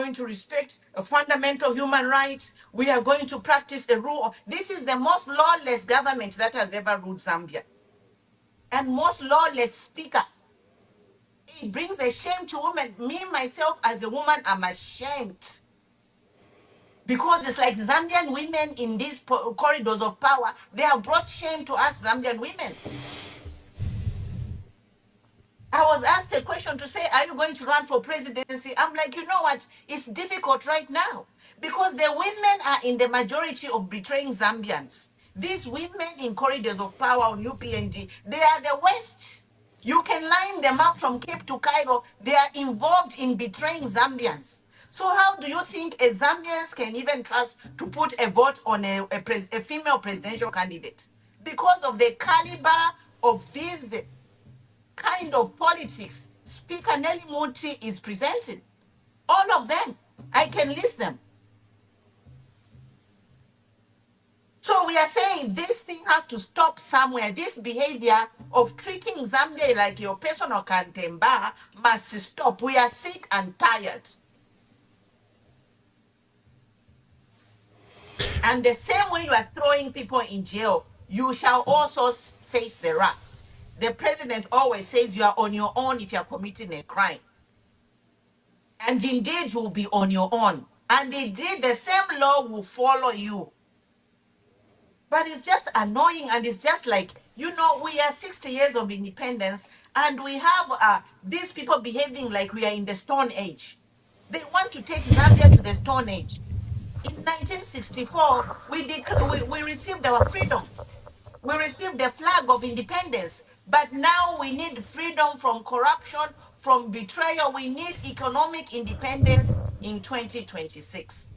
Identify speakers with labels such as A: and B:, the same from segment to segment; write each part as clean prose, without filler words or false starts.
A: going to respect fundamental human rights. We are going to practice the rule of... This is the most lawless government that has ever ruled Zambia. And most lawless speaker. It brings a shame to women. Me, myself, as a woman, I'm ashamed. Because it's like Zambian women in these corridors of power, they have brought shame to us Zambian women. I was asked a question to say, are you going to run for presidency? I'm like, you know what? It's difficult right now because the women are in the majority of betraying Zambians. These women in corridors of power on UPND, they are the West. You can line them up from Cape to Cairo. They are involved in betraying Zambians. So how do you think a Zambians can even trust to put a vote on a female presidential candidate? Because of the caliber of these kind of politics Speaker Nelly Muti is presenting. All of them. I can list them. So we are saying this thing has to stop somewhere. This behavior of treating Zambia like your personal cantemba must stop. We are sick and tired. And the same way you are throwing people in jail, you shall also face the wrath. The president always says you are on your own if you are committing a crime. And indeed, you will be on your own. And indeed, the same law will follow you. But it's just annoying, and it's just like, you know, we are 60 years of independence, and we have these people behaving like we are in the Stone Age. They want to take Zambia to the Stone Age. In 1964, we received our freedom. We received the flag of independence. But now we need freedom from corruption, from betrayal. We need economic independence in 2026.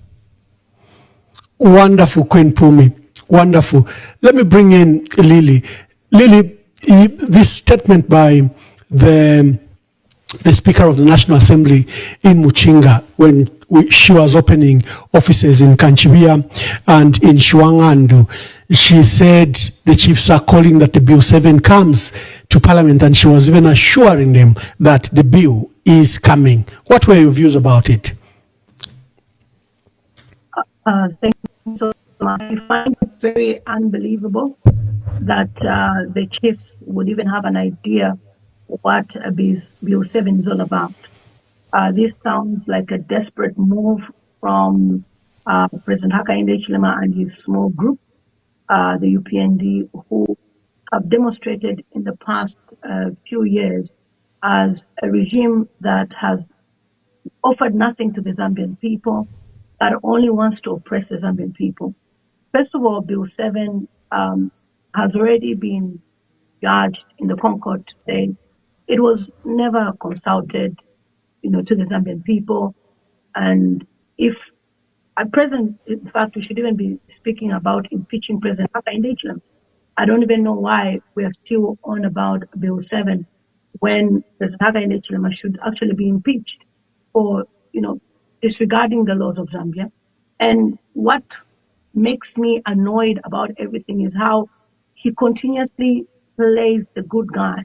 B: Wonderful, Queen Pumi. Wonderful. Let me bring in Lily. Lily, this statement by the Speaker of the National Assembly in Muchinga when she was opening offices in Kanchibia and in Shwangandu, she said the chiefs are calling that the Bill 7 comes to Parliament, and she was even assuring them that the bill is coming. What were your views about it?
C: Thank you so much. I find it very unbelievable that the chiefs would even have an idea what Bill 7 is all about. This sounds like a desperate move from President Hakainde Hichilema and his small group, the UPND, who have demonstrated in the past few years as a regime that has offered nothing to the Zambian people, that only wants to oppress the Zambian people. First of all, Bill 7 has already been judged in the Concord today. It was never consulted, to the Zambian people. And if at present, in fact, we should even be speaking about impeaching President Hakainde Hichilema. I don't even know why we are still on about Bill 7 when President Hakainde Hichilema should actually be impeached for, disregarding the laws of Zambia. And what makes me annoyed about everything is how he continuously plays the good guy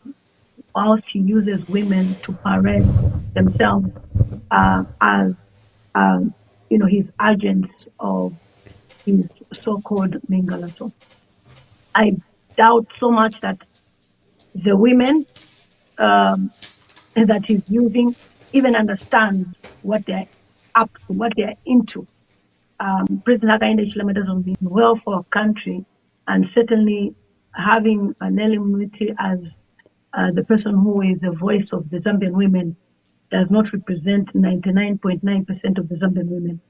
C: whilst he uses women to parade themselves as his agents of his so-called Mingalato. I doubt so much that the women that he's using even understand what they're up to, what they're into. President Hakainde Hichilema doesn't mean well for a country, and certainly having Nelly Muti as the person who is the voice of the Zambian women does not represent 99.9% of the Zambian women.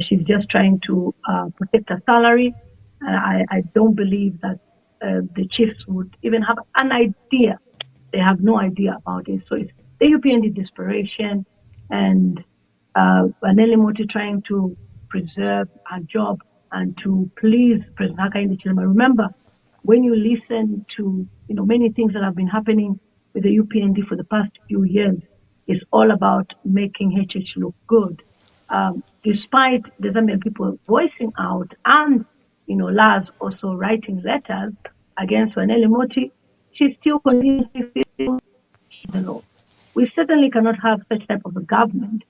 C: She's just trying to protect her salary. I don't believe that the chiefs would even have an idea. They have no idea about it. So it's the UPND desperation and Nelly Muti trying to preserve her job and to please President Hakainde Hichilema. Remember, when you listen to many things that have been happening with the UPND for the past few years, it's all about making HH look good. Despite the Zambian people voicing out and Lars also writing letters against Nelly Muti, she still continues to feel the law. We certainly cannot have such type of a government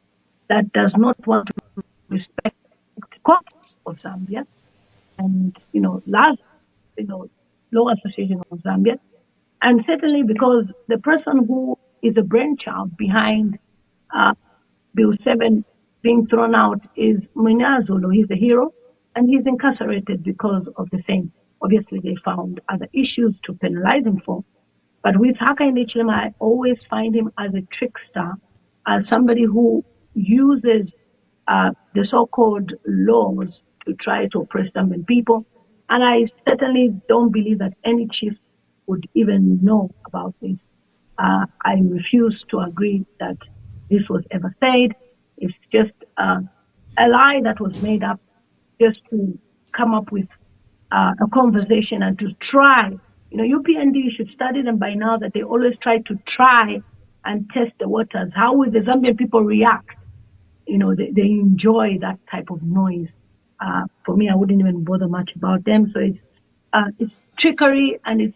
C: that does not want to respect the court of Zambia and, Law Association of Zambia. And certainly because the person who is a brainchild behind Bill 7 being thrown out is Munyazulu. He's a hero, and he's incarcerated because of the same. Obviously, they found other issues to penalize him for. But with Hakainde Hichilema, I always find him as a trickster, as somebody who uses the so-called laws to try to oppress Zambian people. And I certainly don't believe that any chief would even know about this. I refuse to agree that this was ever said. It's just a lie that was made up just to come up with a conversation and to try. UPND should study them by now that they always try to try and test the waters. How will the Zambian people react? They enjoy that type of noise. For me, I wouldn't even bother much about them. So it's trickery, and it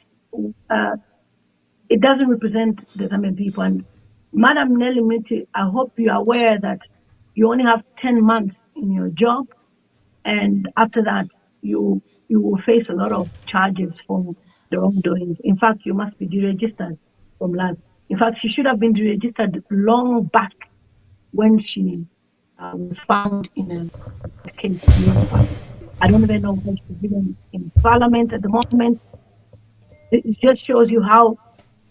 C: doesn't represent the Zambian people. And Madam Nelly Muti, I hope you are aware that you only have 10 months in your job, and after that, you will face a lot of charges for the wrongdoings. In fact, you must be deregistered from LAS. In fact, she should have been deregistered long back when she was found in a case. I don't even know where she's even in Parliament at the moment. It just shows you how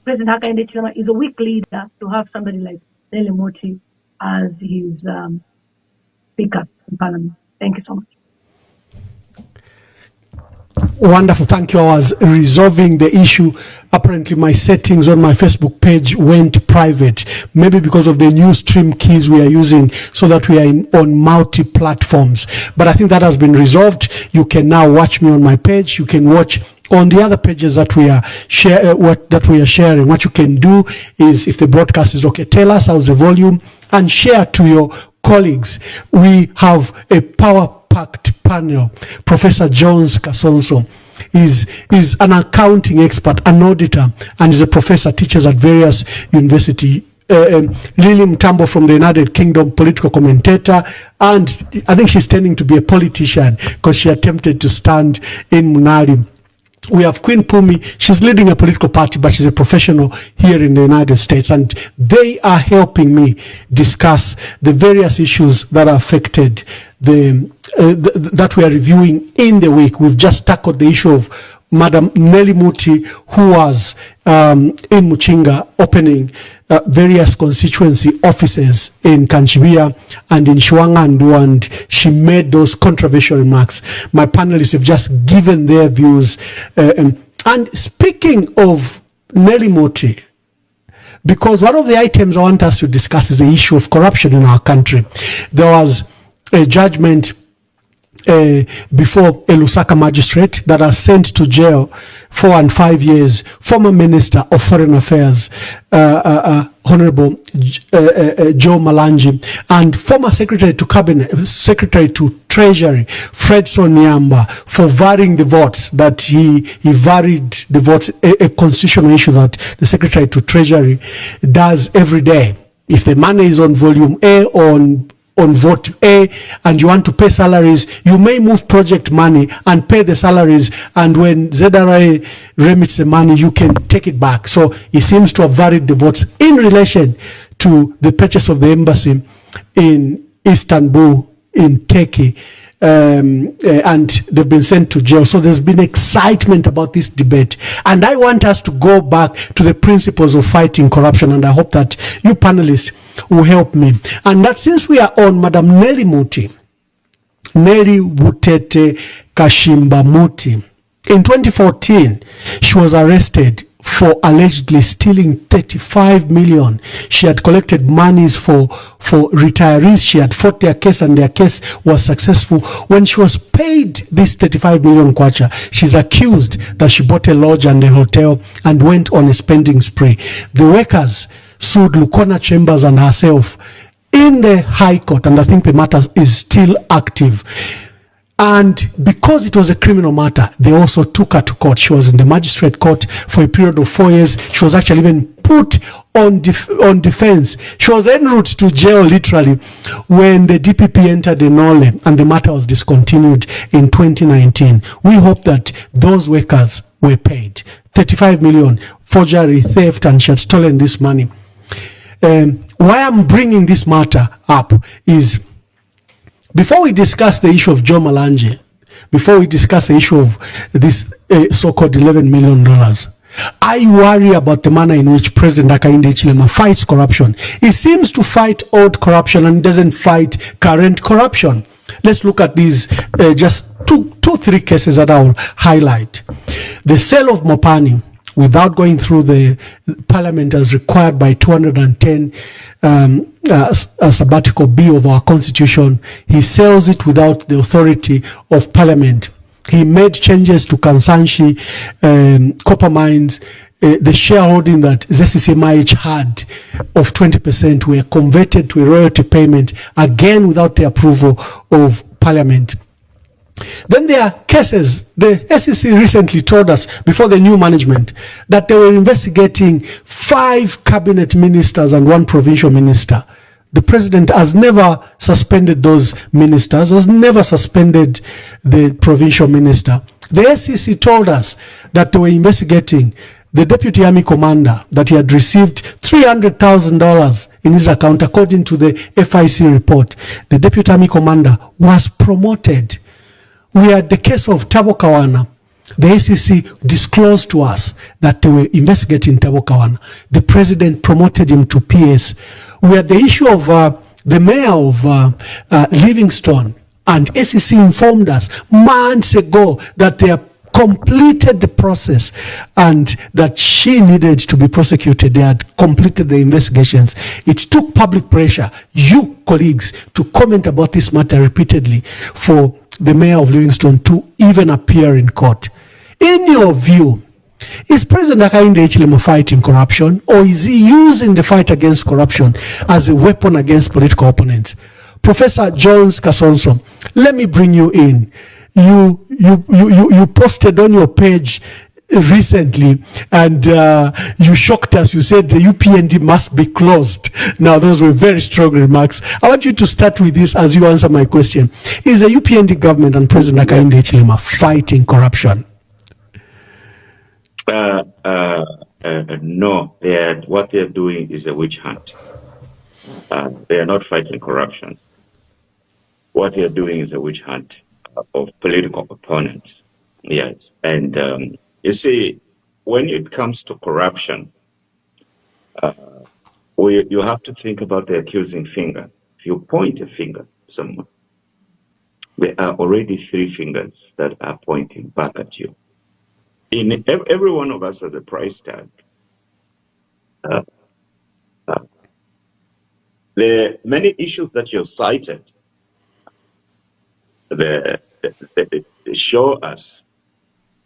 C: President Hakainde Hichilema is a weak leader to have somebody like Nelly Muti as his speaker in Parliament. Thank you so much.
B: Wonderful. Thank you. I was resolving the issue. Apparently, my settings on my Facebook page went private. Maybe because of the new stream keys we are using so that we are on multi-platforms. But I think that has been resolved. You can now watch me on my page. You can watch on the other pages that we are sharing. What you can do is, if the broadcast is okay, tell us how's the volume and share to your colleagues. We have a power-packed panel. Professor Jones Kasonso is an accounting expert, an auditor, and is a professor, teaches at various universities. Lily Mtambo from the United Kingdom, political commentator, and I think she's tending to be a politician because she attempted to stand in Munali. We have Queen Pumi. She's leading a political party, but she's a professional here in the United States. And they are helping me discuss the various issues that are affected that we are reviewing in the week. We've just tackled the issue of Madam Nelly Muti, who was in Muchinga opening various constituency offices in Kanchibia and in Shwangandu, and she made those controversial remarks. My panelists have just given their views. And speaking of Nelly Muti, because one of the items I want us to discuss is the issue of corruption in our country. There was a judgment before a Lusaka magistrate that has sent to jail 4 and 5 years former Minister of Foreign Affairs, Honorable Joe Malanji, and former Secretary to Cabinet, Secretary to Treasury, Fred Sonyamba, for varying the votes, that he varied the votes, a constitutional issue that the Secretary to Treasury does every day. If the money is on volume A, on vote A, and you want to pay salaries, you may move project money and pay the salaries, and when ZRA remits the money, you can take it back. So he seems to have varied the votes in relation to the purchase of the embassy in Istanbul, in Turkey, and they've been sent to jail. So there's been excitement about this debate, and I want us to go back to the principles of fighting corruption, and I hope that you panelists will help me. And that since we are on Madam Nelly Muti, Nelly Butete Kashimba Muti, in 2014 she was arrested for allegedly stealing 35 million. She had collected monies for retirees. She had fought their case, and their case was successful. When she was paid this 35 million kwacha, she's accused that she bought a lodge and a hotel and went on a spending spree. The workers sued Lukona Chambers and herself in the High Court, and I think the matter is still active. And because it was a criminal matter, they also took her to court. She was in the magistrate court for a period of 4 years. She was actually even put on defense. She was en route to jail, literally, when the DPP entered Enole and the matter was discontinued in 2019. We hope that those workers were paid. 35 million, forgery, theft, and she had stolen this money. Why I'm bringing this matter up is, before we discuss the issue of Joe Malanje, before we discuss the issue of this so-called $11 million, I worry about the manner in which President Hakainde Hichilema fights corruption. He seems to fight old corruption and doesn't fight current corruption. Let's look at these just two, three cases that I'll highlight. The sale of Mopani, without going through the parliament as required by 210 sabbatical B of our constitution. He sells it without the authority of parliament. He made changes to Kansanshi copper mines. The shareholding that ZCCMIH had of 20% were converted to a royalty payment, again without the approval of parliament. Then there are cases. The SEC recently told us, before the new management, that they were investigating 5 cabinet ministers and 1 provincial minister. The president has never suspended those ministers, has never suspended the provincial minister. The SEC told us that they were investigating the deputy army commander, that he had received $300,000 in his account, according to the FIC report. The deputy army commander was promoted. We had the case of Tabo Kawana. The SEC disclosed to us that they were investigating Tabo Kawana. The president promoted him to PS. We had the issue of the mayor of Livingstone, and SEC informed us months ago that they have completed the process and that she needed to be prosecuted. They had completed the investigations. It took public pressure, you colleagues, to comment about this matter repeatedly for the mayor of Livingstone to even appear in court. In your view, is President Hakainde Hichilema fighting corruption, or is he using the fight against corruption as a weapon against political opponents? Professor Jones Kasonso, let me bring you in. You posted on your page recently, and you shocked us. You said the UPND must be closed. Now, those were very strong remarks. I want you to start with this as you answer my question. Is the UPND government and President Hakainde Hichilema fighting corruption?
D: No, what they're doing is a witch hunt. They are not fighting corruption. What they're doing is a witch hunt of political opponents. Yes, and you see, when it comes to corruption, you have to think about the accusing finger. If you point a finger at someone, there are already 3 fingers that are pointing back at you. In every one of us has a price tag. The many issues that you've cited, they show us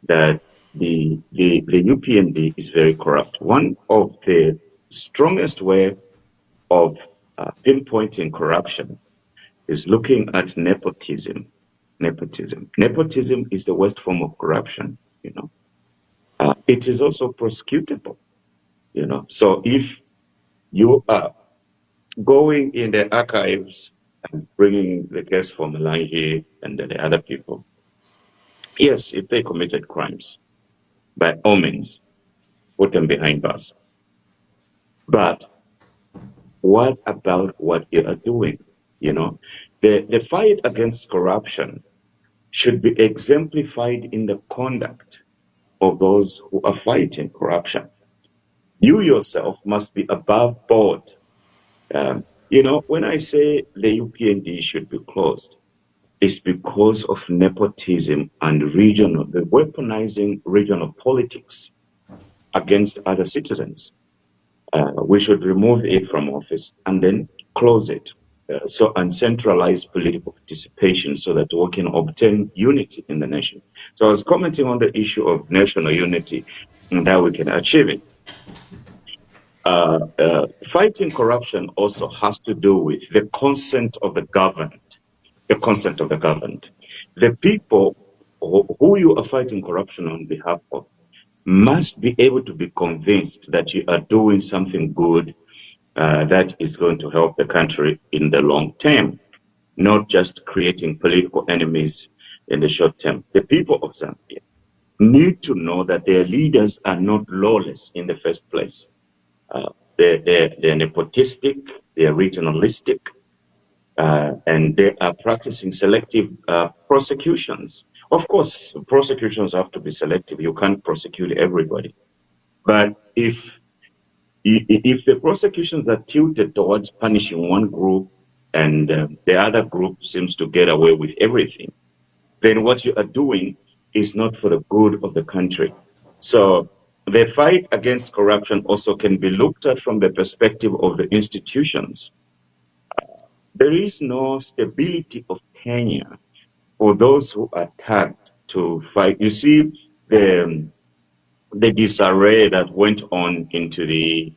D: that the UPND is very corrupt. One of the strongest way of pinpointing corruption is looking at nepotism. Nepotism is the worst form of corruption. It is also prosecutable. So if you are going in the archives and bringing the case for Malanje and the other people, yes, if they committed crimes, by all means, put them behind bars. But what about what you are doing? The fight against corruption should be exemplified in the conduct of those who are fighting corruption. You yourself must be above board. When I say the UPND should be closed, it's because of nepotism and the weaponizing regional politics against other citizens. We should remove it from office and then close it. And centralize political participation so that we can obtain unity in the nation. So I was commenting on the issue of national unity and how we can achieve it. Fighting corruption also has to do with the consent of the governed. The consent of the governed. The people who you are fighting corruption on behalf of, must be able to be convinced that you are doing something good that is going to help the country in the long term, not just creating political enemies in the short term. The people of Zambia need to know that their leaders are not lawless in the first place. They're nepotistic, they're regionalistic, and they are practicing selective prosecutions. Of course, prosecutions have to be selective. You can't prosecute everybody. But if the prosecutions are tilted towards punishing one group and the other group seems to get away with everything, then what you are doing is not for the good of the country. So the fight against corruption also can be looked at from the perspective of the institutions. There is no stability of tenure for those who are tagged to fight. You see, the disarray that went on into the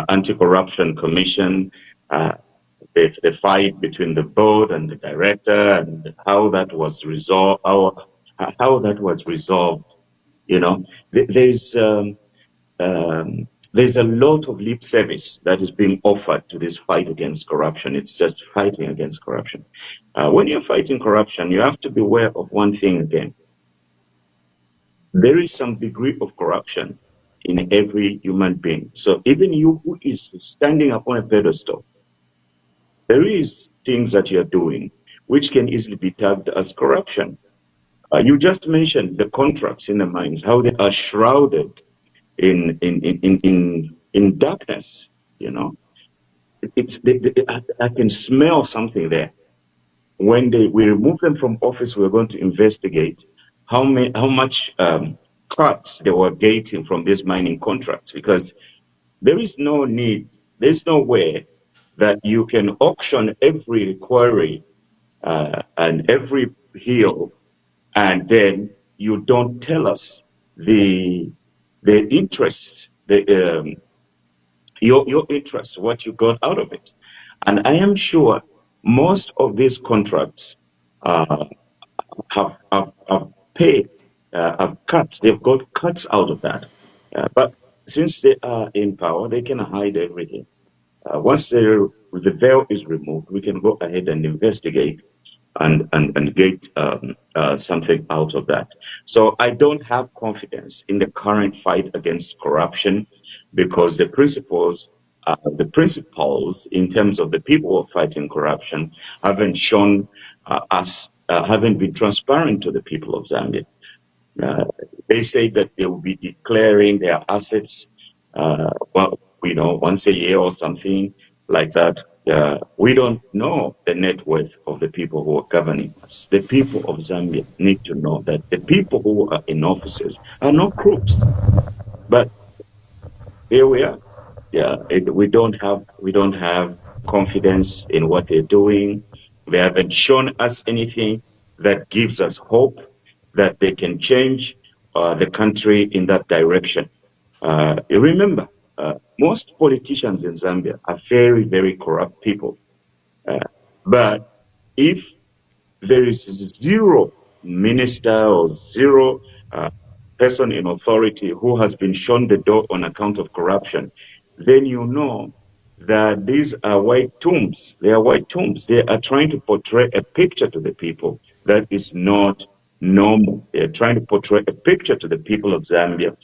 D: Anti-Corruption Commission, the fight between the board and the director, and how that was resolved. How that was resolved. You know, there's a lot of lip service that is being offered to this fight against corruption. It's just fighting against corruption. When you're fighting corruption, you have to be aware of one thing again. There is some degree of corruption in every human being. So even you who is standing upon a pedestal, there is things that you're doing which can easily be tagged as corruption. You just mentioned the contracts in the mines, how they are shrouded in darkness. You know, I can smell something there. When we remove them from office, we're going to investigate how much cuts they were getting from these mining contracts, because there is no need, there's no way that you can auction every quarry and every hill, and then you don't tell us the interest, your interest, what you got out of it. And I am sure most of these contracts uh, have paid, have cuts. They've got cuts out of that. But since they are in power, they can hide everything. Once the veil is removed, we can go ahead and investigate and get something out of that. So I don't have confidence in the current fight against corruption, because the principles in terms of the people who are fighting corruption haven't shown haven't been transparent to the people of Zambia. Uh, they say that they will be declaring their assets, well, once a year or something like that. We don't know the net worth of the people who are governing us. The people of Zambia need to know that the people who are in offices are not crooks. But here we are. Yeah, we don't have confidence in what they're doing. They haven't shown us anything that gives us hope that they can change the country in that direction. You remember, most politicians in Zambia are very, very corrupt people. Uh, but if there is zero minister or zero uh, person in authority who has been shown the door on account of corruption, then you know that these are white tombs. They are white tombs. They are trying to portray a picture to the people that is not normal. They are trying to portray a picture to the people of Zambia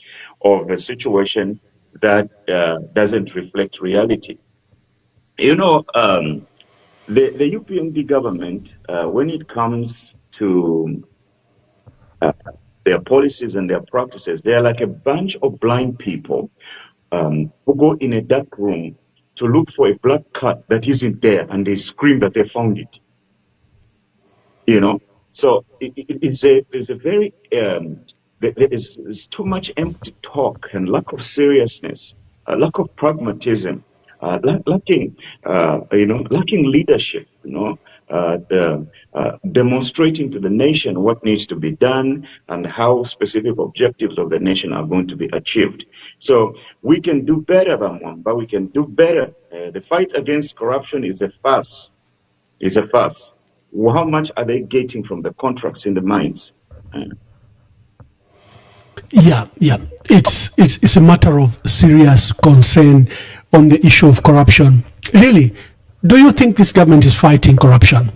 D: of a situation that doesn't reflect reality. You know, the UPND government, when it comes to uh, their policies and their practices, they are like a bunch of blind people who go in a dark room to look for a black cat that isn't there, and they scream that they found it. You know, so it's a very there's too much empty talk and lack of seriousness, lack of pragmatism, lacking leadership. Demonstrating to the nation what needs to be done and how specific objectives of the nation are going to be achieved. So we can do better than one, but we can do better. The fight against corruption is a farce. It's a fuss. How much are they getting from the contracts in the mines? Uh,
B: Yeah, yeah. It's a matter of serious concern on the issue of corruption. Really, do you think this government is fighting corruption?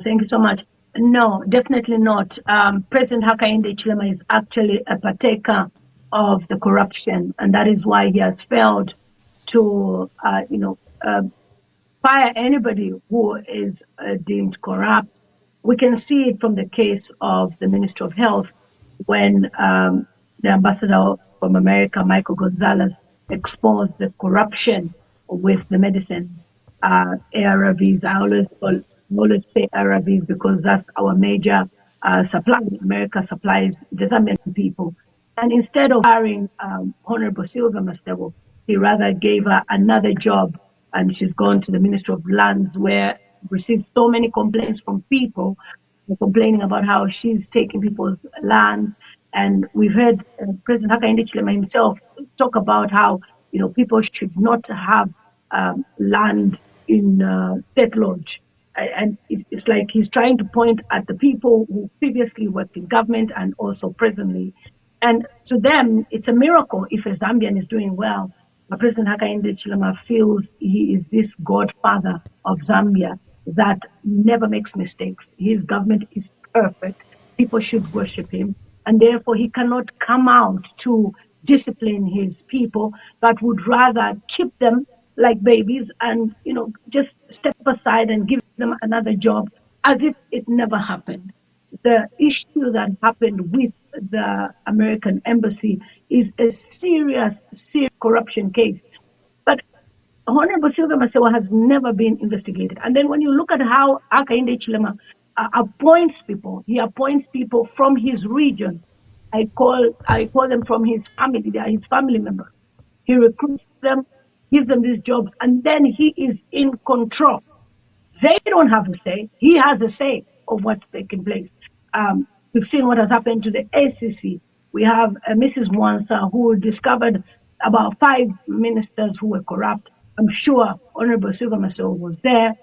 C: Thank you so much. No, definitely not. President Hakainde Hichilema is actually a partaker of the corruption, and that is why he has failed to, fire anybody who is deemed corrupt. We can see it from the case of the Minister of Health when the ambassador from America, Michael Gonzalez, exposed the corruption with the medicine, ARVs. I always say ARVs because that's our major supply. America supplies the Zambian people. And instead of hiring Honorable Silva Mastevo, he rather gave her another job, and she's gone to the Ministry of Lands, where received so many complaints from people complaining about how she's taking people's land. And we've heard President Hakainde Hichilema himself talk about how people should not have land in state lodge. And it's like he's trying to point at the people who previously worked in government and also presently. And to them, it's a miracle if a Zambian is doing well. But President Hakainde Hichilema feels he is this godfather of Zambia that never makes mistakes. His government is perfect. People should worship him. And therefore, he cannot come out to discipline his people, but would rather keep them like babies and, just step aside and give them another job as if it never happened. The issue that happened with the American embassy is a serious, serious corruption case. But Honorable Silva Masewa has never been investigated. And then when you look at how Hakainde Hichilema appoints people, he appoints people from his region. I call them from his family. They are his family members. He recruits them, gives them these jobs, and then he is in control. They don't have a say. He has a say of what's taking place. We've seen what has happened to the ACC. We have Mrs. Mwansa, who discovered about 5 ministers who were corrupt. I'm sure Honorable Silva Masewa was there,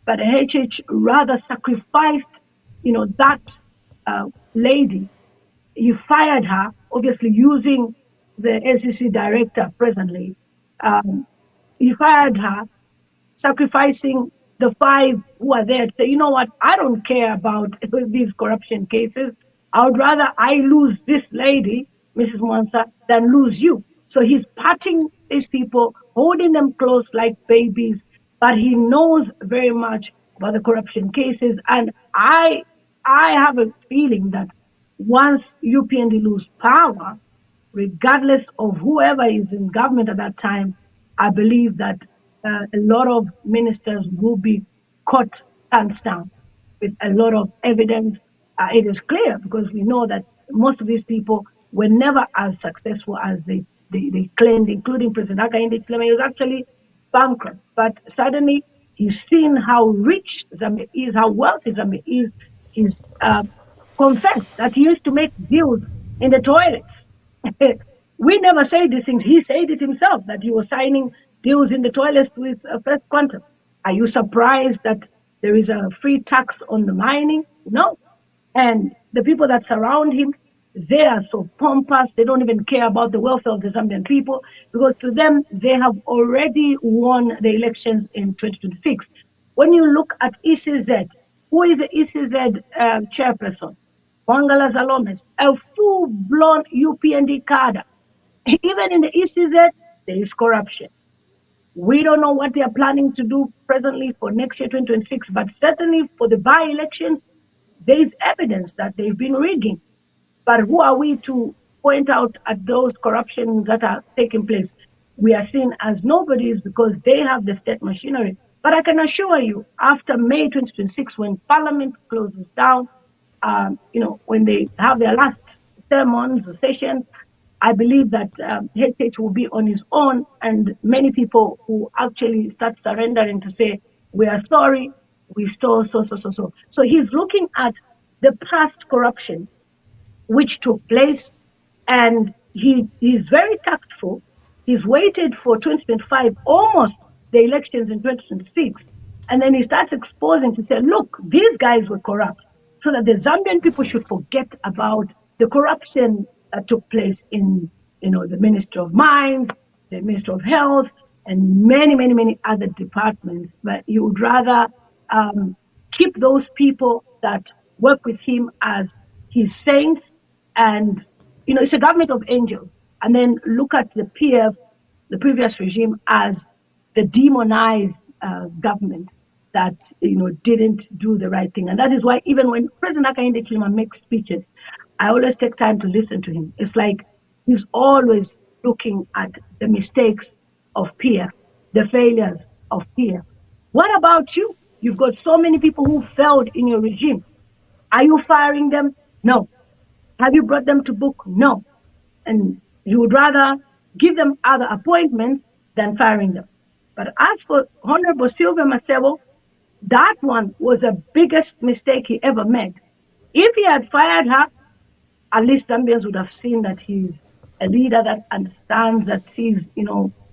C: but HH rather sacrificed, that lady. He fired her, obviously using the ACC director presently. He fired her, sacrificing the 5 who are there to say, you know what, I don't care about these corruption cases. I would rather I lose this lady, Mrs. Mwansa, than lose you. So he's patting these people, holding them close like babies, but he knows very much about the corruption cases. And I have a feeling that once UPND lose power, regardless of whoever is in government at that time, I believe that a lot of ministers will be caught hands down with a lot of evidence. It is clear because we know that most of these people were never as successful as they claimed, including President Hakainde Hichilema. He was actually bankrupt, but suddenly he's seen how rich Zambia is, how wealthy Zambia is. He's confessed that he used to make deals in the toilets. We never say these things. He said it himself that he was signing deals in the toilets with First Quantum. Are you surprised that there is a free tax on the mining? No. And the people that surround him, they are so pompous. They don't even care about the welfare of the Zambian people because to them, they have already won the elections in 2026. When you look at ECZ, who is the ECZ chairperson? Wangala Zalomes, a full-blown UPND cadre. Even in the ECZ, there is corruption. We don't know what they are planning to do presently for next year, 2026, but certainly for the by-elections, there is evidence that they've been rigging. But who are we to point out at those corruptions that are taking place? We are seen as nobodies because they have the state machinery. But I can assure you, after May 2026, when Parliament closes down, when they have their last sermons or sessions, I believe that HH will be on his own, and many people who actually start surrendering to say, we are sorry, we stole so. So he's looking at the past corruption which took place, and he's very tactful. He's waited for 2025, almost the elections in 2026, and then he starts exposing to say, look, these guys were corrupt, so that the Zambian people should forget about the corruption took place in, the Ministry of Mines, the Ministry of Health, and many, many, many other departments. But you would rather keep those people that work with him as his saints, and it's a government of angels. And then look at the PF, the previous regime, as the demonized government that didn't do the right thing. And that is why even when President Hakainde Hichilema makes speeches, I always take time to listen to him. It's like he's always looking at the mistakes of PF, the failures of PF. What about you? You've got so many people who failed in your regime. Are you firing them? No. Have you brought them to book? No. And you would rather give them other appointments than firing them. But as for Honorable Sylvia Masebo, that one was the biggest mistake he ever made. If he had fired her, at least Zambians would have seen that he's a leader that understands, that sees,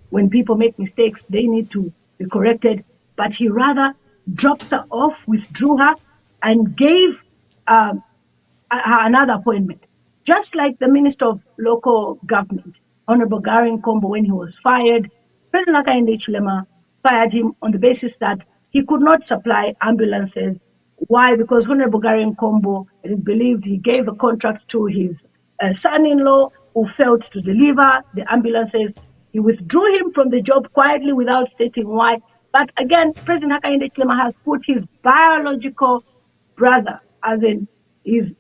C: when people make mistakes, they need to be corrected. But he rather dropped her off, withdrew her, and gave another appointment. Just like the Minister of Local Government, Honorable Garen Kombo, when he was fired, President Hakainde Hichilema fired him on the basis that he could not supply ambulances. Why? Because Honorable Garen Kombo, it is believed, he gave a contract to his son-in-law who failed to deliver the ambulances. He withdrew him from the job quietly without stating why. But again, President Hakainde Hichilema has put his biological brother, as in his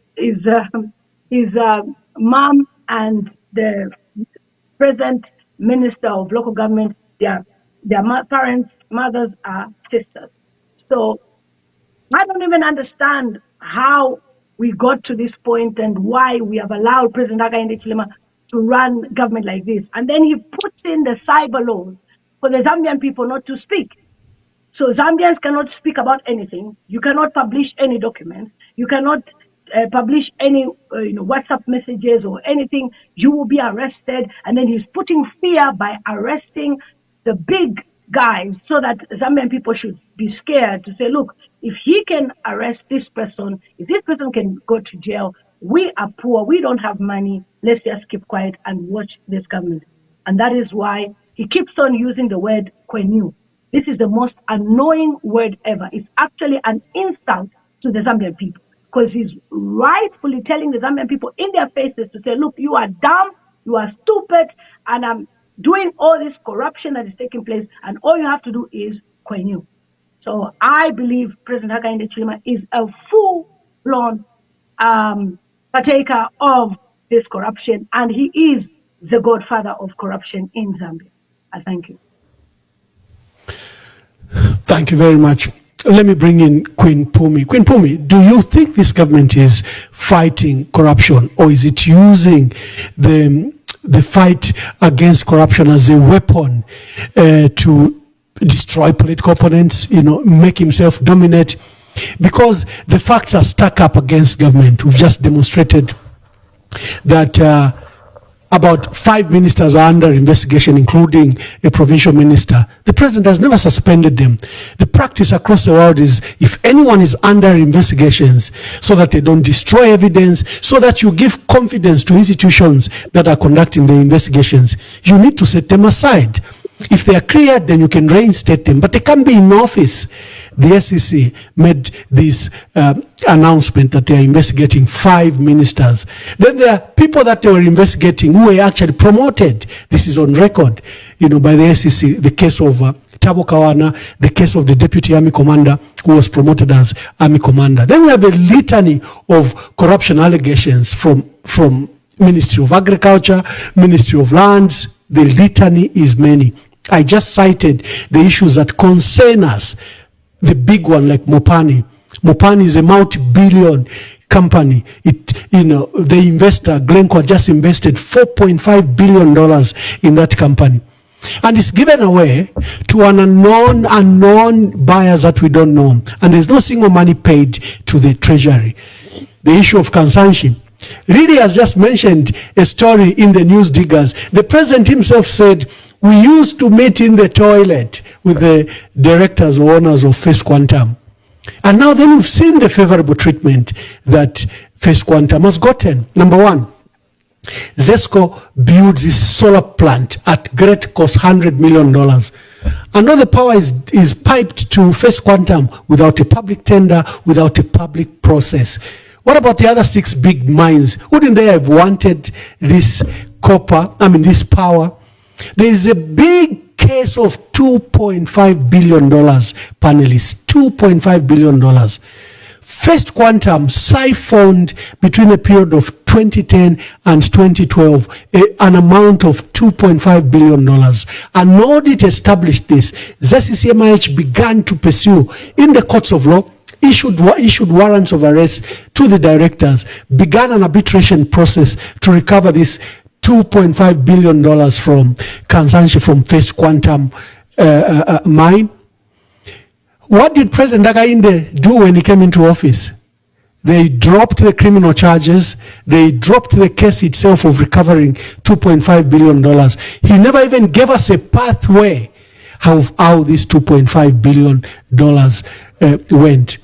C: mom and the present Minister of Local Government, their parents, mothers are sisters. So I don't even understand how we got to this point and why we have allowed President Hakainde Hichilema to run government like this. And then he puts in the cyber laws for the Zambian people not to speak. So Zambians cannot speak about anything. You cannot publish any documents. You cannot publish any WhatsApp messages or anything. You will be arrested. And then he's putting fear by arresting the big guys so that Zambian people should be scared to say, look, if he can arrest this person, if this person can go to jail, we are poor, we don't have money, let's just keep quiet and watch this government. And that is why he keeps on using the word Quenu. This is the most annoying word ever. It's actually an insult to the Zambian people, because he's rightfully telling the Zambian people in their faces to say, look, you are dumb, you are stupid, and I'm doing all this corruption that is taking place, and all you have to do is Quenu. So I believe President Hakainde Hichilema is a full-blown partaker of this corruption, and he is the godfather of corruption in Zambia. I thank you.
B: Thank you very much. Let me bring in Queen Pumi. Queen Pumi, do you think this government is fighting corruption, or is it using the fight against corruption as a weapon to destroy political opponents, make himself dominate? Because the facts are stacked up against government. We've just demonstrated that about 5 ministers are under investigation, including a provincial minister. The president has never suspended them. The practice across the world is, if anyone is under investigations, so that they don't destroy evidence, so that you give confidence to institutions that are conducting the investigations, you need to set them aside. If they are cleared, then you can reinstate them, but they can't be in office. The SEC made this announcement that they are investigating 5 ministers. Then there are people that they were investigating who were actually promoted. This is on record, by the SEC. The case of Tabo Kawana, the case of the deputy army commander who was promoted as army commander. Then we have a litany of corruption allegations from Ministry of Agriculture, Ministry of Lands. The litany is many. I just cited the issues that concern us. The big one, like Mopani. Mopani is a multi-billion company. The investor, Glencore, just invested $4.5 billion in that company. And it's given away to an unknown buyers that we don't know. And there's no single money paid to the treasury. The issue of Kansanshi. Lily has just mentioned a story in the News Diggers. The president himself said, we used to meet in the toilet with the directors or owners of First Quantum. And now then we've seen the favorable treatment that First Quantum has gotten. Number one, ZESCO builds this solar plant at great cost, $100 million. And all the power is piped to First Quantum without a public tender, without a public process. What about the other 6 big mines? Wouldn't they have wanted this this power? There is a big case of $2.5 billion, panelists, $2.5 billion. First Quantum siphoned between a period of 2010 and 2012 an amount of $2.5 billion. An audit established this. ZCCMIH began to pursue in the courts of law, issued warrants of arrest to the directors, began an arbitration process to recover this $2.5 billion from Kansanshi, from First Quantum mine. What did President Hakainde do when he came into office? They dropped the criminal charges. They dropped the case itself of recovering $2.5 billion. He never even gave us a pathway how this $2.5 billion went.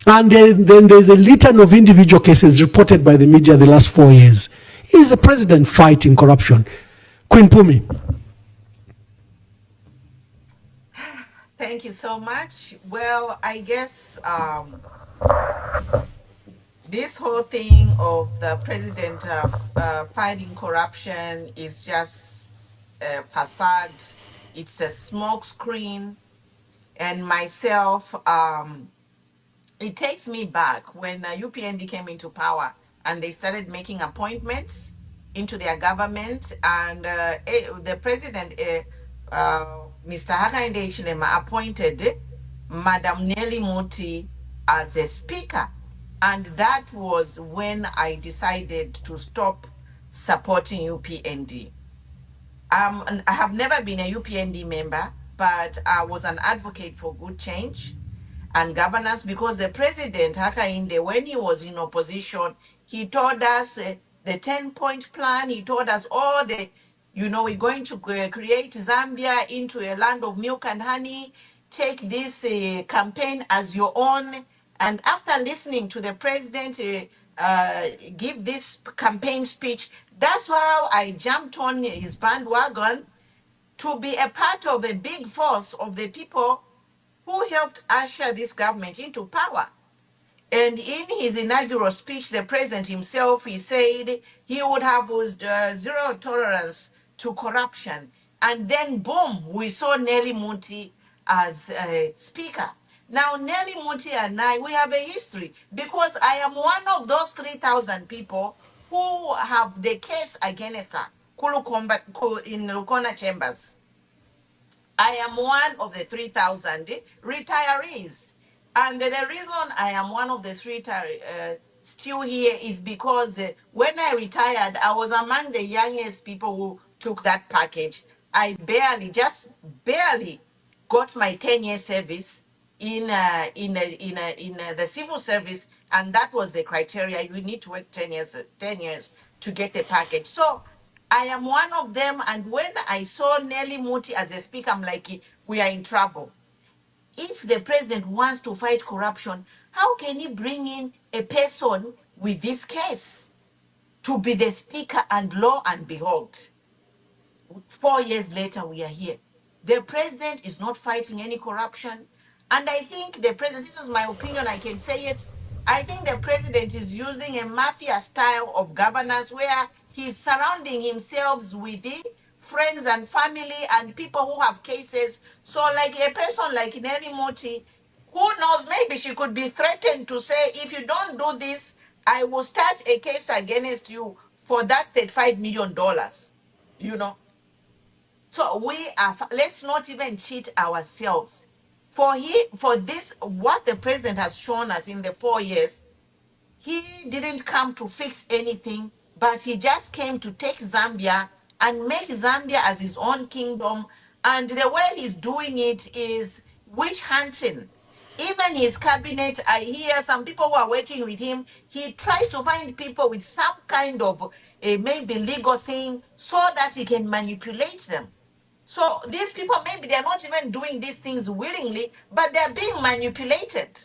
B: And then there's a litany of individual cases reported by the media the last 4 years. Is the president fighting corruption? Queen Pumi.
A: Thank you so much. Well, I guess this whole thing of the president fighting corruption is just a facade. It's a smoke screen. And myself, it takes me back when UPND came into power and they started making appointments into their government, and the president, Mr. Hakainde Hichilema, appointed Madam Nelly Muti as a speaker. And that was when I decided to stop supporting UPND. I have never been a UPND member, but I was an advocate for good change and governance, because the president, Hakainde, when he was in opposition, he told us the 10-point plan. He told us all we're going to create Zambia into a land of milk and honey. Take this campaign as your own. And after listening to the president give this campaign speech, that's how I jumped on his bandwagon to be a part of a big force of the people who helped usher this government into power. And in his inaugural speech, the president himself, he said he would have zero tolerance to corruption. And then, boom, we saw Nelly Muti as speaker. Now, Nelly Muti and I, we have a history, because I am one of those 3,000 people who have the case against her in Lukona Chambers. I am one of the 3,000 retirees. And the reason I am one of the still here is because when I retired, I was among the youngest people who took that package. I just barely got my 10-year service in the civil service, and that was the criteria. You need to work 10 years to get the package. So I am one of them. And when I saw Nelly Muti as a speaker, I'm like, we are in trouble. If the president wants to fight corruption, how can he bring in a person with this case to be the speaker? And lo and behold, 4 years later, we are here. The president is not fighting any corruption. And I think the president, this is my opinion, I can say it. I think the president is using a mafia style of governance where he's surrounding himself with friends and family and people who have cases. So like a person like Nelly Moti, who knows, maybe she could be threatened to say, if you don't do this, I will start a case against you for that $35 million. You know, so let's not even cheat ourselves. For this, what the president has shown us in the 4 years, he didn't come to fix anything, but he just came to take Zambia and make Zambia as his own kingdom. And the way he's doing it is witch hunting. Even his cabinet, I hear some people who are working with him, he tries to find people with some kind of maybe legal thing so that he can manipulate them. So these people, maybe they're not even doing these things willingly, but they're being manipulated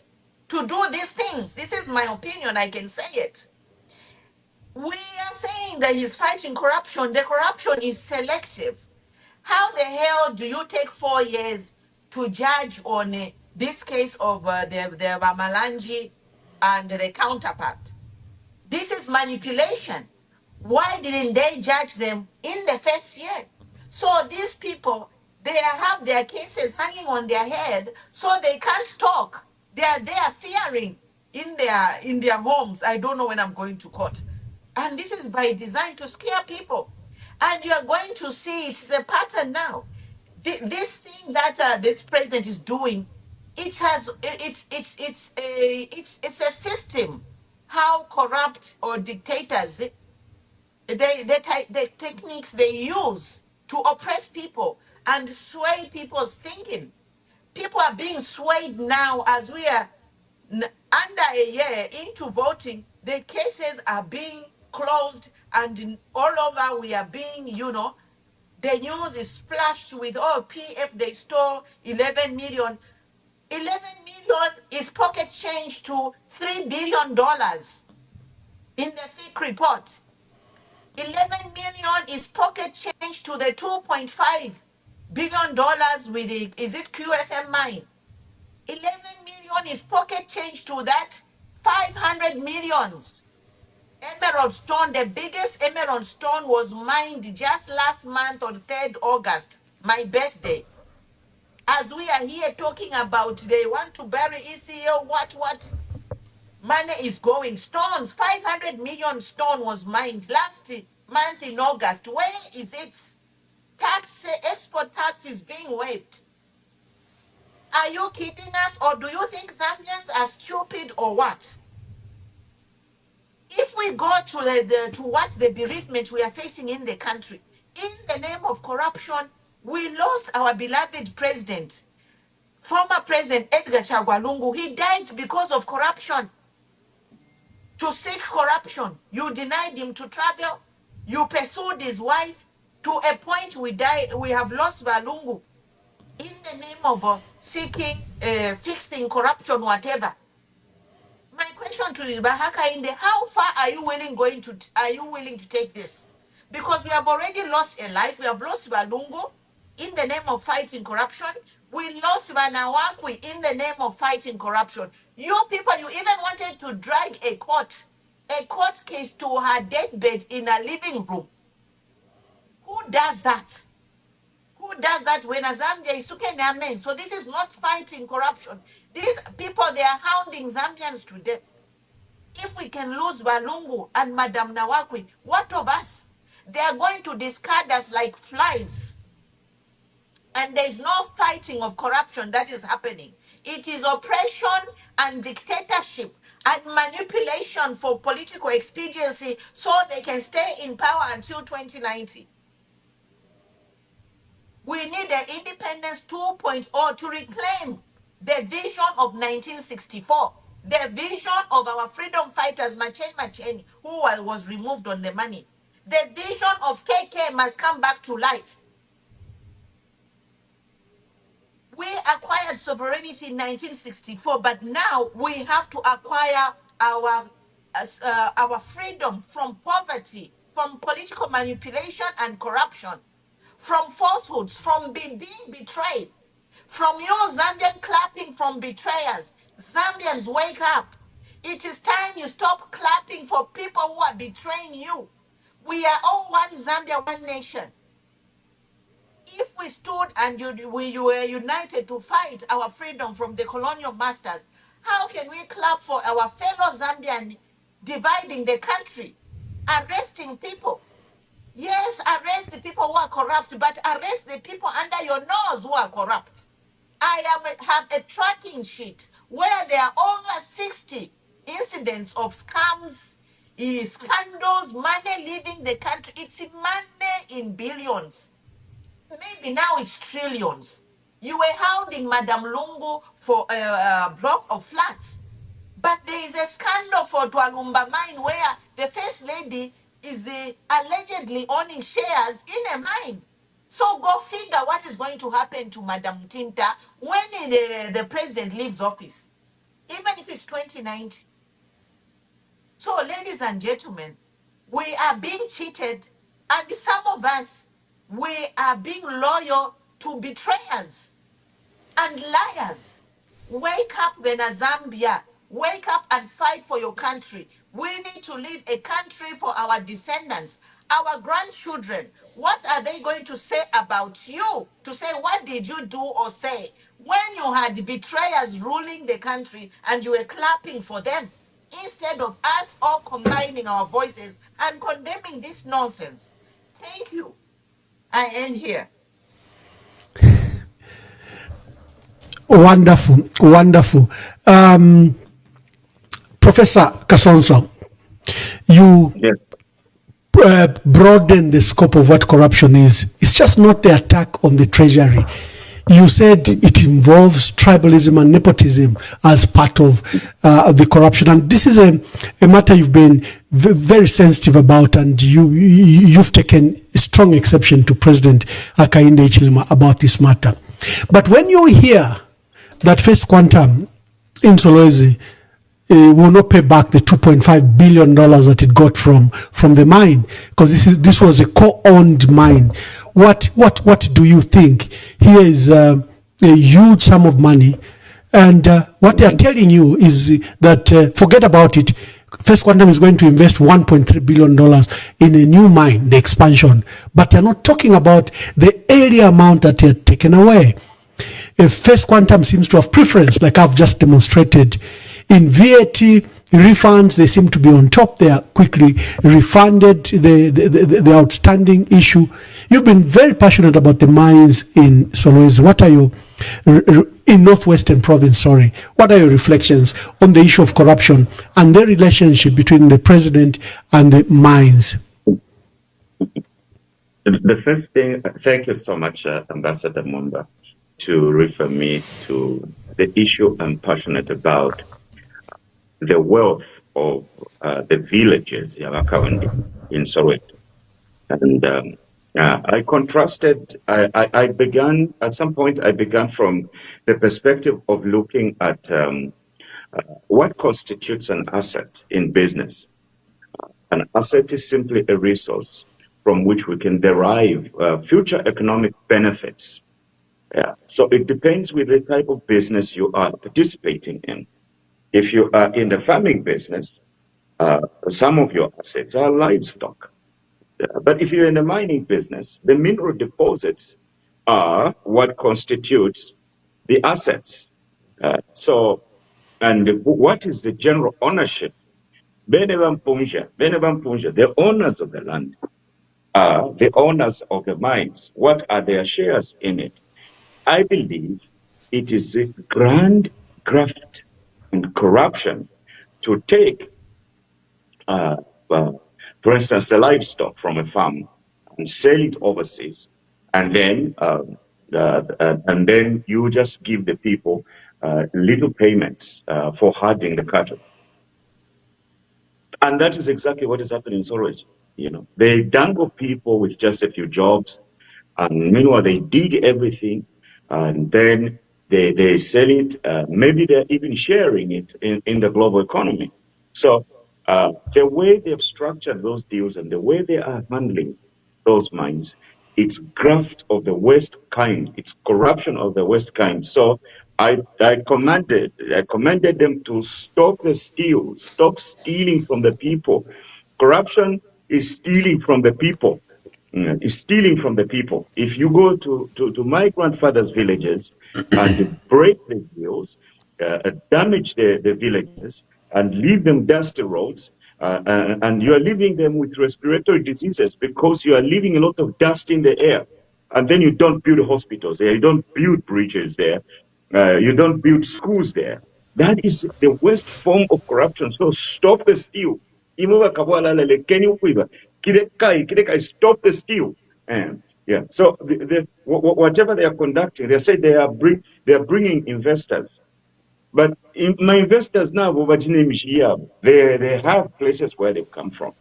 A: to do these things. This is my opinion. I can say it. We are saying that he's fighting corruption. The corruption is selective. How the hell do you take 4 years to judge on this case of the Bamalanji and the counterpart? This is manipulation. Why didn't they judge them in the first year? So these people, they have their cases hanging on their head, so they can't talk. They are there fearing in their homes. I don't know when I'm going to court. And this is by design to scare people. And you are going to see it's a pattern now. This thing that this president is doing, it has it's a system. How corrupt or dictators the techniques they use to oppress people and sway people's thinking. People are being swayed now as we are under a year into voting. The cases are being closed, and all over we are being, the news is splashed with, oh, PF, they stole 11 million. 11 million is pocket change to $3 billion in the FIC report. 11 million is pocket change to the $2.5 billion with the, is it QFM mine? 11 million is pocket change to that 500 millions. Emerald Stone, the biggest emerald stone was mined just last month on 3rd August, my birthday. As we are here talking about they want to bury ECO, what money is going. Stones, 500 million stone was mined last month in August. Where is it? Tax, export tax is being waived. Are you kidding us, or do you think Zambians are stupid or what? If we go to towards the bereavement we are facing in the country, in the name of corruption, we lost our beloved president, former President Edgar Chagwa. He died because of corruption. To seek corruption, you denied him to travel. You pursued his wife to a point we have lost Valungu in the name of seeking, fixing corruption, whatever. My question to you, Bahaka Inde, how far are you willing to take this? Because we have already lost a life. We have lost Valungu in the name of fighting corruption. We lost Vanawakwi in the name of fighting corruption. You people, you even wanted to drag a court case to her deathbed in a living room. Who does that? Who does that when a Zambia is suke amen? So this is not fighting corruption. These people, they are hounding Zambians to death. If we can lose Balungu and Madam Nawakwi, what of us? They are going to discard us like flies. And there is no fighting of corruption that is happening. It is oppression and dictatorship and manipulation for political expediency so they can stay in power until 2090. We need an independence 2.0 to reclaim the vision of 1964, the vision of our freedom fighters, Machen, who was removed on the money. The vision of KK must come back to life. We acquired sovereignty in 1964, but now we have to acquire our freedom from poverty, from political manipulation and corruption, from falsehoods, from being betrayed, from you Zambian clapping from betrayers. Zambians, wake up. It is time you stop clapping for people who are betraying you. We are all one Zambia, one nation. If we stood and we were united to fight our freedom from the colonial masters, how can we clap for our fellow Zambian dividing the country, arresting people? Yes, arrest the people who are corrupt, but arrest the people under your nose who are corrupt. Have a tracking sheet where there are over 60 incidents of scams, scandals, money leaving the country. It's money in billions. Maybe now it's trillions. You were hounding Madam Lungu for a block of flats. But there is a scandal for Tualumba mine where the first lady is allegedly owning shares in a mine. So go figure what is going to happen to Madam Tinta when the president leaves office. even if it's 2090. So, ladies and gentlemen, we are being cheated, and some of us, we are being loyal to betrayers and liars. Wake up, Zambia. Wake up and fight for your country. We need to leave a country for our descendants, our grandchildren. What are they going to say about you? To say, what did you do or say when you had betrayers ruling the country and you were clapping for them? Instead of us all combining our voices and condemning this nonsense. Thank you. I end here.
B: Wonderful, wonderful. Professor Kasonso, you
D: Yes.
B: broaden the scope of what corruption is. It's just not the attack on the treasury. You said it involves tribalism and nepotism as part of the corruption, and this is a matter you've been very sensitive about, and you've taken strong exception to President Hakainde Hichilema about this matter. But when you hear that First Quantum in Solwezi will not pay back the $2.5 billion that it got from the mine, because this was a co-owned mine. What do you think? Here is a huge sum of money, and what they are telling you is that forget about it. First Quantum is going to invest $1.3 billion in a new mine, the expansion, but they're not talking about the area amount that they're taken away. If First Quantum seems to have preference, like I've just demonstrated. In VAT refunds, they seem to be on top. They are quickly refunded the outstanding issue. You've been very passionate about the mines in Solwezi. What are your, in Northwestern Province, sorry, what are your reflections on the issue of corruption and the relationship between the president and the mines?
D: The first thing, thank you so much, Ambassador Mumba, to refer me to the issue I'm passionate about, the wealth of the villages in Soweto. And I contrasted, I began, at some point, I began from the perspective of looking at what constitutes an asset in business. An asset is simply a resource from which we can derive future economic benefits. Yeah. So it depends with the type of business you are participating in. If you are in the farming business, some of your assets are livestock. But if you're in the mining business, the mineral deposits are what constitutes the assets. And what is the general ownership? The owners of the land are the owners of the mines. What are their shares in it? I believe it is a grand graft and corruption to take, for instance, the livestock from a farm and sell it overseas, and then you just give the people little payments for herding the cattle. And that is exactly what is happening in Soroj. They dangle people with just a few jobs, and meanwhile they dig everything, and then they sell it. Maybe they're even sharing it in the global economy. So the way they've structured those deals and the way they are handling those mines, it's graft of the worst kind. It's corruption of the worst kind. So I commended them to stop the steal, stop stealing from the people. Corruption is stealing from the people. Is stealing from the people. If you go to my grandfather's villages and break the wheels, damage the villages, and leave them dusty roads, and you are leaving them with respiratory diseases because you are leaving a lot of dust in the air. And then you don't build hospitals there, you don't build bridges there, you don't build schools there. That is the worst form of corruption. So stop the steal. Stop the steal. Yeah. So whatever they are conducting, they say they are bringing investors. But my investors now, they have places where they've come from.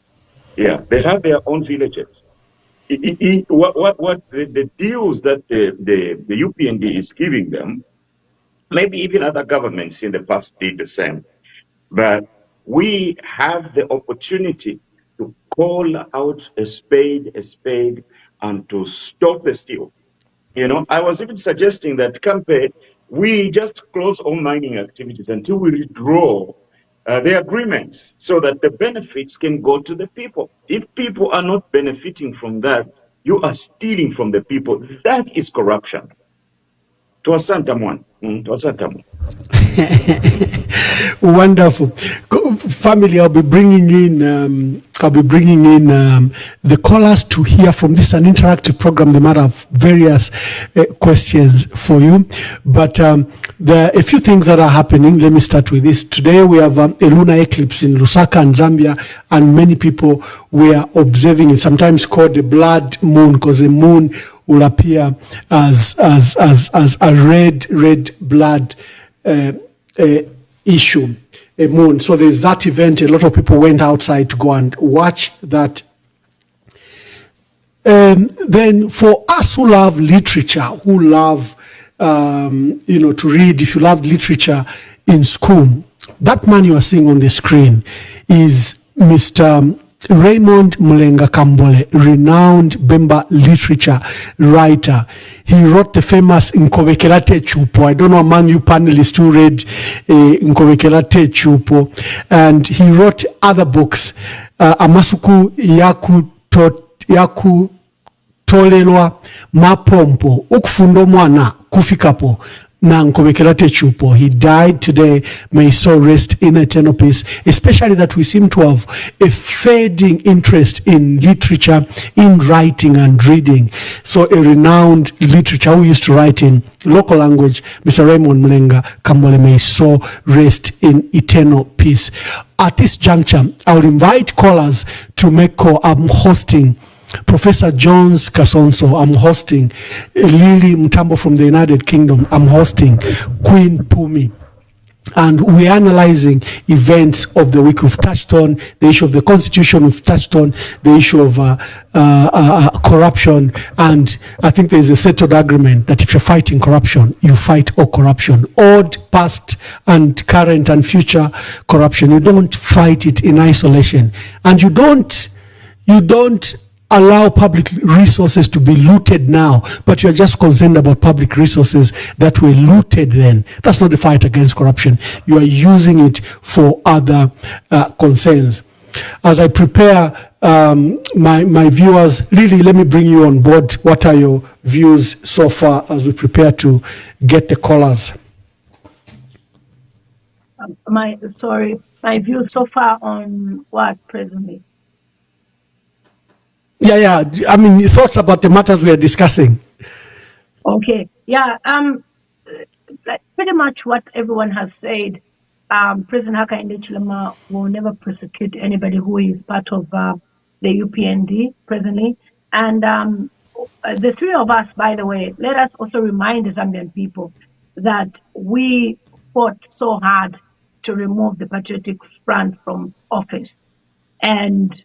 D: Yeah, they have their own villages. What the deals that the UPND is giving them Maybe even other governments in the past did the same. But we have the opportunity to call out a spade, and to stop the steal. You know, I was even suggesting that campaign, we just close all mining activities until we withdraw the agreements so that the benefits can go to the people. If people are not benefiting from that, you are stealing from the people. That is corruption. To a Santa one. To a Santa one.
B: Wonderful. Family, I'll be bringing in the callers to hear from this. An interactive program. They might have various questions for you, but there are a few things that are happening. Let me start with this. Today we have a lunar eclipse in Lusaka and Zambia, and many people were observing it. Sometimes called the blood moon, because the moon will appear as a red blood issue, a moon. So there's that event. A lot of people went outside to go and watch that. Then for us who love literature, who love to read, if you love literature in school, that man you are seeing on the screen is Mr. Raymond Mulenga Kambole, renowned Bemba literature writer. He wrote the famous Nkobekerate Chupo. I don't know among you panelists who read Nkobekerate Chupo. And he wrote other books. Amasuku Yaku Tolelwa Mapompo, Ukfundo Mwana Kufikapo. Nankobekerate Chupo. He died today. May his soul rest in eternal peace. Especially that we seem to have a fading interest in literature, in writing and reading. So a renowned literature who used to write in local language, Mr. Raymond Mulenga Kambole, may his soul rest in eternal peace. At this juncture, I will invite callers to make call. I'm hosting Professor Jones Kasonso. I'm hosting Lily Mutambo from the United Kingdom. I'm hosting Queen Pumi. And we're analyzing events of the week. We've touched on the issue of the Constitution. We've touched on the issue of corruption. And I think there's a settled agreement that if you're fighting corruption, you fight all corruption. Old, past, and current and future corruption. You don't fight it in isolation. And you don't allow public resources to be looted now, but you're just concerned about public resources that were looted then. That's not the fight against corruption. You are using it for other concerns. As I prepare my viewers, really, let me bring you on board. What are your views so far as we prepare to get the callers?
C: My view so far on what presently?
B: Yeah. I mean, your thoughts about the matters we are discussing.
C: Okay. Yeah. Pretty much what everyone has said. President Hakainde Hichilema will never prosecute anybody who is part of the UPND presently. And the three of us, by the way, let us also remind the Zambian people that we fought so hard to remove the Patriotic Front from office. And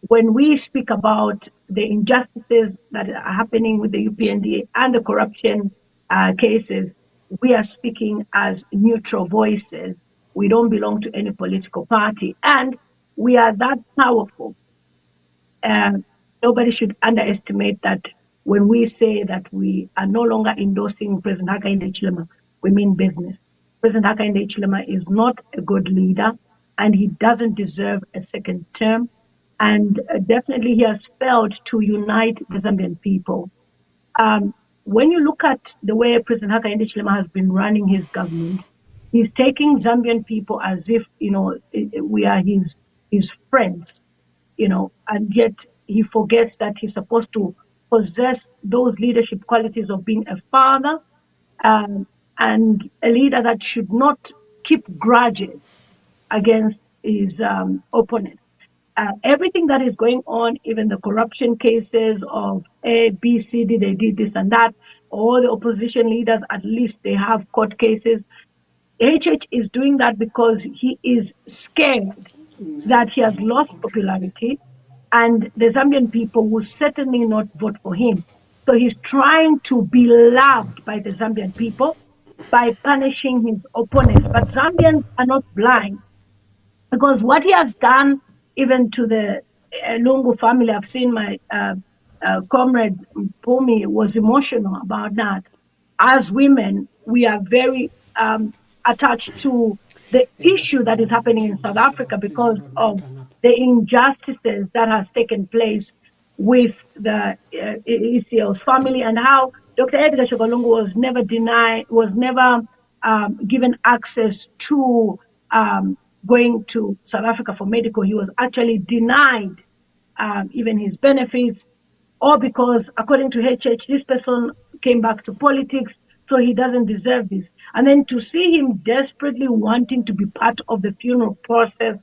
C: when we speak about the injustices that are happening with the UPND and the corruption cases, we are speaking as neutral voices. We don't belong to any political party. And we are that powerful. Nobody should underestimate that when we say that we are no longer endorsing President Hakainde Hichilema, we mean business. President Hakainde Hichilema is not a good leader, and he doesn't deserve a second term. And definitely he has failed to unite the Zambian people. When you look at the way President Hakainde Hichilema has been running his government, he's taking Zambian people as if, we are his friends, and yet he forgets that he's supposed to possess those leadership qualities of being a father and a leader that should not keep grudges against his opponents. Everything that is going on, even the corruption cases of A, B, C, D, they did this and that, all the opposition leaders, at least they have court cases. HH is doing that because he is scared that he has lost popularity and the Zambian people will certainly not vote for him. So he's trying to be loved by the Zambian people by punishing his opponents. But Zambians are not blind, because what he has done, even to the Lungu family, I've seen my comrade Pumi was emotional about that. As women, we are very attached to the issue that is happening in South Africa because of the injustices that has taken place with the ECL's family, and how Dr. Edgar Shogalungu was never denied, was never given access to going to South Africa for medical. He was actually denied even his benefits, or because, according to HH, this person came back to politics, so he doesn't deserve this. And then to see him desperately wanting to be part of the funeral process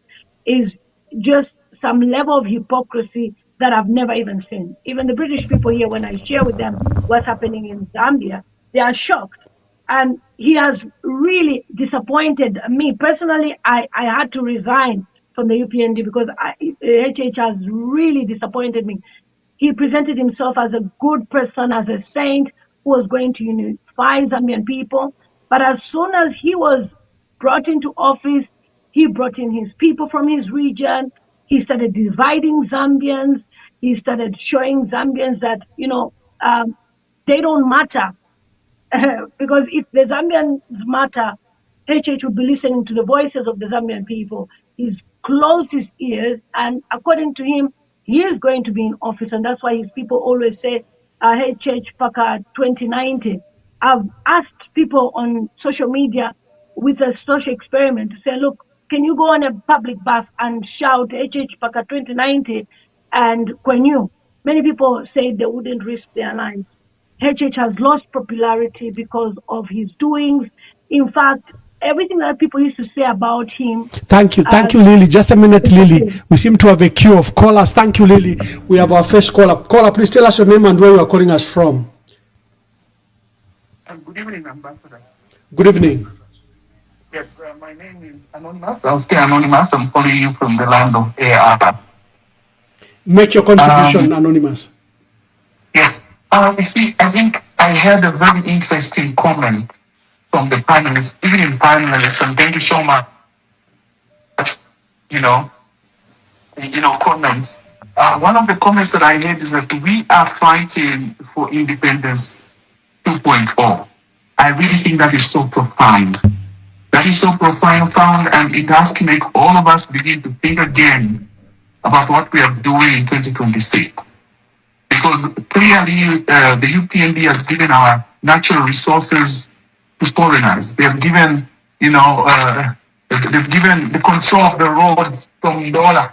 C: is just some level of hypocrisy that I've never even seen. Even the British people here, when I share with them what's happening in Zambia, they are shocked. And he has really disappointed me. Personally, I had to resign from the UPND because HH has really disappointed me. He presented himself as a good person, as a saint who was going to unify Zambian people. But as soon as he was brought into office, he brought in his people from his region. He started dividing Zambians. He started showing Zambians that, they don't matter. Because if the Zambians matter, HH would be listening to the voices of the Zambian people. He's closed his ears, and according to him, he is going to be in office, and that's why his people always say, HH Paka 2090. I've asked people on social media with a social experiment to say, look, can you go on a public bus and shout HH Paka 2090 and Kwenyu? Many people say they wouldn't risk their lives. HH has lost popularity because of his doings. In fact, everything that people used to say about him.
B: Thank you.
C: Uh,
B: Thank you, Lily. Just a minute, Lily. We seem to have a queue of callers. Thank you, Lily. We have our first caller. Caller, please tell us your name and where you are calling us from.
E: Good evening, Ambassador.
B: Good evening.
E: Yes, my name is Anonymous. I'll stay anonymous. I'm calling you from the land of AR.
B: Make your contribution, Anonymous.
E: Yes. You see, I think I had a very interesting comment from the panelists, even in panelists, and thank you so much. You know, comments. One of the comments that I made is that we are fighting for independence 2.0. I really think that is so profound. That is so profound, and it has to make all of us begin to think again about what we are doing in 2026. Because clearly the UPND has given our natural resources to foreigners. They have given, they've given the control of the roads from Ndola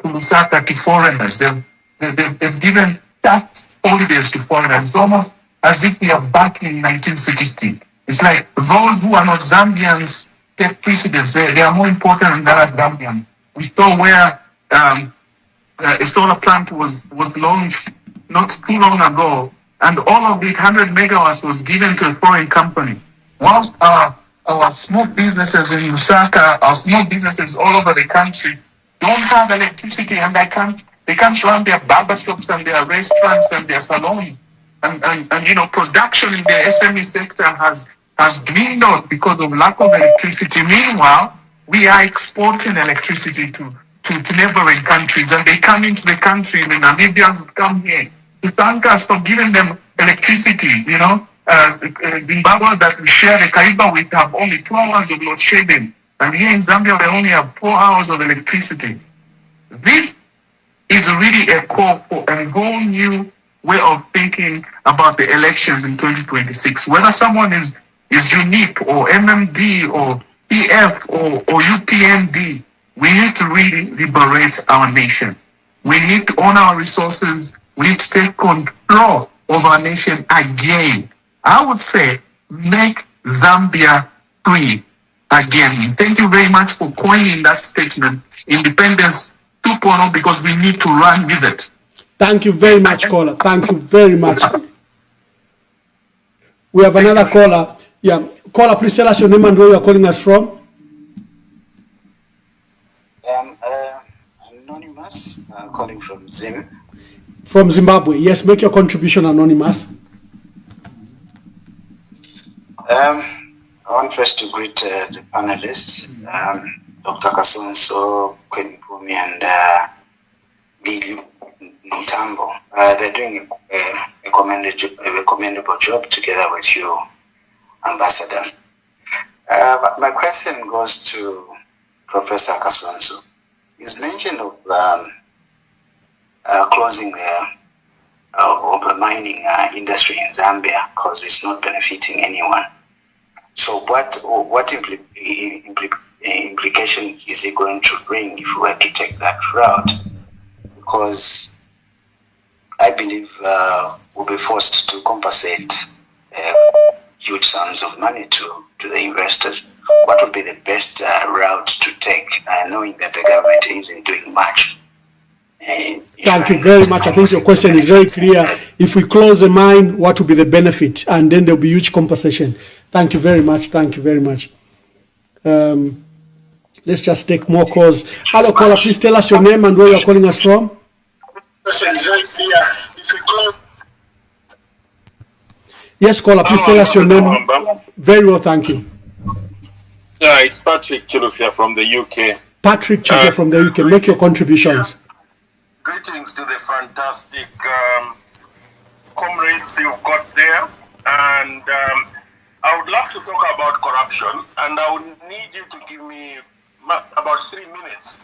E: to Lusaka to foreigners. They've given tax holidays to foreigners. It's almost as if we are back in 1960. It's like those who are not Zambians take precedence. They are more important than us Zambians. We saw where a solar plant was launched not too long ago, and all of it, 100 megawatts, was given to a foreign company. Whilst our small businesses in Lusaka, our small businesses all over the country don't have electricity, and they can't run their barber shops and their restaurants and their salons. And production in the SME sector has dwindled because of lack of electricity. Meanwhile, we are exporting electricity to neighboring countries, and they come into the country, and the Namibians would come here to thank us for giving them electricity. Zimbabwe, that we share the Kaiba with, have only 2 hours of load shedding, and here in Zambia we only have 4 hours of electricity. This is really a call for a whole new way of thinking about the elections in 2026. Whether someone is unique or MMD or EF or UPND, we need to really liberate our nation. We need to own our resources. We need to take control of our nation again. I would say, make Zambia free again. Thank you very much for coining that statement, independence 2.0, because we need to run with it.
B: Thank you very much, caller. Thank you very much. We have another caller. Yeah, caller, please tell us your name and where you are calling us from.
F: Anonymous, calling from Zim.
B: From Zimbabwe. Yes, make your contribution, Anonymous.
F: first to greet the panelists, Dr. Kasonso, Queen Pumi, and Billy Ntambo. They're doing a commendable job together with you, Ambassador. My question goes to Professor Kasonso. He's mentioned of closing of the mining industry in Zambia because it's not benefiting anyone. So what implication is it going to bring if we were to take that route? Because I believe we'll be forced to compensate huge sums of money to the investors. What would be the best route to take, knowing that the government isn't doing much?
B: Thank you very much. I think your question is very clear. If we close the mine, what will be the benefit? And then there'll be huge compensation. Thank you very much. Thank you very much. Let's just take more calls. Hello, caller. Please tell us your name and where you're calling us from. Yes, caller. Please tell us your name. Very well, thank you.
G: Yeah, it's Patrick Chilufia from the UK.
B: Patrick Chilufia from the UK. Make your contributions.
G: Greetings to the fantastic comrades you've got there. And I would love to talk about corruption, and I would need you to give me about 3 minutes.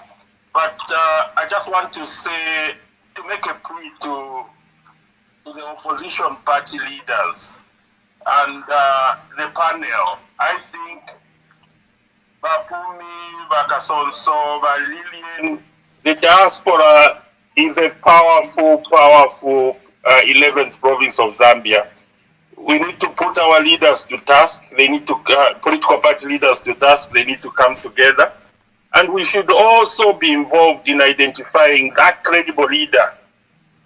G: But I just want to say, to make a plea to the opposition party leaders and the panel. I think Bapumi, Bakasonso, Lillian, the diaspora is a powerful 11th province of Zambia. We need to put our leaders to task. They need to, political party leaders to task. They need to come together. And we should also be involved in identifying that credible leader,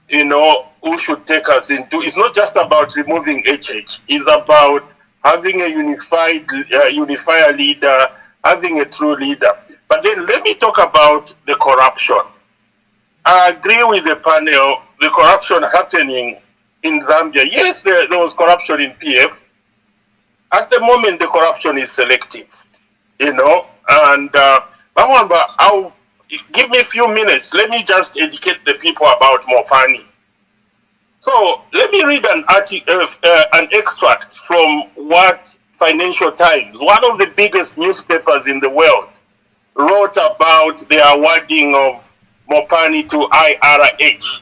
G: who should take us into. It's not just about removing HH. It's about having a unifier leader, having a true leader. But then let me talk about the corruption. I agree with the panel, the corruption happening in Zambia. Yes, there was corruption in PF. At the moment, the corruption is selective, and I'll give me a few minutes. Let me just educate the people about Mopani. So let me read an extract from what Financial Times, one of the biggest newspapers in the world, wrote about the awarding of Mopani to IRH.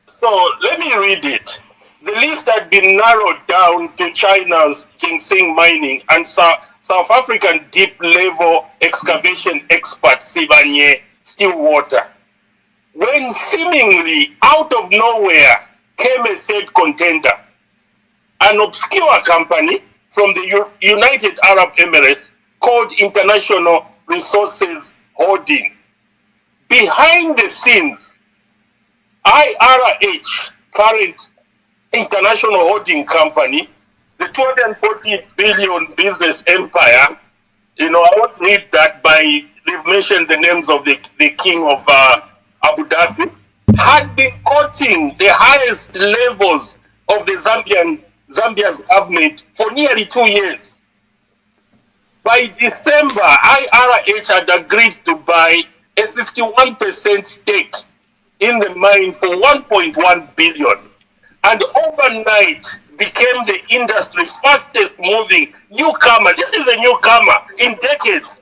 G: So let me read it. The list had been narrowed down to China's Ginseng mining and South African deep-level excavation expert Sibanye Stillwater, when seemingly out of nowhere came a third contender, an obscure company from the United Arab Emirates called International Resources Holding. Behind the scenes, IRH, current international holding company, the 240 billion business empire, I won't read that they've mentioned the names of the king of Abu Dhabi, had been quoting the highest levels of the Zambia's government for nearly 2 years. By December, IRH had agreed to buy a 51% stake in the mine for 1.1 billion, and overnight became the industry's fastest moving newcomer. This is a newcomer in decades.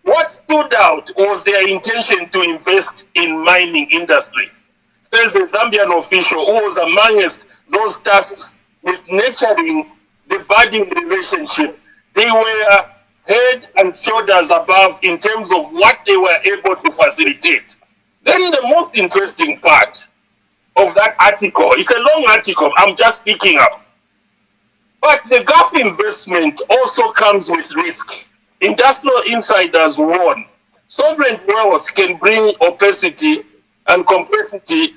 G: What stood out was their intention to invest in mining industry. Says a Zambian official who was amongst those tasks with nurturing the budding relationship. They were head and shoulders above in terms of what they were able to facilitate. Then the most interesting part of that article, it's a long article, I'm just picking up. But the Gulf investment also comes with risk. Industrial insiders warn sovereign wealth can bring opacity and complexity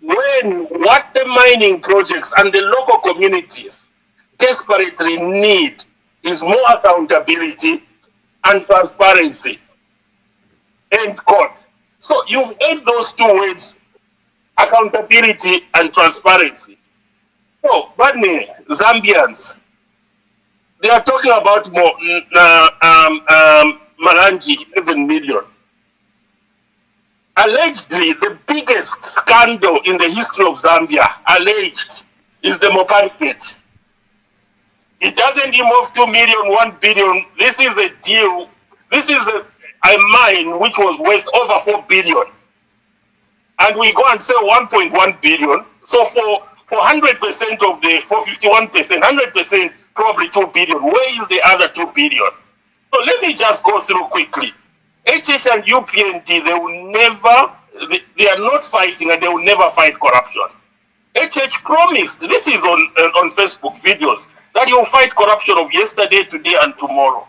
G: when what the mining projects and the local communities desperately need is more accountability and transparency. End quote. So you've heard those two words, accountability and transparency. So, Zambians, They are talking about Marangi, 11 million. Allegedly, the biggest scandal in the history of Zambia, alleged, is the Mopani pit. It doesn't involve 2 million, 1 billion. This is a deal. This is a mine which was worth over 4 billion. And we go and sell 1.1 billion. So for 100% of for 51%, 100%, probably 2 billion. Where is the other 2 billion? So let me just go through quickly. HH and UPND, they are not fighting and they will never fight corruption. HH promised, this is on Facebook videos, that he will fight corruption of yesterday, today, and tomorrow.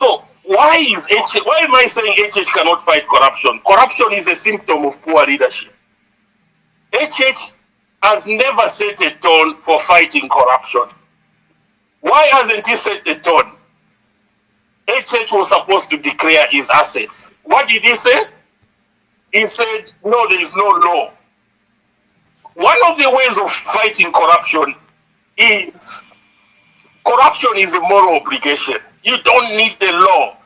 G: So why am I saying HH cannot fight corruption? Corruption is a symptom of poor leadership. HH has never set a tone for fighting corruption. Why hasn't he set the tone? HH was supposed to declare his assets. What did he say? He said, no, there is no law. One of the ways of fighting corruption is a moral obligation. You don't need the law.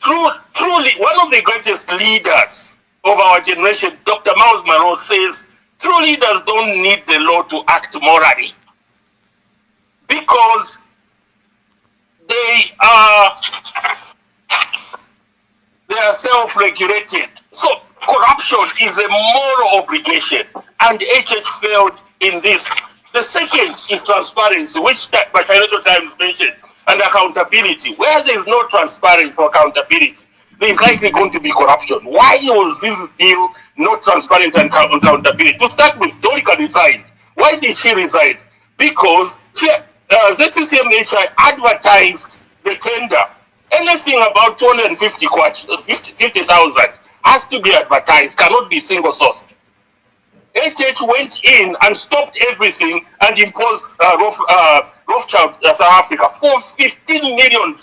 G: Truly, one of the greatest leaders of our generation, Dr. Miles Monroe, says, true leaders don't need the law to act morally, because they are self-regulated. So corruption is a moral obligation, and HH failed in this. The second is transparency, which my Financial Times mentioned, and accountability. Where there is no transparency or accountability, there is likely going to be corruption. Why was this deal not transparent and accountability? To start with, Dorika resigned. Why did she resign? Because ZCCM-HI advertised the tender. Anything about 250,000 has to be advertised, cannot be single sourced. HH went in and stopped everything and imposed Rothschild South Africa for $15 million.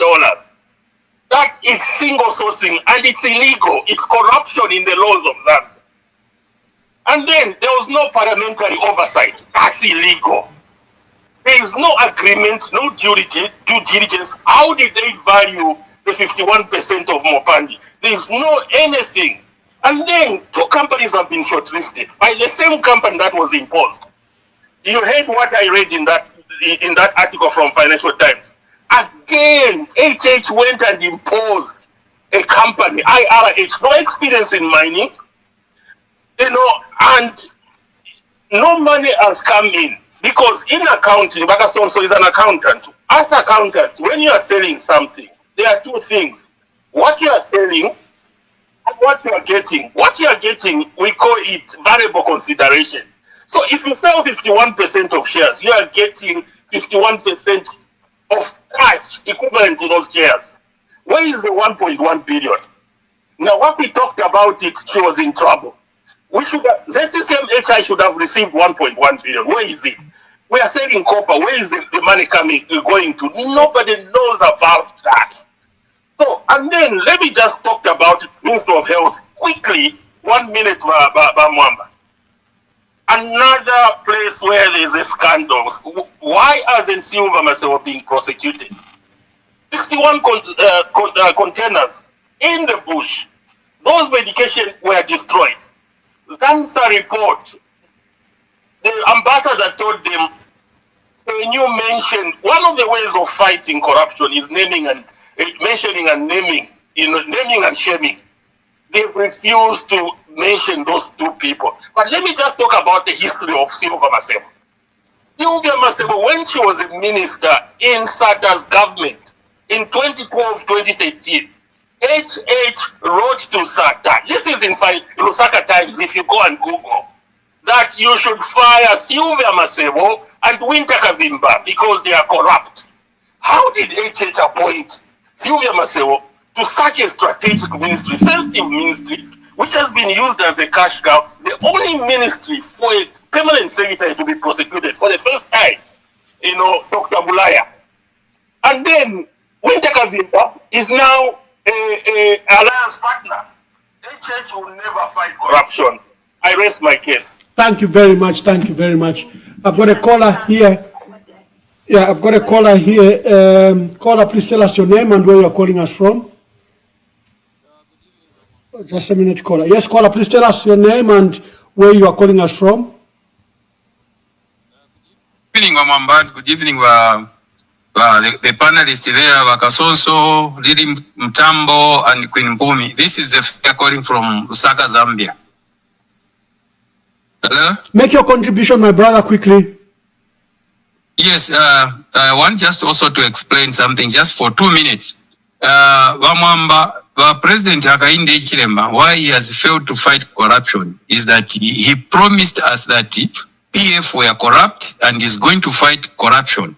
G: That is single sourcing, and it's illegal. It's corruption in the laws of Zambia. And then there was no parliamentary oversight. That's illegal. There is no agreement, no due diligence. How did they value the 51% of Mopani? There is no anything. And then 2 companies have been shortlisted by the same company that was imposed. You heard what I read in that article from Financial Times. Again, HH went and imposed a company, IRH, no experience in mining, and no money has come in. Because in accounting, Bakasonso is an accountant. As an accountant, when you are selling something, there are 2 things. What you are selling and what you are getting. What you are getting, we call it variable consideration. So if you sell 51% of shares, you are getting 51% of cash equivalent to those shares. Where is the 1.1 billion? Now, what we talked about it, she was in trouble. ZCCM-HI should have received 1.1 billion. Where is it? We are selling copper. Where is the money going to? Nobody knows about that. So, and then let me just talk about Minister of Health quickly. 1 minute, Bamwamba. Another place where there is a scandal. Why hasn't Silva Masewa being prosecuted? 61 containers in the bush. Those medications were destroyed. Zansa report, the ambassador told them, when you mention, one of the ways of fighting corruption is naming and mentioning and naming, naming and shaming. They've refused to mention those 2 people. But let me just talk about the history of Silva Masewa. Silva Masewa, when she was a minister in Sata's government in 2012-2013, HH wrote to Sata, this is in Lusaka Times, if you go and Google, that you should fire Silvia Masewa and Winter Kavimba because they are corrupt. How did HH appoint Silvia Masewa to such a strategic ministry, sensitive ministry, which has been used as a cash cow, the only ministry for a permanent secretary to be prosecuted for the first time, Dr. Bulaya. And then Winter Kavimba is now a alliance partner. HH will never fight corruption. I rest my case.
B: Thank you very much. Thank you very much. I've got a caller here. Yeah, I've got a caller here. Caller, please tell us your name and where you're calling us from. Just a minute, caller. Yes, caller, please tell us your name and where you are calling us from.
E: Good evening, Wamambad. Good evening, the panelists there, Wakasonso, Lili Mtambo, and Queen Bumi. This is the fair calling from Lusaka, Zambia. Hello?
B: Make your contribution, my brother, quickly.
E: Yes, I want just also to explain something just for 2 minutes. Wamwamba, President Hakainde Hichilema, why he has failed to fight corruption is that he promised us that PF were corrupt and is going to fight corruption.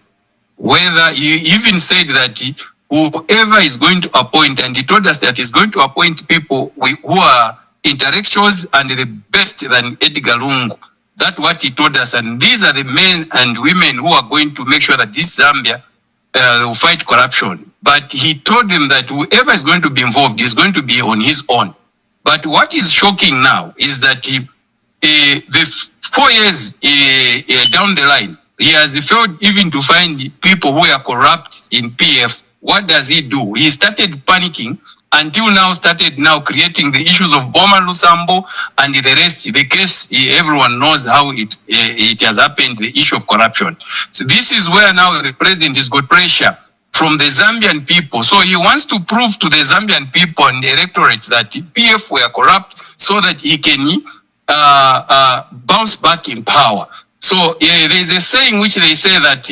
E: Whether he even said that whoever is going to appoint, and he told us that he's going to appoint people who are intellectuals and the best than Edgar Lungu. That's what he told us, and these are the men and women who are going to make sure that this Zambia will fight corruption. But he told them that whoever is going to be involved is going to be on his own. But what is shocking now is that the 4 years down the line, he has failed even to find people who are corrupt in PF. What does he do? He started panicking until now, started now creating the issues of Boma Lusambo and the rest. The case, everyone knows how it has happened, the issue of corruption. So this is where now the president has got pressure from the Zambian people. So he wants to prove to the Zambian people and the electorates that PF were corrupt so that he can bounce back in power. So there's a saying which they say that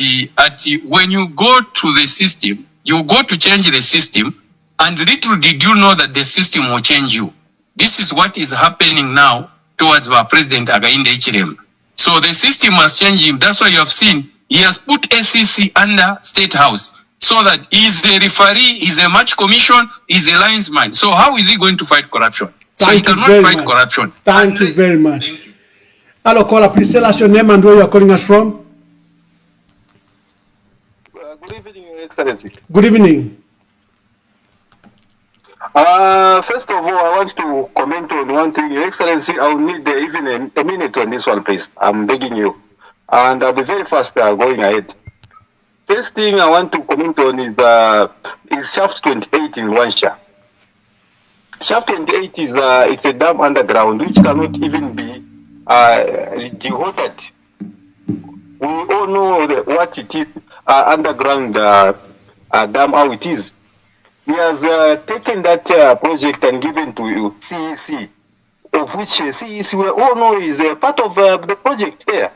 E: when you go to the system, you go to change the system, and little did you know that the system will change you. This is what is happening now towards our President Hakainde Hichilema. So the system has changed him. That's why you have seen he has put SCC under State House so that he's a referee, he's a match commission, he's a linesman. So how is he going to fight corruption? So he cannot fight corruption.
B: Thank you very much. Thank you. Hello, caller. Please tell us your name and where you are calling us from.
H: Good evening, Your Excellency.
B: Good evening.
H: First of all, I want to comment on one thing. Your Excellency, I will need even a minute on this one, please. I'm begging you. And I'll be very fast going ahead. First thing I want to comment on is Shaft 28 in Wansha. Shaft 28 is it's a dam underground which cannot even be dewatered. We all know what it is, underground dam, how it is. He has taken that project and given to CEC, of which CEC we all know is part of the project here.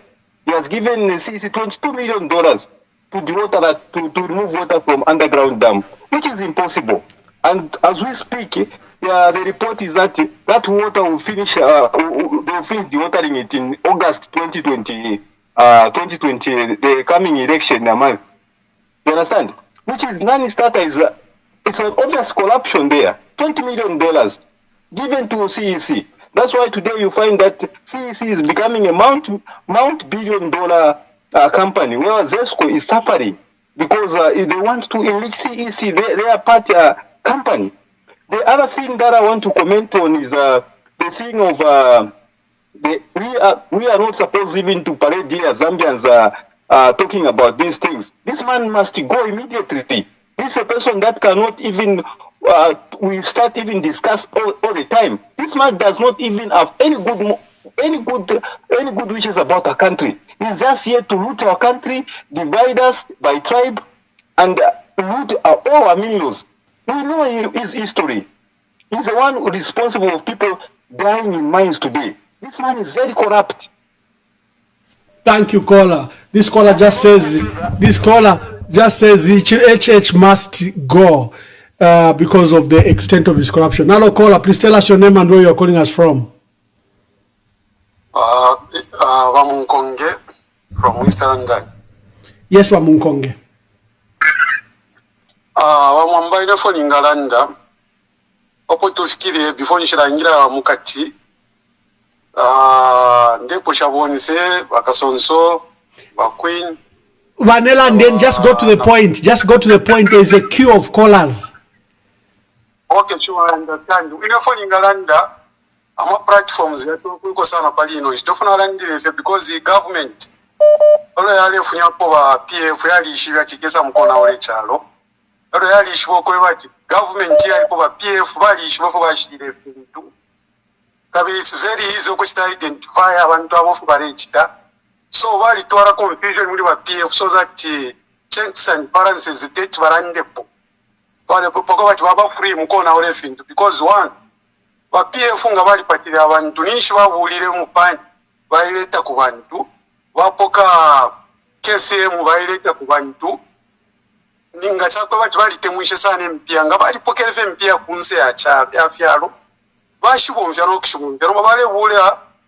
H: He has given CEC $22 million to dewater, to remove water from underground dam, which is impossible. And as we speak, the report is that that water will finish, they will finish dewatering it in August 2020, the coming election month. You understand? Which is non-starter, it's an obvious corruption there. $20 million given to CEC. That's why today you find that CEC is becoming a multi-billion-dollar company, where ZESCO is suffering because if they want to enrich CEC, they are part company. The other thing that I want to comment on is the thing of we are not supposed even to parade here. Zambians talking about these things. This man must go immediately. This is a person that cannot even we start even discuss all the time. This man does not even have any good wishes about our country. He's just here to loot our country, divide us by tribe, and loot all our minerals. We know his history. He's the one responsible of people dying in mines today. This man is very corrupt.
B: Thank you, caller. This caller just says HH must go because of the extent of his corruption. Hello, caller. Please tell us your name and where you are calling us from.
I: Wamunkonge from East London.
B: Yes, Wamunkonge.
I: Wamwamba ina phone Ngalanda. Opo tufikire before nishirangira mukati. Ndipo shabonise bakasonso Queen.
B: Vanilla, and then just go to the point. Just go to the point. There is a queue of callers.
I: Okay, sure, I understand. Ina phone Ngalanda. Ama platforms yato kuliko sana palino. Isitofuna landire because the government olwo yali efunyako ba PF yaliishibwa kigeza mukona olekyalo olwo yaliishibwa okweba ati gavumenti yaliko ba PF baliishibwako bashirira ebintu kabiri it's very easy okukita identify abantu abofu baregita so balitwala confusion muri ba PF so that checks and balances date barandepo poko bati baba free mukona ole fintu because one ba PF nga balipatira abantu nishi babulire mu pani bayileta ku bantu bapoka KCM bayileta ku bantu ninga chakwe bati balitemuishe sana empia nga balipokera empia kunse ya fyalo bashibumvya n'okishibumvya no bale bule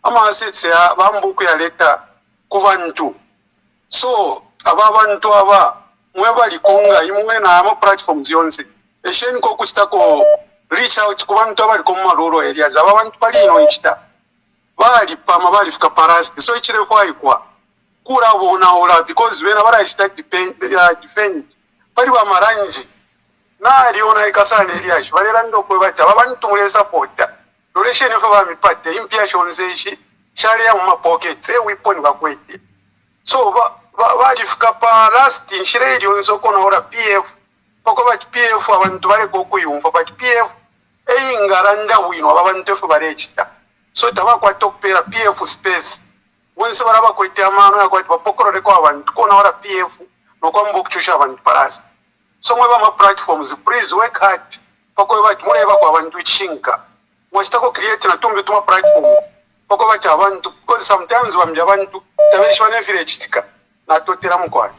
I: amasetse bambuku ya leta ku bantu so aba bantu aba mwe bali konga imwe na ama platforms yonse esheni ko kutako reach out ku bantu abali ko maruro areas aba bantu bali ino nchita bali pama bali fika parasti so ichire kwa ikwa kura bona ola because when abara start defend bali ba maranji na aliona ikasana eliash bali rando ko bacha abantu mule supporta relation of ba mipate impia shonzeshi sharia mu pockets e weapon bakwete so bali fika pa last inshire yonzo kona ora PF poko ba PF abantu bali ko kuyumva ba PF eyingaranda wino abantu fu barechita so tabakwa tokpera PF space wense baraba kwete amano yakwete bapokorole ko abantu kona ora PF nokwamba okuchusha abantu parasi so mwe ba ma platforms please work hard poko ba muleba kwa abantu chinka mwachitako create na tumbe tuma platforms poko ba abantu because sometimes bamja abantu tabeshwa ne vile chitika na totera mkwani.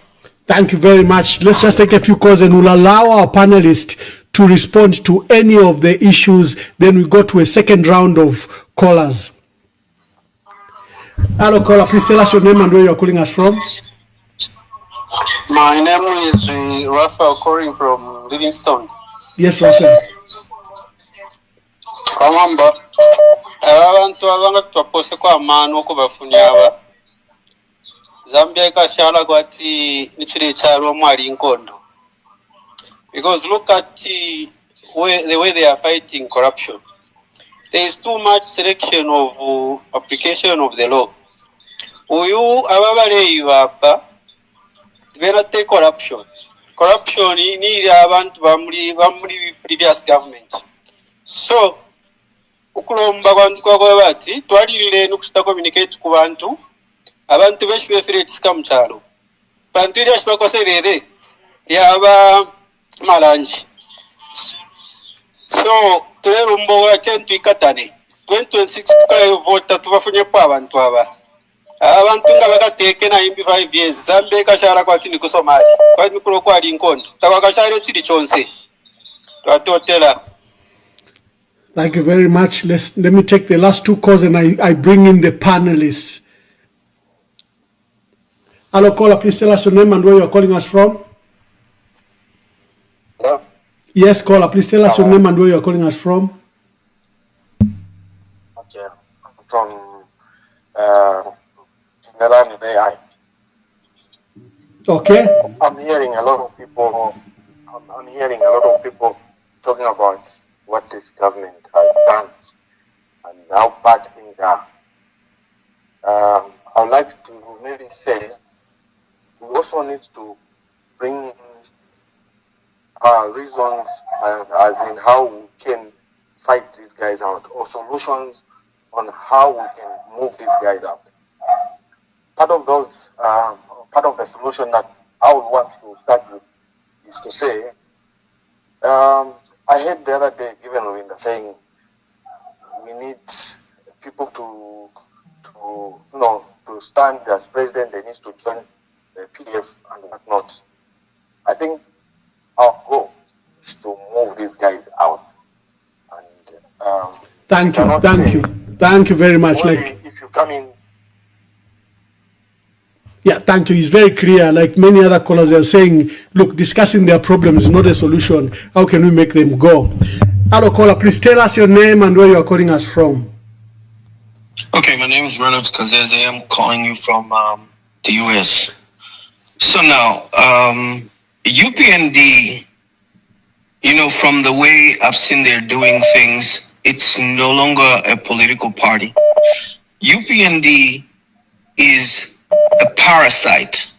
B: Thank you very much. Let's just take a few calls and we'll allow our panelists to respond to any of the issues. Then we go to a second round of callers. Hello, caller. Please tell us your name and where you're calling us from.
J: My name is Raphael calling from Livingstone.
B: Yes, Raphael.
J: Kamamba, abantu abanga twapose kwa mano kubafunyaba. Zambia ikashala kwati nichiri charo mwali nkondo. Because look at the way they are fighting corruption. There is too much selection of application of the law. Uyu ababale yuapa venate corruption. Corruption ni abantu bamuli previous government. So ukulomba bantu kwa bati twalile nukusta communicate ku bantu abantu beshi befire chikamchalo pantiri ashbakoserere yaba malanji so turerumbo wa 10 ikatane 2026 tukayo vote tubafunye pa abantu abantu nga bakateke na imbi 5 years Zambia kashara kwati ni kusomali kwa mikuro kwa linkondo tabakashare chiri chonse twatotela.
B: Thank you very much. Let me take the last two calls and I bring in the panelists. Hello, caller. Please tell us your name and where you're calling us from.
J: Hello?
B: Yes, caller. Please tell us your name and where you're calling us from.
J: Okay, I'm from Ngalani AI.
B: Okay.
J: I'm hearing a lot of people. I'm hearing a lot of people talking about what this government has done and how bad things are. I would like to maybe say we also need to bring in reasons as in how we can fight these guys out or solutions on how we can move these guys out. Part of the solution that I would want to start with is to say, I heard the other day given Rwinda saying we need people to stand as president. They need to join the PF and whatnot. I think our goal is to move these guys out. And
B: thank you very much. Like,
J: if you come in.
B: Yeah, thank you. It's very clear. Like many other callers are saying, look, discussing their problems is not a solution. How can we make them go? Hello, caller. Please tell us your name and where you are calling us from.
K: Okay, my name is Reynolds Kazeze. I'm calling you from the US. So now, UPND, from the way I've seen they're doing things, it's no longer a political party. UPND is a parasite.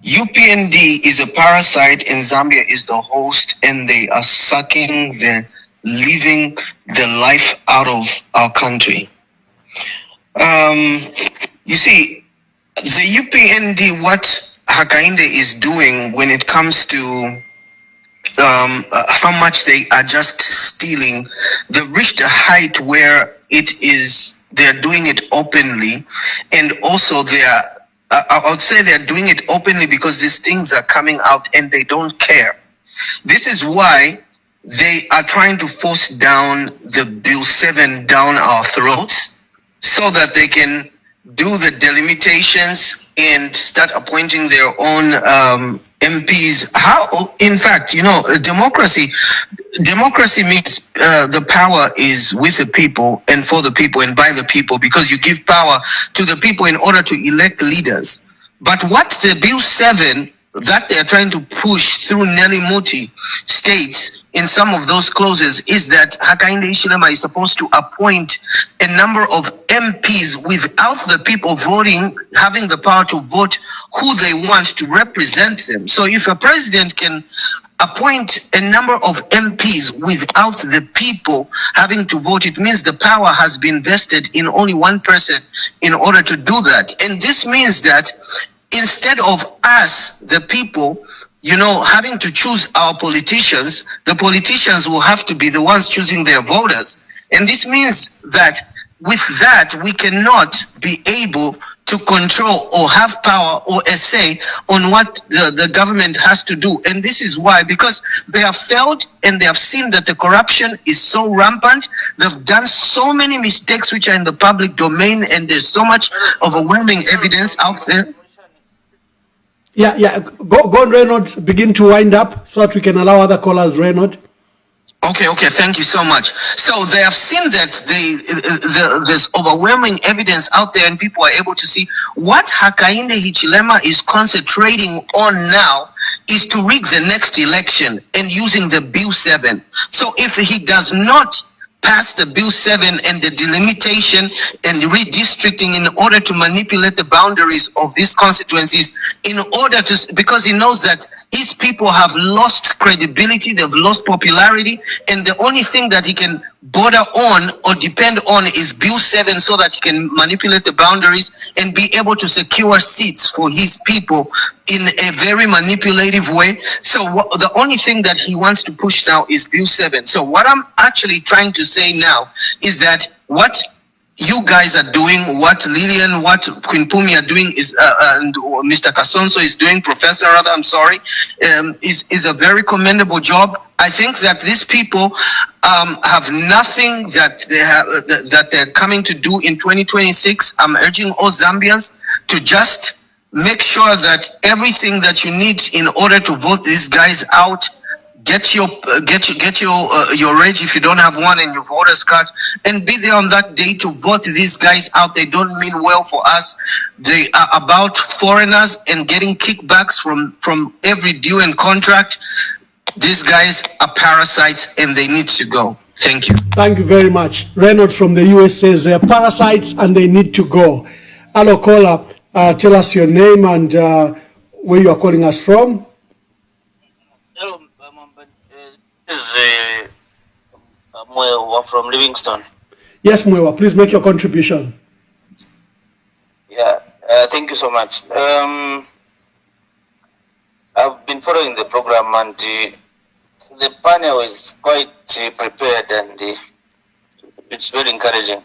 K: UPND is a parasite and Zambia is the host, and they are sucking living the life out of our country. You see, the UPND, what Hakainde is doing when it comes to how much they are just stealing, they've reached a height where they're doing it openly, and also I would say they're doing it openly because these things are coming out and they don't care. This is why they are trying to force down the Bill 7 down our throats so that they can do the delimitations and start appointing their own MPs. How, in fact, democracy means the power is with the people and for the people and by the people, because you give power to the people in order to elect leaders. But what the Bill 7 that they are trying to push through Nelly Muti states in some of those clauses is that Hakainde Hichilema is supposed to appoint a number of MPs without the people having the power to vote who they want to represent them. So if a president can appoint a number of MPs without the people having to vote, it means the power has been vested in only one person in order to do that. And this means that instead of us, the people, having to choose our politicians, the politicians will have to be the ones choosing their voters. And this means that with that, we cannot be able to control or have power or a say on what the government has to do. And this is why, because they have failed and they have seen that the corruption is so rampant. They've done so many mistakes which are in the public domain, and there's so much overwhelming evidence out there.
B: Yeah. Go on, Reynolds. Begin to wind up so that we can allow other callers, Reynolds.
K: Okay, thank you so much. So they have seen that there's overwhelming evidence out there, and people are able to see what Hakainde Hichilema is concentrating on now is to rig the next election and using the Bill 7. So if he does not pass the Bill 7 and the delimitation and redistricting in order to manipulate the boundaries of these constituencies, because he knows that his people have lost credibility, they've lost popularity, and the only thing that he can border on or depend on is Bill 7 so that he can manipulate the boundaries and be able to secure seats for his people in a very manipulative way. So the only thing that he wants to push now is Bill 7. So what I'm actually trying to say now is that what you guys are doing, what Lillian, what Queen Pumi are doing is, and Mr. Kasonso is doing, is a very commendable job. I think that these people have nothing that they're coming to do in 2026. I'm urging all Zambians to just make sure that everything that you need in order to vote these guys out, get your reg if you don't have one, and your voter's card, and be there on that day to vote these guys out. They don't mean well for us. They are about foreigners and getting kickbacks from every deal and contract. These guys are parasites and they need to go. Thank you.
B: Thank you very much. Reynolds from the US says they're parasites and they need to go. Hello, caller. Tell us your name and where you are calling us from.
L: Hello, this is Mwewa from Livingston.
B: Yes, Mwewa, please make your contribution.
L: Yeah, thank you so much. I've been following the program, and the panel is quite prepared, and it's very encouraging.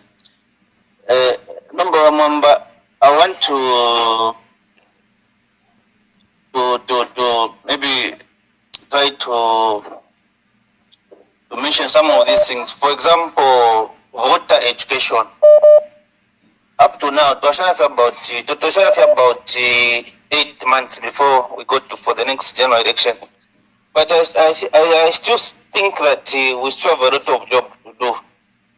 L: Number one, I want to maybe try to mention some of these things. For example, voter education. Up to now, about 8 months before we go for the next general election. But I still think that we still have a lot of job to do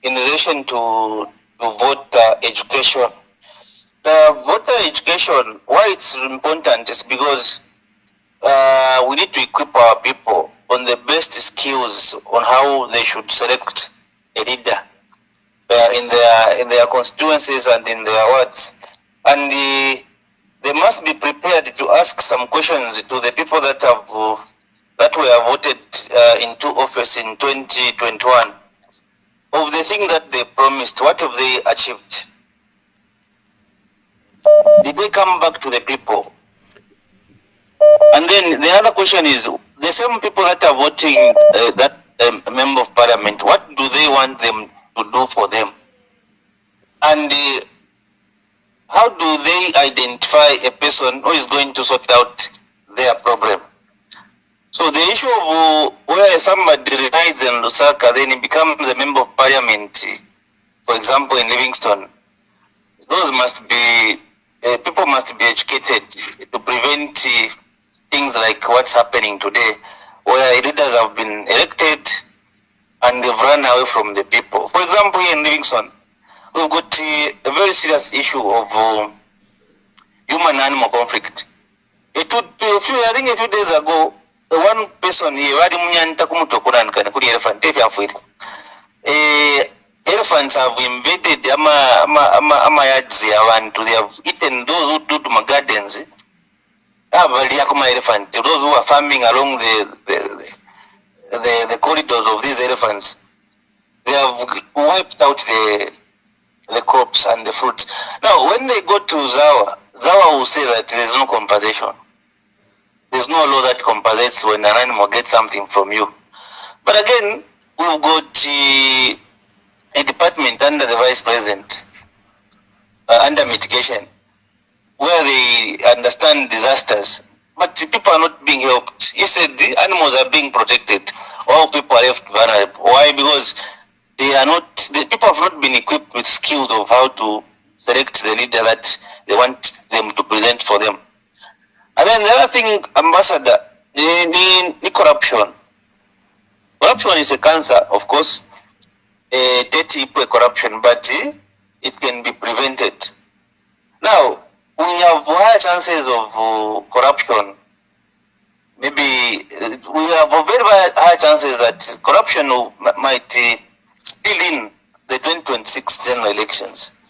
L: in relation to voter education. The voter education, why it's important is because we need to equip our people on the best skills on how they should select a leader in their constituencies and in their wards. And they must be prepared to ask some questions to the people that have that were voted into office in 2021 of the thing that they promised. What have they achieved? Did they come back to the people? And then the other question is, the same people that are voting that member of parliament, what do they want them to do for them? And how do they identify a person who is going to sort out their problem? So the issue of where somebody resides in Lusaka, then he becomes a member of parliament, for example, in Livingstone, those must be, people must be educated to prevent things like what's happening today, where leaders have been elected and they've run away from the people. For example, here in Livingstone, we've got a very serious issue of human-animal conflict. I think a few days ago, one person here, elephants have invaded they have eaten those who do to gardens. Those who are farming along the corridors of these elephants, they have wiped out the crops and the fruits. Now, when they go to Zawa will say that there is no compensation. There's no law that compensates when an animal gets something from you. But again, we've got a department under the vice president, under mitigation, where they understand disasters, but people are not being helped. He said the animals are being protected, all people are left vulnerable. Why? Because they are not, the people have not been equipped with skills of how to select the leader that they want them to present for them. And then the other thing, Ambassador, the corruption. Corruption is a cancer, of course, dirty corruption, but it can be prevented. Now, we have higher chances of corruption. Maybe we have very high chances that corruption might spill in the 2026 general elections.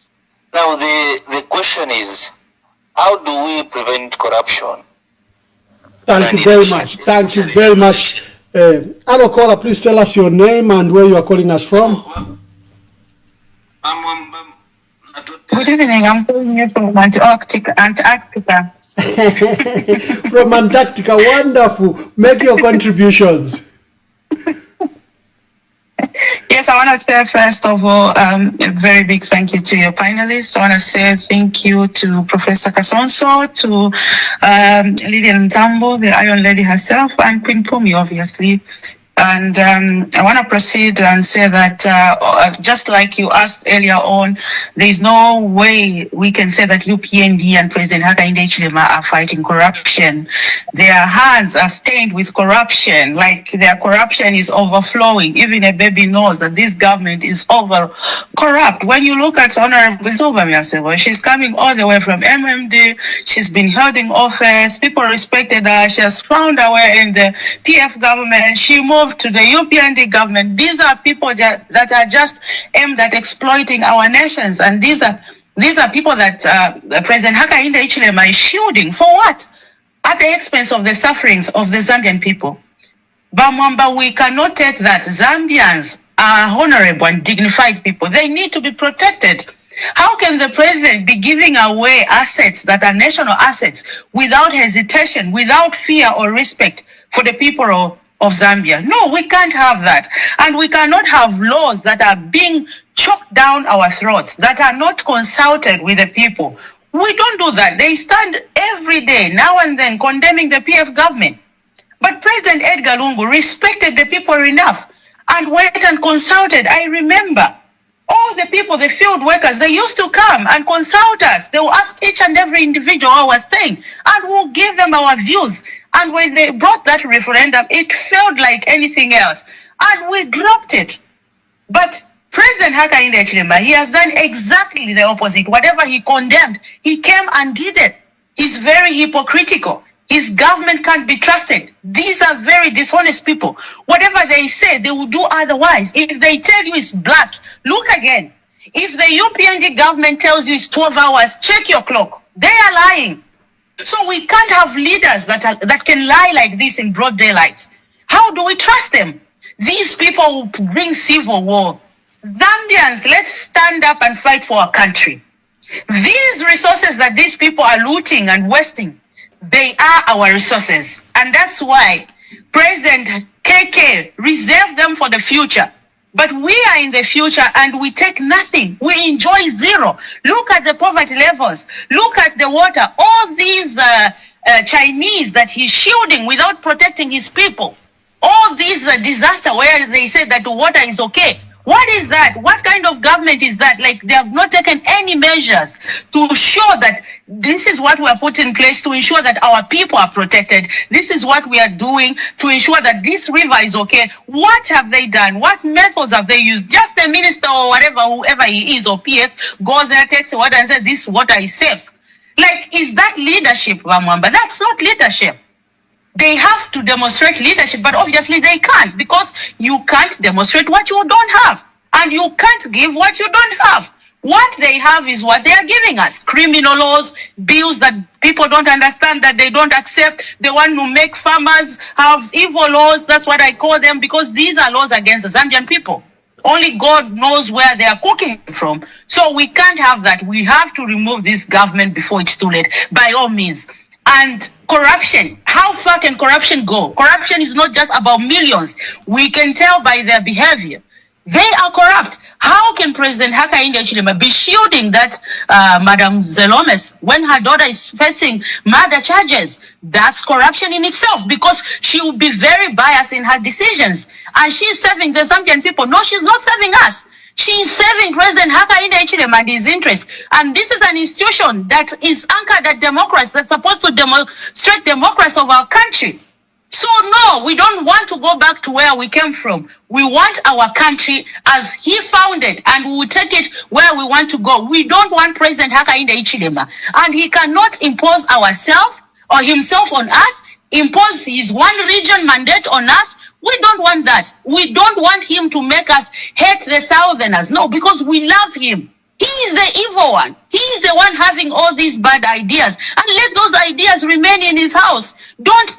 L: Now, the question is, how do we prevent corruption?
B: Thank you very much. Thank you very much. Arokola, please tell us your name and where you are calling us from.
M: Good evening. I'm calling you from Antarctica.
B: From Antarctica, wonderful. Make your contributions.
M: Yes, I want to say first of all, a very big thank you to your panelists. I want to say thank you to Professor Kasonso, to Lilian Tambo, the Iron Lady herself, and Queen Pumi, obviously. And I want to proceed and say that just like you asked earlier on, there is no way we can say that UPND and President Hakainde Hichilema are fighting corruption. Their hands are stained with corruption, like their corruption is overflowing. Even a baby knows that this government is over corrupt. When you look at Honorable Zobamiasebo, she's coming all the way from MMD. She's been held in office. People respected her. She has found her way in the PF government. She moved to the UPND government. These are people that are just aimed at exploiting our nations, and these are people that President Hakainde Hichilema is shielding for what? At the expense of the sufferings of the Zambian people. Bamwamba, we cannot take that. Zambians are honorable and dignified people. They need to be protected. How can the president be giving away assets that are national assets without hesitation, without fear or respect for the people of Zambia? No, we can't have that. And we cannot have laws that are being choked down our throats, that are not consulted with the people. We don't do that. They stand every day, now and then, condemning the PF government. But President Edgar Lungu respected the people enough and went and consulted. I remember all the people, the field workers, they used to come and consult us. They will ask each and every individual how was staying, and we'll give them our views. And when they brought that referendum, it felt like anything else. And we dropped it. But President Hakainde Hichilema, he has done exactly the opposite. Whatever he condemned, he came and did it. He's very hypocritical. His government can't be trusted. These are very dishonest people. Whatever they say, they will do otherwise. If they tell you it's black, look again. If the UPND government tells you it's 12 hours, check your clock. They are lying. So we can't have leaders that can lie like this in broad daylight. How do we trust them? These people will bring civil war. Zambians, let's stand up and fight for our country. These resources that these people are looting and wasting, they are our resources. And that's why President KK reserved them for the future. But we are in the future and we take nothing. We enjoy zero. Look at the poverty levels. Look at the water. All these Chinese that he's shielding without protecting his people. All these disaster where they say that the water is okay. What is that? What kind of government is that? Like, they have not taken any measures to show that this is what we are put in place to ensure that our people are protected. This is what we are doing to ensure that this river is okay. What have they done? What methods have they used? Just the minister or whatever, whoever he is, or PS, goes there, takes the water and says this water is safe. Like, is that leadership, Ramwamba? That's not leadership. They have to demonstrate leadership, but obviously they can't, because you can't demonstrate what you don't have, and you can't give what you don't have. What they have is what they are giving us: criminal laws, bills that people don't understand, that they don't accept. They want to make farmers have evil laws. That's what I call them, because these are laws against the Zambian people. Only God knows where they are cooking from. So we can't have that. We have to remove this government before it's too late, by all means. And corruption, how far can corruption go? Corruption is not just about millions. We can tell by their behavior. They are corrupt. How can President Hakainde Hichilema be shielding that Madam Zelomes when her daughter is facing murder charges? That's corruption in itself, because she will be very biased in her decisions. And she's serving the Zambian people. No, she's not serving us. She's serving President Hakainde Hichilema and his interests. And this is an institution that is anchored at democracy, that's supposed to demonstrate democracy of our country. So no, we don't want to go back to where we came from. We want our country as he found it, and we will take it where we want to go. We don't want President Hakainde Hichilema, and he cannot impose ourselves or himself on us, impose his one region mandate on us. We don't want that. We don't want him to make us hate the Southerners. No, because we love him. He is the evil one. He is the one having all these bad ideas. And let those ideas remain in his house. Don't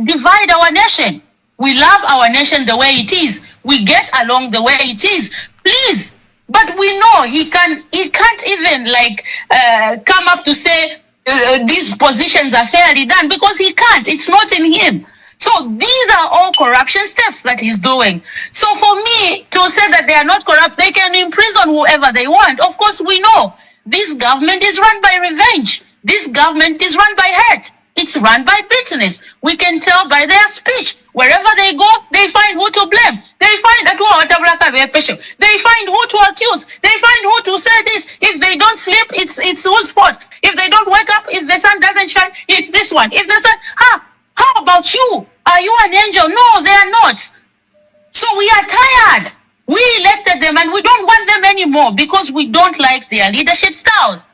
M: divide our nation. We love our nation the way it is. We get along the way it is. Please. But we know he can't even come up to say these positions are fairly done, because he can't. It's not in him. So these are all corruption steps that he's doing. So for me to say that they are not corrupt, they can imprison whoever they want. Of course, we know this government is run by revenge. This government is run by hate. It's run by bitterness. We can tell by their speech. Wherever they go, they find who to blame. They find that they find who to accuse. They find who to say this. If they don't sleep, it's whose fault. If they don't wake up, if the sun doesn't shine, it's this one. If the sun, how about you? Are you an angel? No, they are not. So we are tired. We elected them and we don't want them anymore because we don't like their leadership styles.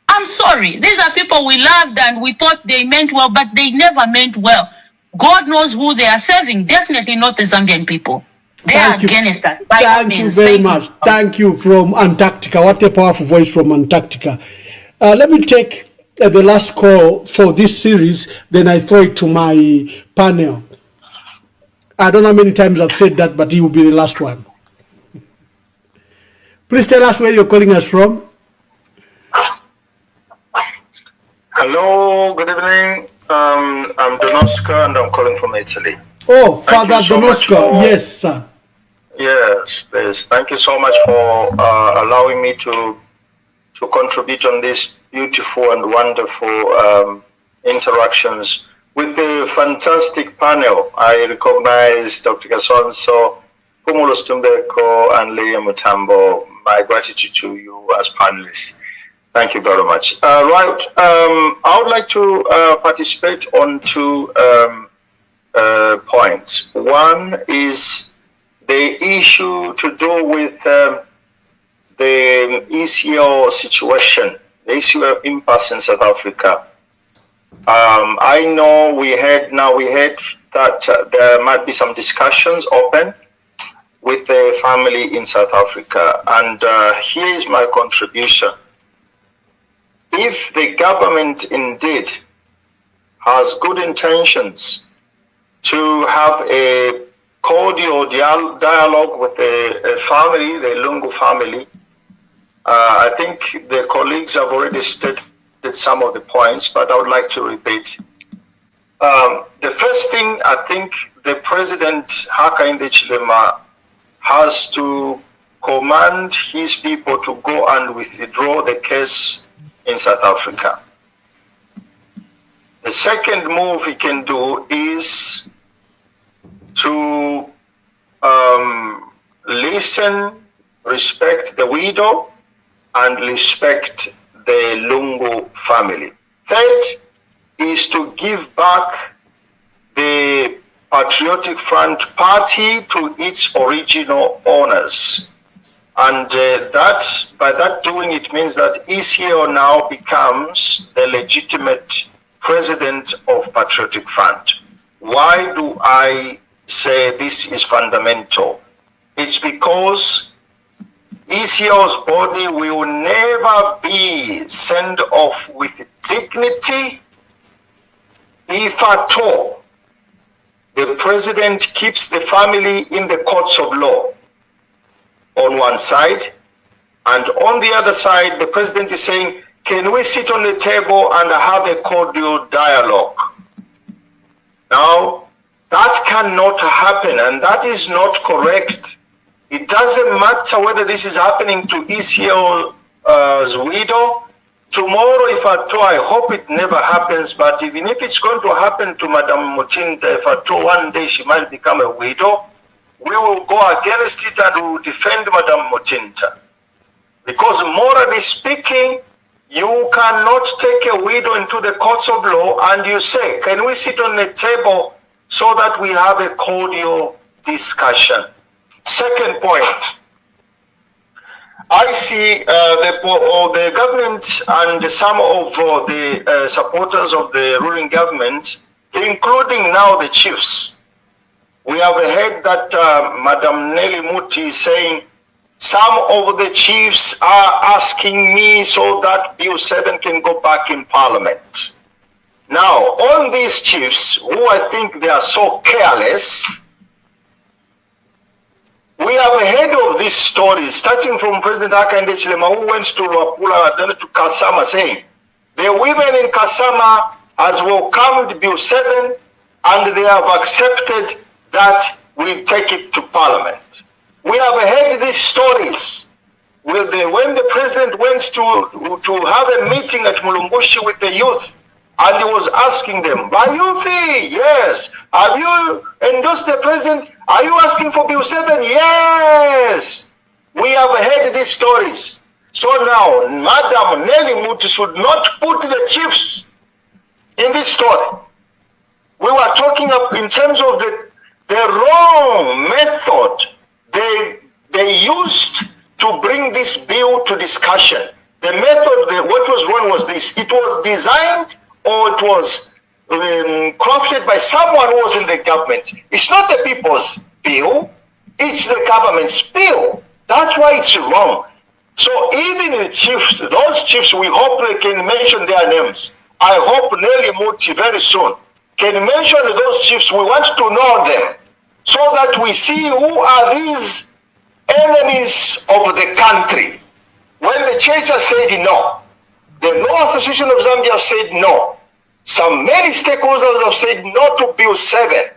M: I'm sorry. These are people we loved and we thought they meant well, but they never meant well. God knows who they are serving. Definitely not the Zambian people. They are against that.
B: Thank you very much. Thank you from Antarctica. What a powerful voice from Antarctica. Let me take the last call for this series, then I throw it to my panel. I don't know how many times I've said that, but he will be the last one. Please tell us where you're calling us from.
N: Hello, good evening. I'm Donosca and I'm calling from Italy.
B: Oh, Father Donosca, yes, sir.
N: Yes, please. Thank you so much for allowing me to contribute on this beautiful and wonderful interactions with the fantastic panel. I recognize Dr. Kasonso, Kumulos Tumbeko, and Leah Mutambo. My gratitude to you as panelists. Thank you very much. I would like to participate on two points. One is the issue to do with the ECO situation, the ECO impasse in South Africa. I know we had that there might be some discussions open with the family in South Africa. And here is my contribution. If the government indeed has good intentions to have a cordial dialogue with the family, the Lungu family. I think the colleagues have already stated some of the points, but I would like to repeat. The first thing, I think the President Hakainde Hichilema has to command his people to go and withdraw the case in South Africa. The second move he can do is to listen, respect the widow, and respect the Lungu family. Third is to give back the Patriotic Front Party to its original owners. And by that doing, it means that ECO now becomes the legitimate president of Patriotic Front. Why do I say this is fundamental? It's because ECO's body will never be sent off with dignity if at all the president keeps the family in the courts of law on one side, and on the other side, the president is saying, can we sit on the table and have a cordial dialogue? Now, that cannot happen, and that is not correct. It doesn't matter whether this is happening to ECO's widow. Tomorrow, if at all, I hope it never happens, but even if it's going to happen to Madam Mutinta, if at all one day she might become a widow, we will go against it and we will defend Madam Mutinta. Because morally speaking, you cannot take a widow into the courts of law and you say, can we sit on the table so that we have a cordial discussion? Second point, I see the government and some of the supporters of the ruling government, including now the chiefs. We have heard that Madam Nelly Muti is saying, some of the chiefs are asking me so that Bill 7 can go back in Parliament. Now, on these chiefs, who I think they are so careless, we have heard of these stories, starting from President Hakainde Hichilema, who went to Luapula, then to Kasama, saying, the women in Kasama has welcomed Bill 7 and they have accepted that we take it to Parliament. We have heard these stories when the president went to have a meeting at Mulungushi with the youth, and he was asking them, Bayuthi, yes, have you endorsed the president? Are you asking for Bill 7? Yes. We have heard these stories. So now, Madam Nelly Muti should not put the chiefs in this story. We were talking in terms of the wrong method they used to bring this bill to discussion. The method, what was wrong was this. It was designed or it was crafted by someone who was in the government. It's not the people's bill, it's the government's bill. That's why it's wrong. So even the chiefs, those chiefs, we hope they can mention their names. I hope Nelly Muti very soon can mention those chiefs. We want to know them so that we see who are these enemies of the country. When the church has said no, the Law Association of Zambia said no, many stakeholders have said no to Bill 7.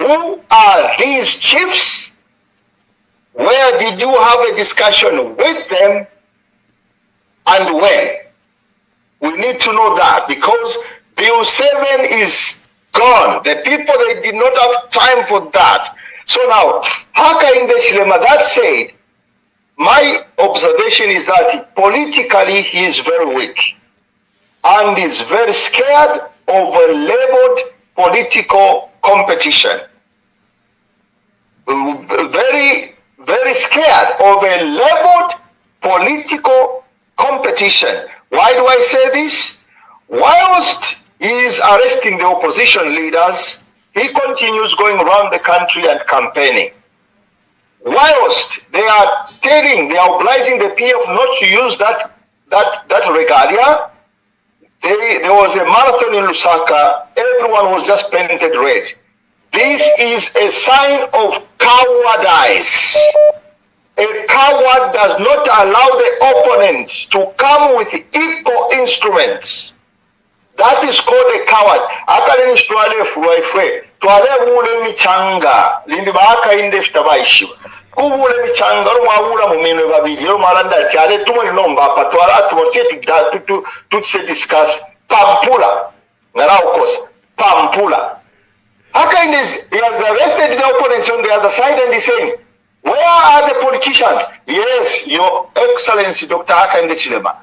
N: Who are these chiefs? Where did you have a discussion with them and when? We need to know that because Bill 7 is gone. The people, they did not have time for that. So now, Hakainde Hichilema, that said, my observation is that politically he is very weak and is very scared of a leveled political competition. Very, very scared of a leveled political competition. Why do I say this? Whilst he is arresting the opposition leaders, he continues going around the country and campaigning. Whilst they are obliging the PF not to use that regalia, There was a marathon in Lusaka. Everyone was just painted red. This is a sign of cowardice. A coward does not allow the opponent to come with equal instruments. That is called a coward. Akaleni shitwale fuwaifwe. Twale wule michanga. Lindi baaka inde fitabaishiwa. Kubule michanga rumawula muminwe babiri. Rumalanda tiare tumwe nomba patwala tumotie tutse discuss. Pampula. Ngara ukosa. Pampula. Hakainde he has arrested the opponents on the other side and he's saying, where are the politicians? Yes, Your Excellency, Dr. Hakainde Chilema.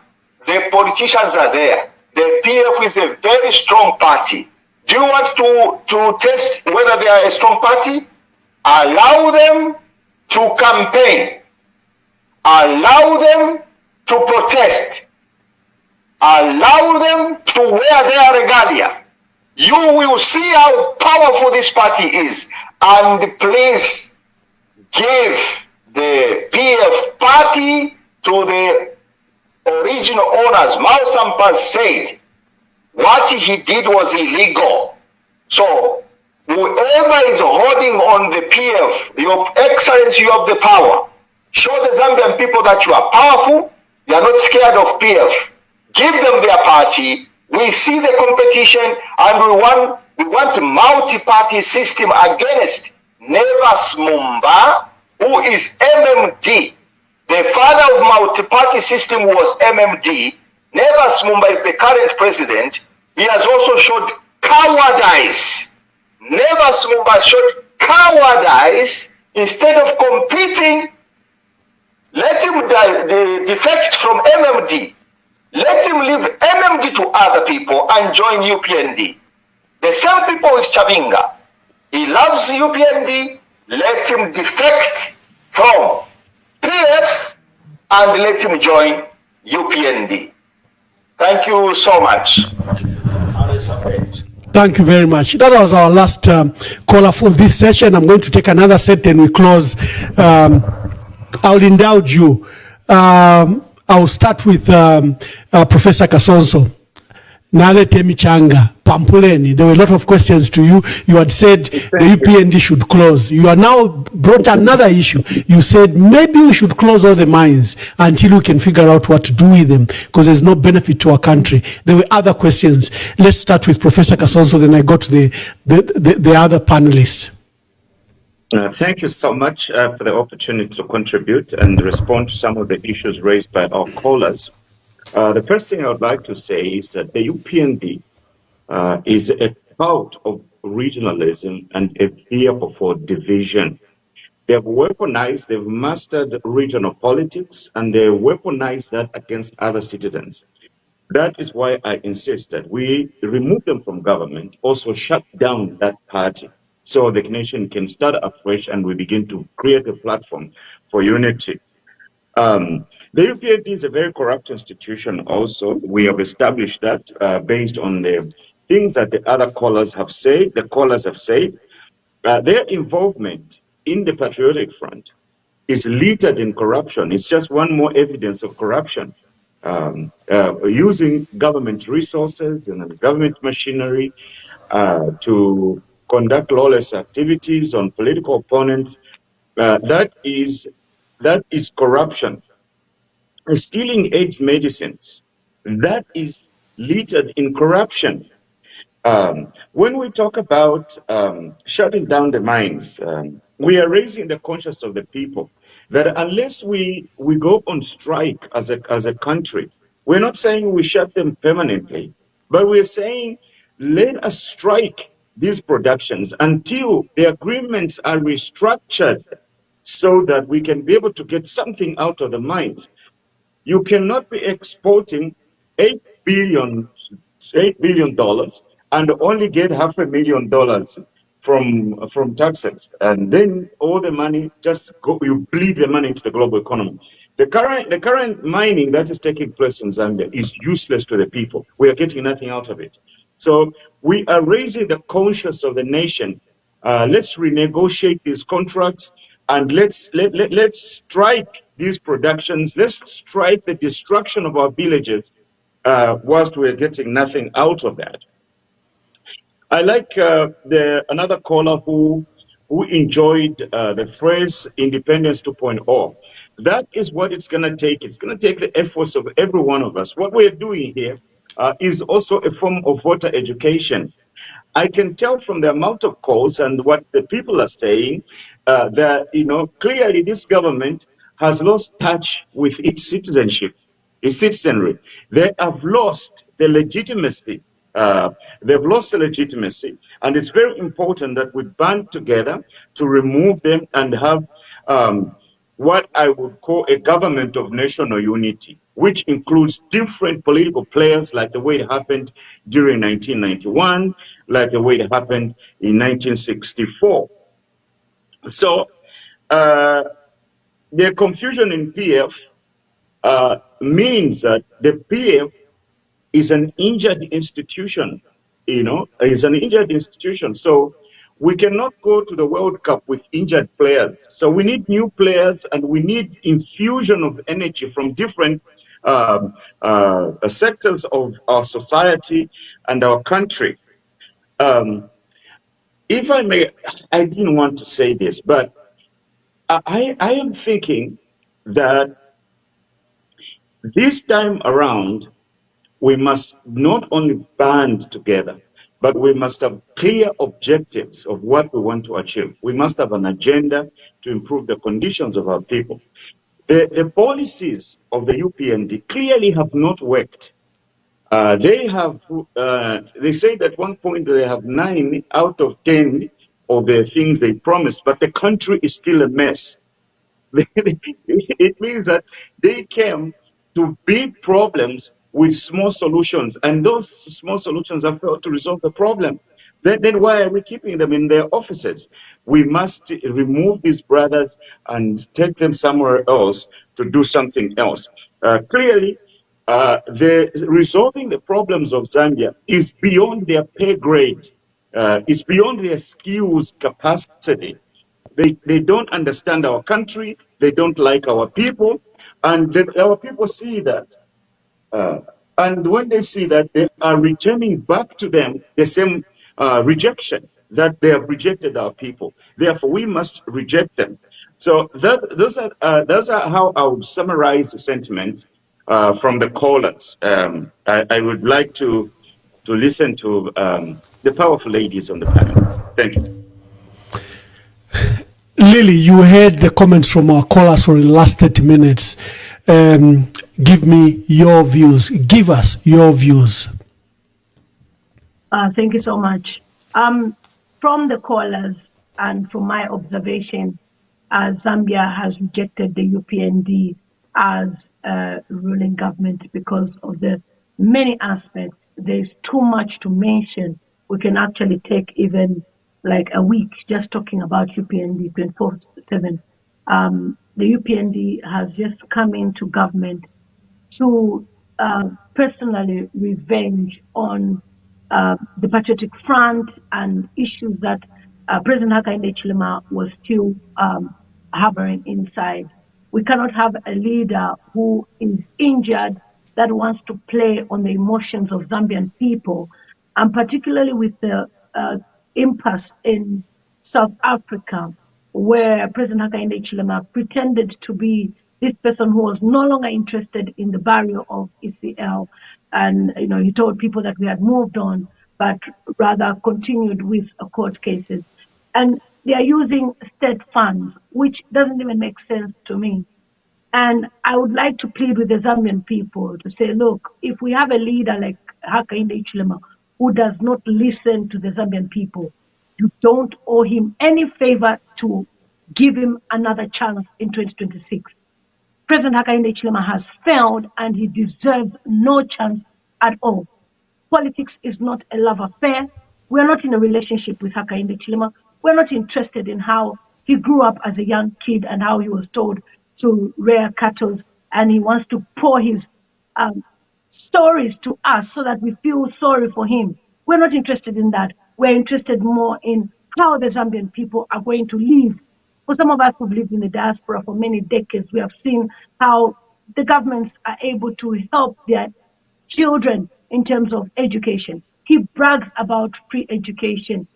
N: The politicians are there. The PF is a very strong party. Do you want to test whether they are a strong party? Allow them to campaign. Allow them to protest. Allow them to wear their regalia. You will see how powerful this party is. And please give the PF party to the original owners. Mao Sampa said what he did was illegal. So whoever is holding on the PF, Your Excellency, you have the power. Show the Zambian people that you are powerful. You are not scared of PF. Give them their party. We see the competition and we want a multi-party system against Nevas Mumba, who is MMD. The father of multi-party system was MMD. Nevas Mumba is the current president. He has also showed cowardice. Nevas Mumba showed cowardice. Instead of competing, let him defect from MMD. Let him leave MMD to other people and join UPND. The same people with Chabinga. He loves UPND. Let him defect from PF and let him join UPND. Thank you so much.
B: Thank you very much. That was our last caller for this session. I'm going to take another set and we close. I'll indulge you. I'll start with Professor Kasonso. Nalete Michanga, Pampuleni. There were a lot of questions to you. You had said the UPND should close. You are now brought another issue. You said maybe we should close all the mines until we can figure out what to do with them because there's no benefit to our country. There were other questions. Let's start with Professor Kasonso, then I go to the other panelists.
D: Thank you so much for the opportunity to contribute and respond to some of the issues raised by our callers. The first thing I would like to say is that the UPND is a cult of regionalism and a vehicle for division. They have weaponized, they've mastered regional politics, and they weaponize that against other citizens. That is why I insist that we remove them from government, also shut down that party, so the nation can start afresh and we begin to create a platform for unity. The UPND is a very corrupt institution also. We have established that based on the things that the other callers have said, their involvement in the Patriotic Front is littered in corruption. It's just one more evidence of corruption. Using government resources and government machinery to conduct lawless activities on political opponents. That is corruption. Stealing AIDS medicines, that is littered in corruption. When we talk about shutting down the mines, we are raising the conscience of the people that unless we go on strike as a country, we're not saying we shut them permanently, but we're saying let us strike these productions until the agreements are restructured so that we can be able to get something out of the mines. You cannot be exporting $8 billion and only get $500,000 from taxes, and then all the money just go. You bleed the money into the global economy. The current mining that is taking place in Zambia is useless to the people. We are getting nothing out of it. So we are raising the conscience of the nation. Let's renegotiate these contracts and let's strike these productions. Let's strike the destruction of our villages whilst we're getting nothing out of that. I like the another caller who enjoyed the phrase independence 2.0. That is what it's going to take. It's going to take the efforts of every one of us. What we're doing here is also a form of voter education. I can tell from the amount of calls and what the people are saying that, clearly this government has lost touch with its citizenship, its citizenry. They have lost the legitimacy. They've lost the legitimacy. And it's very important that we band together to remove them and have what I would call a government of national unity, which includes different political players, like the way it happened during 1991, like the way it happened in 1964. So the confusion in PF means that the PF is an injured institution, is an injured institution. So we cannot go to the World Cup with injured players. So we need new players and we need infusion of energy from different sectors of our society and our country. If I may, I didn't want to say this, but I am thinking that this time around, we must not only band together, but we must have clear objectives of what we want to achieve. We must have an agenda to improve the conditions of our people. The policies of the UPND clearly have not worked. They say that at one point they have 9 out of 10 of the things they promised, but the country is still a mess. It means that they came to big problems with small solutions, and those small solutions have failed to resolve the problem. Then why are we keeping them in their offices? We must remove these brothers and take them somewhere else to do something else. Clearly, the resolving the problems of Zambia is beyond their pay grade. It's beyond their skills capacity. They don't understand our country. They don't like our people. And our people see that. And when they see that, they are returning back to them the same rejection that they have rejected our people. Therefore, we must reject them. So those are how I would summarize the sentiments from the callers. I would like to listen to the powerful ladies on the panel. Thank you.
B: Lily, you heard the comments from our callers for the last 30 minutes. Give me your views. Give us your views.
C: Thank you so much. From the callers and from my observation, Zambia has rejected the UPND as a ruling government because of the many aspects. There's too much to mention. We can actually take even like a week just talking about UPND 24/7. The UPND has just come into government to personally revenge on the Patriotic Front and issues that President Hakainde Hichilema was still harboring inside. We cannot have a leader who is injured that wants to play on the emotions of Zambian people, and particularly with the impasse in South Africa, where President Hakainde Hichilema pretended to be this person who was no longer interested in the barrier of ECL. And, he told people that we had moved on, but rather continued with court cases. And they are using state funds, which doesn't even make sense to me. And I would like to plead with the Zambian people to say, look, if we have a leader like Hakainde Hichilema who does not listen to the Zambian people, you don't owe him any favor to give him another chance in 2026. President Hakainde Hichilema has failed and he deserves no chance at all. Politics is not a love affair. We're not in a relationship with Hakainde Hichilema. We're not interested in how he grew up as a young kid and how he was told to rear cattle, and he wants to pour his stories to us so that we feel sorry for him. We're not interested in that. We're interested more in how the Zambian people are going to live. For some of us who've lived in the diaspora for many decades, we have seen how the governments are able to help their children in terms of education. He brags about free education.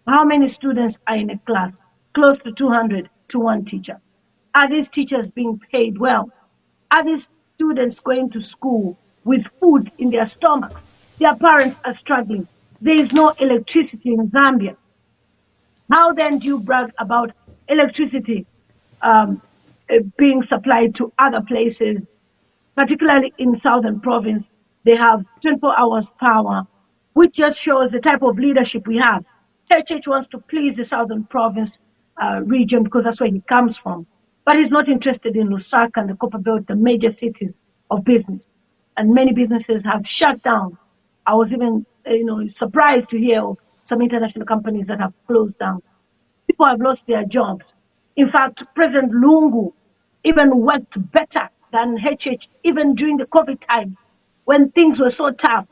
C: How many students are in a class? Close to 200 to one teacher. Are these teachers being paid well? Are these students going to school with food in their stomachs? Their parents are struggling. There is no electricity in Zambia. How then do you brag about electricity being supplied to other places, particularly in Southern Province? They have 24 hours power, which just shows the type of leadership we have. HH wants to please the Southern Province region because that's where he comes from. But he's not interested in Lusaka and the Copper Belt, the major cities of business. And many businesses have shut down. I was even, surprised to hear of some international companies that have closed down. People have lost their jobs. In fact, President Lungu even worked better than HH, even during the COVID time when things were so tough.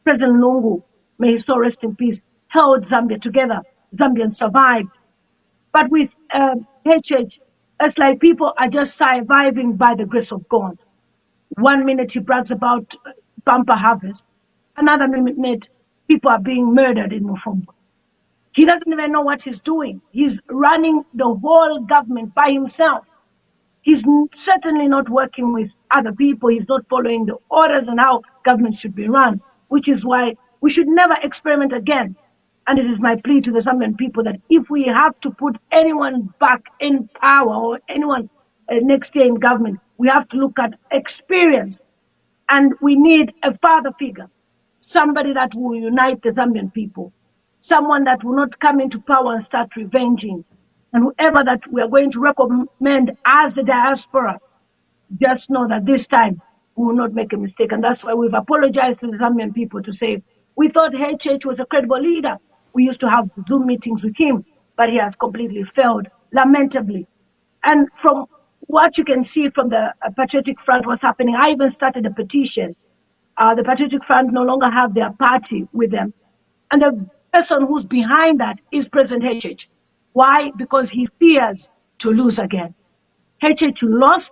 C: President Lungu, may his soul rest in peace, held Zambia together. Zambians survived. But with HH, it's like people are just surviving by the grace of God. 1 minute he brags about bumper harvest. Another minute, people are being murdered in Mufumbo. He doesn't even know what he's doing. He's running the whole government by himself. He's certainly not working with other people. He's not following the orders on how government should be run, which is why we should never experiment again. And it is my plea to the Zambian people that if we have to put anyone back in power or anyone next year in government, we have to look at experience. And we need a father figure, somebody that will unite the Zambian people, someone that will not come into power and start revenging. And whoever that we are going to recommend as the diaspora, just know that this time we will not make a mistake. And that's why we've apologized to the Zambian people to say, we thought HH was a credible leader. We used to have Zoom meetings with him, but he has completely failed, lamentably. And from what you can see from the Patriotic Front, what's happening, I even started a petition. The Patriotic Front no longer have their party with them. And the person who's behind that is President HH. Why? Because he fears to lose again. HH lost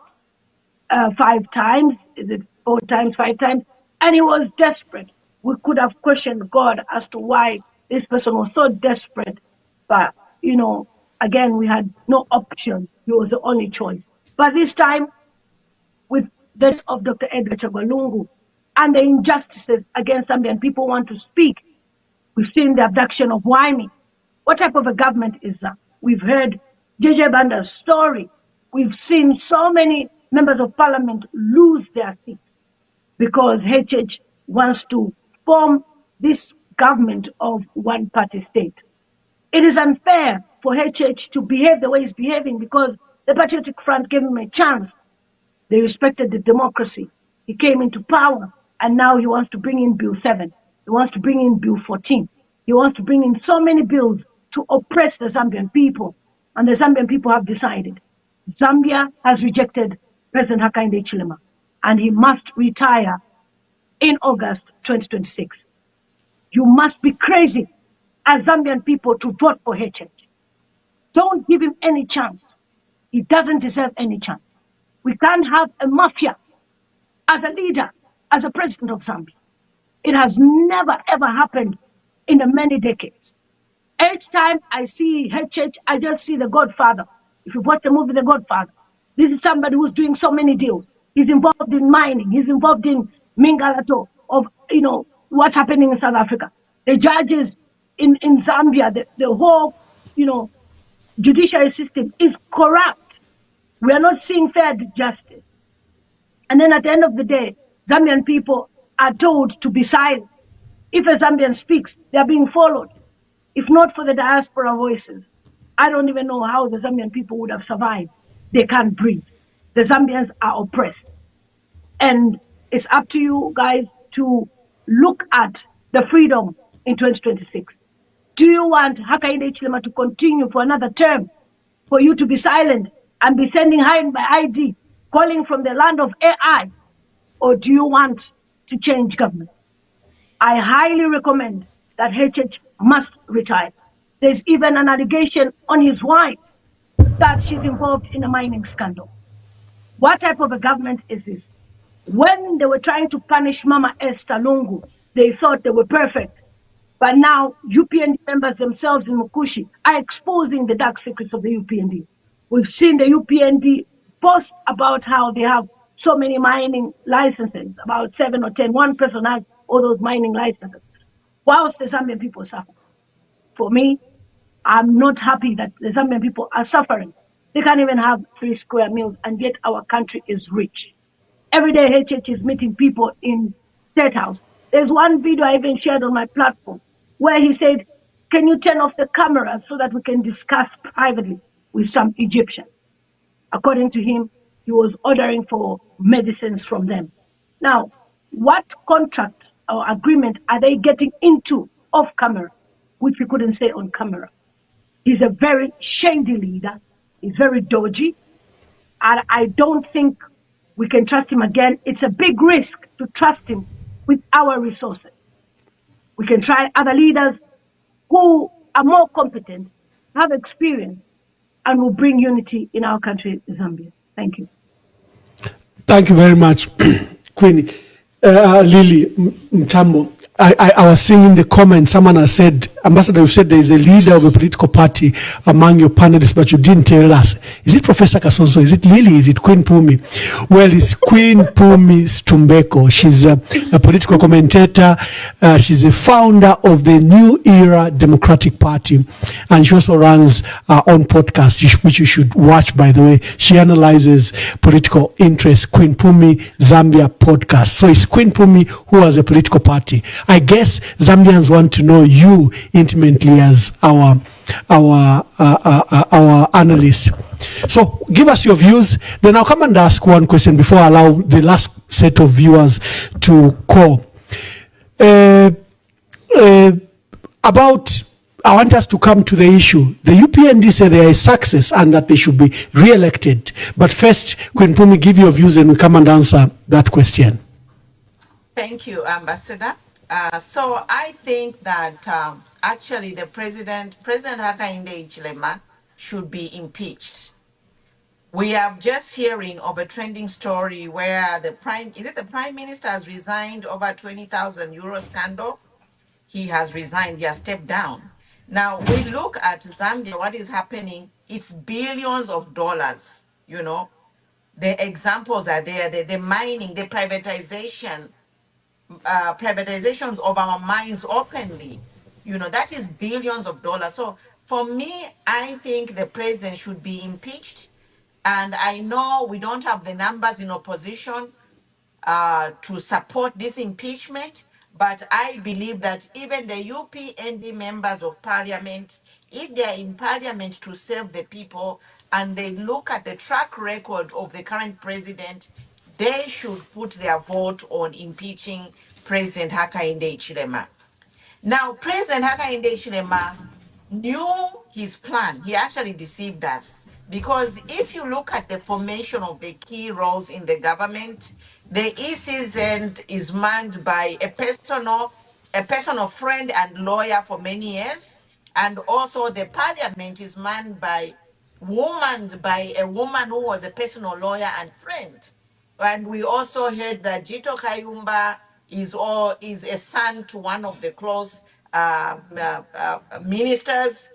C: 5 times, is it 4 times, 5 times? And he was desperate. We could have questioned God as to why this person was so desperate. But, again, we had no option. He was the only choice. But this time, with this of Dr. Edgar Chagwalungu and the injustices against Zambian people want to speak. We've seen the abduction of Waimi. What type of a government is that? We've heard JJ Banda's story. We've seen so many members of parliament lose their seats because HH wants to form this government of one-party state. It is unfair for HH to behave the way he's behaving because the Patriotic Front gave him a chance. They respected the democracy. He came into power, and now he wants to bring in Bill 7. He wants to bring in Bill 14. He wants to bring in so many bills to oppress the Zambian people. And the Zambian people have decided. Zambia has rejected President Hakainde Hichilema, and he must retire in August 2026. You must be crazy as Zambian people to vote for HH. Don't give him any chance. He doesn't deserve any chance. We can't have a mafia as a leader, as a president of Zambia. It has never, ever happened in the many decades. Each time I see HH, I just see the Godfather. If you watch the movie The Godfather, this is somebody who's doing so many deals. He's involved in mining. He's involved in Mingalato of, what's happening in South Africa. The judges in Zambia, the whole, judiciary system is corrupt. We are not seeing fair justice. And then at the end of the day, Zambian people are told to be silent. If a Zambian speaks, they are being followed. If not for the diaspora voices, I don't even know how the Zambian people would have survived. They can't breathe. The Zambians are oppressed. And it's up to you guys to look at the freedom in 2026. Do you want Hakainde Hichilema to continue for another term? For you to be silent and be sending hide by ID, calling from the land of AI? Or do you want to change government? I highly recommend that HH must retire. There's even an allegation on his wife that she's involved in a mining scandal. What type of a government is this? When they were trying to punish Mama Esther Lungu, they thought they were perfect. But now UPND members themselves in Mukushi are exposing the dark secrets of the UPND. We've seen the UPND post about how they have so many mining licenses, about 7 or 10. One person has all those mining licenses, whilst the Zambian people suffer. For me, I'm not happy that the Zambian people are suffering. They can't even have 3 square meals, and yet our country is rich. Every day, HH is meeting people in State House. There's one video I even shared on my platform where he said, "Can you turn off the camera so that we can discuss privately with some Egyptians?" According to him, he was ordering for medicines from them. Now, what contract or agreement are they getting into off camera, which we couldn't say on camera? He's a very shady leader. He's very dodgy. And I don't think we can trust him again. It's a big risk to trust him with our resources. We can try other leaders who are more competent, have experience, and will bring unity in our country, Zambia. Thank you.
B: Thank you very much, Queenie. Lily Mtambo, I was seeing in the comments, someone has said, Ambassador, you said there is a leader of a political party among your panelists, but you didn't tell us. Is it Professor Kasonso? Is it Lily? Is it Queen Pumi? Well, it's Queen Pumi Stumbeko. She's a political commentator. She's a founder of the New Era Democratic Party, and she also runs her own podcast, which you should watch, by the way. She analyzes political interests, Queen Pumi Zambia podcast. So it's Queen Pumi who has a political party. I guess Zambians want to know you intimately as our analyst. So give us your views. Then I'll come and ask one question before I allow the last set of viewers to call. About, I want us to come to the issue. The UPND say they are a success and that they should be re-elected. But first, Queen Pumi, give your views and come and answer that question.
A: Thank you, Ambassador. So I think that actually the President Hakainde Hichilema, should be impeached. We have just hearing of a trending story where the Prime Minister has resigned over 20,000 euro scandal. He has resigned, he has stepped down. Now we look at Zambia, what is happening, it's billions of dollars, you know. The examples are there, the mining, the privatization, privatizations of our mines openly. You know, that is billions of dollars. So for me, I think the president should be impeached. And I know we don't have the numbers in opposition to support this impeachment, but I believe that even the UPND members of parliament, if they are in parliament to serve the people and they look at the track record of the current president, they should put their vote on impeaching President Hakainde Hichilema. Now, President Hakainde Hichilema knew his plan. He actually deceived us. Because if you look at the formation of the key roles in the government, the ECZ is manned by a personal friend and lawyer for many years. And also the parliament is manned by a woman who was a personal lawyer and friend. And we also heard that Jito Kayumba is a son to one of the close ministers.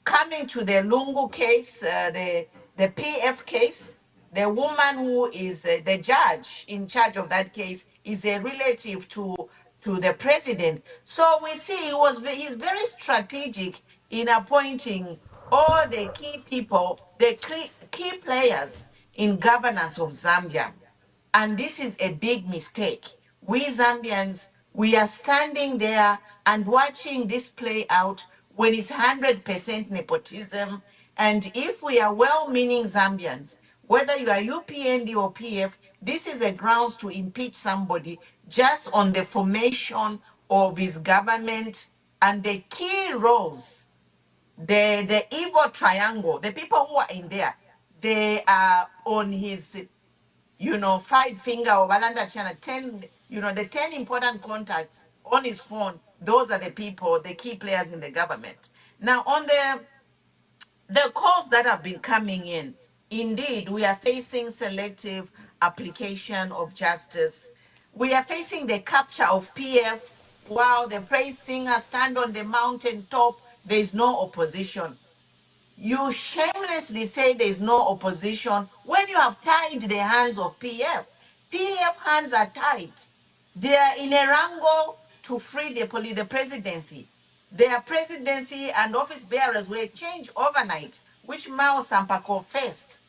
A: Coming to the Lungu case, the PF case, the woman who is the judge in charge of that case is a relative to the president. So we see he's very strategic in appointing all the key people, the key players in governance of Zambia. And this is a big mistake. We Zambians, we are standing there and watching this play out when it's 100% nepotism. And if we are well-meaning Zambians, whether you are UPND or PF, this is a grounds to impeach somebody just on the formation of his government and the key roles, the evil triangle, the people who are in there, they are on his 5 finger or Valanda channel, 10, the 10 important contacts on his phone. Those are the people, the key players in the government. Now, on the calls that have been coming in, Indeed, we are facing selective application of justice. We are facing the capture of PF while the praise singers stand on the mountain top. There is no opposition. You shamelessly say there is no opposition when you have tied the hands of PF. PF hands are tied. They are in a wrangle to free the presidency. Their presidency and office bearers were changed overnight, which Mao Sampako faced.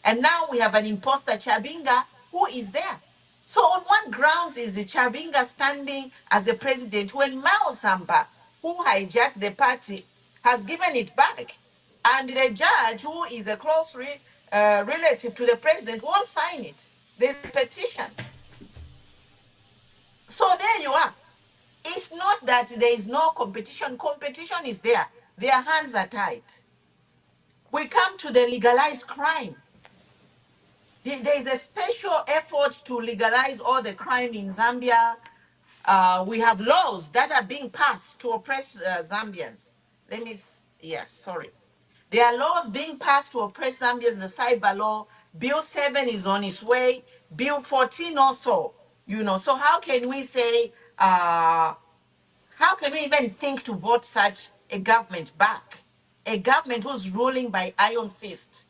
A: And now we have an imposter Chabinga who is there. So on what grounds is the Chabinga standing as a president when Mao Sampa, who hijacked the party, has given it back? And the judge, who is a close relative to the president, won't sign it. There's a petition. So there you are. It's not that there is no competition. Competition is there. Their hands are tied. We come to the legalized crime. There is a special effort to legalize all the crime in Zambia. We have laws that are being passed to oppress Zambians. Yes, sorry. There are laws being passed to oppress Zambians, the cyber law. Bill 7 is on its way. Bill 14 also, So how can we say, how can we even think to vote such a government back? A government who's ruling by iron fist.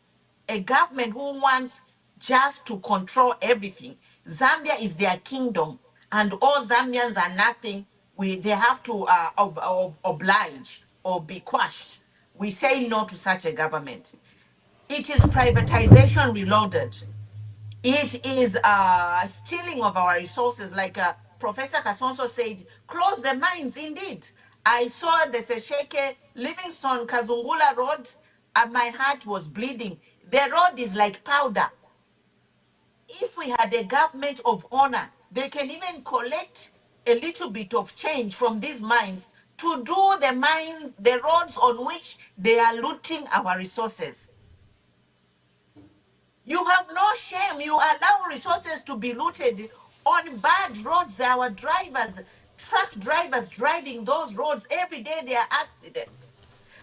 A: A government who wants just to control everything. Zambia is their kingdom, and all Zambians are nothing. They have to oblige or be quashed. We say no to such a government. It is privatization reloaded. It is stealing of our resources, like Professor Kasonso said, close the mines indeed. I saw the Sesheke Livingston Kazungula Road and my heart was bleeding. The road is like powder. If we had a government of honor, they can even collect a little bit of change from these mines to do the mines, the roads on which they are looting our resources. You have no shame. You allow resources to be looted on bad roads. There are drivers, truck drivers driving those roads every day. There are accidents.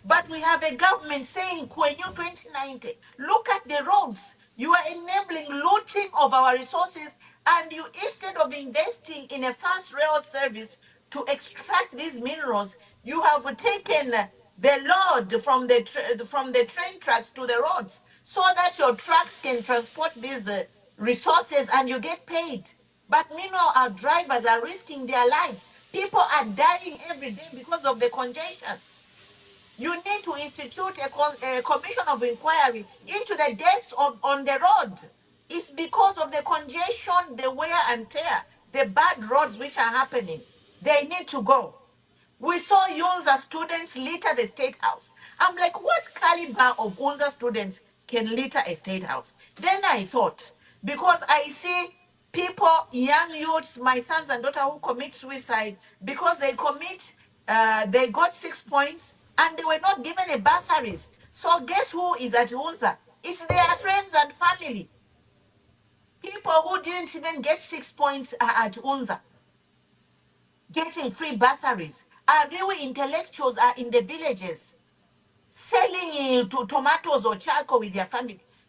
A: But we have a government saying, Kwenyu 2090, look at the roads. You are enabling looting of our resources, and you, instead of investing in a fast rail service to extract these minerals, you have taken the load from the train tracks to the roads so that your trucks can transport these resources and you get paid. But meanwhile, our drivers are risking their lives. People are dying every day because of the congestion. You need to institute a commission of inquiry into the deaths on the road. It's because of the congestion, the wear and tear, the bad roads which are happening. They need to go. We saw UNZA students litter the state house. I'm like, what caliber of UNZA students can litter a state house? Then I thought, because I see people, young youths, my sons and daughter who commit suicide because they got 6 points and they were not given a bursaries. So guess who is at UNZA? It's their friends and family. People who didn't even get 6 points are at UNZA, getting free bursaries. Our real intellectuals are in the villages selling tomatoes or charcoal with their families.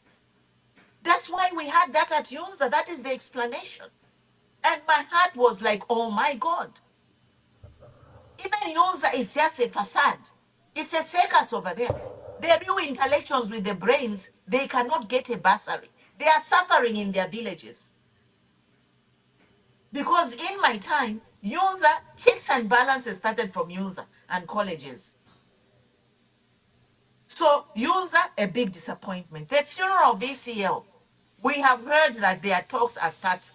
A: That's why we had that at Yunza. That is the explanation. And my heart was like, oh my God. Even Yunza is just a facade. It's a circus over there. The real intellectuals with the brains, they cannot get a bursary. They are suffering in their villages. Because in my time, Yunza, checks and balances started from Yunza and colleges. So Yunza, a big disappointment. The funeral of VCL, we have heard that their talks are starting.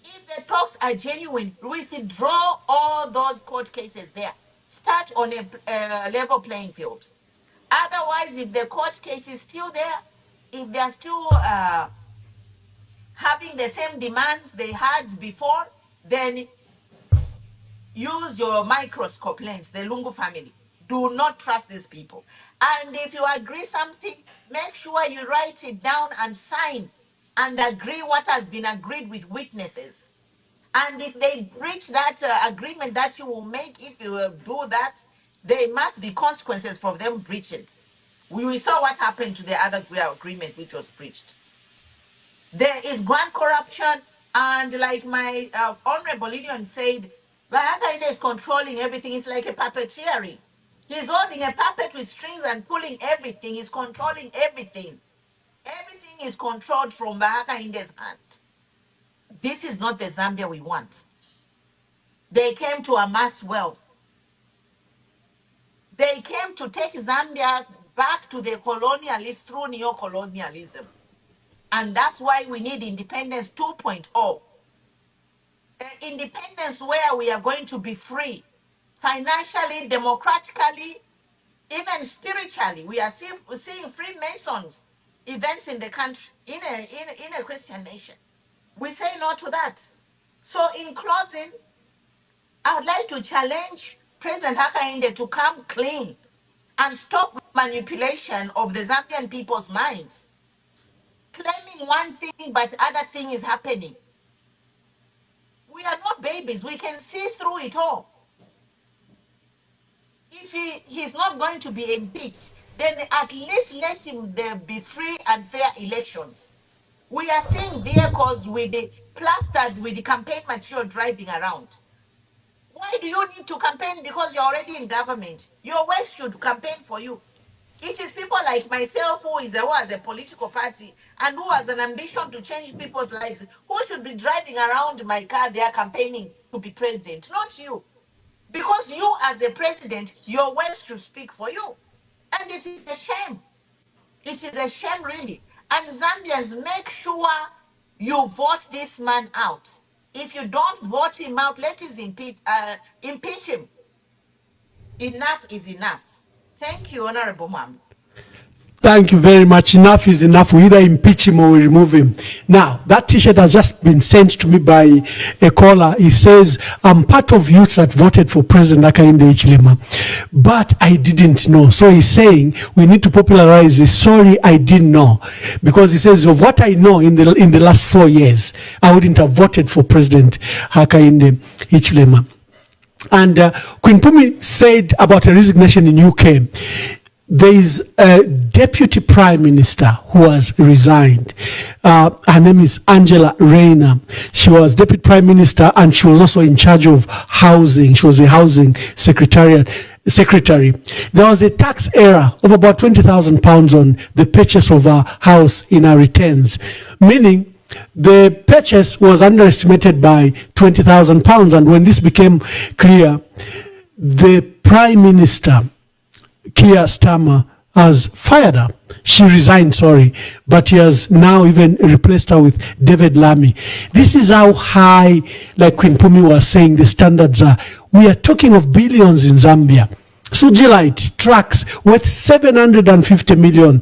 A: If the talks are genuine, withdraw all those court cases there. Start on a level playing field. Otherwise, if the court case is still there, if they're still having the same demands they had before, then use your microscope lens, the Lungu family. Do not trust these people. And if you agree something, make sure you write it down and sign and agree what has been agreed with witnesses. And if they breach that agreement that you will make, if you do that, there must be consequences for them breaching. We saw what happened to the other agreement which was breached. There is grand corruption, and like my Honorable Lydian said, Bahakainde is controlling everything. It's like a puppeteering. He's holding a puppet with strings and pulling everything. He's controlling everything. Everything is controlled from Bahakainde's hand. This is not the Zambia we want. They came to amass wealth. They came to take Zambia back to the colonialists through neo-colonialism. And that's why we need independence 2.0. Independence where we are going to be free, financially, democratically, even spiritually. We are seeing Freemasons events in the country, in a Christian nation. We say no to that. So in closing, I would like to challenge President Hakainde to come clean and stop manipulation of the Zambian people's minds. Claiming one thing, but other thing is happening. We are not babies. We can see through it all. If he's not going to be impeached, then at least let him there be free and fair elections. We are seeing vehicles with the plastered with the campaign material driving around. Why do you need to campaign? Because you're already in government. Your wife should campaign for you. It is people like myself who has a political party and who has an ambition to change people's lives who should be driving around my car there campaigning to be president, not you. Because you, as the president, your words should speak for you. And it is a shame. It is a shame, really. And Zambians, make sure you vote this man out. If you don't vote him out, let us impeach him. Enough is enough. Thank you, Honorable Ma'am.
B: Thank you very much. Enough is enough. We either impeach him or we remove him. Now, that t-shirt has just been sent to me by a caller. He says, I'm part of youths that voted for President Hakainde Hichilema, but I didn't know. So he's saying we need to popularize this. Sorry, I didn't know. Because he says, of what I know in the last 4 years, I wouldn't have voted for President Hakainde Hichilema. And Queen Pumi said about a resignation in UK. There is a deputy prime minister who has resigned. Her name is Angela Rayner. She was deputy prime minister and she was also in charge of housing. She was a housing secretary. There was a tax error of about £20,000 on the purchase of a house in her returns, meaning the purchase was underestimated by £20,000. And when this became clear, the prime minister, Keir Starmer, has fired her. She resigned, sorry, but he has now even replaced her with David Lammy. This is how high, like Queen Pumi was saying, the standards are. We are talking of billions in Zambia. Sujilite trucks worth $750 million.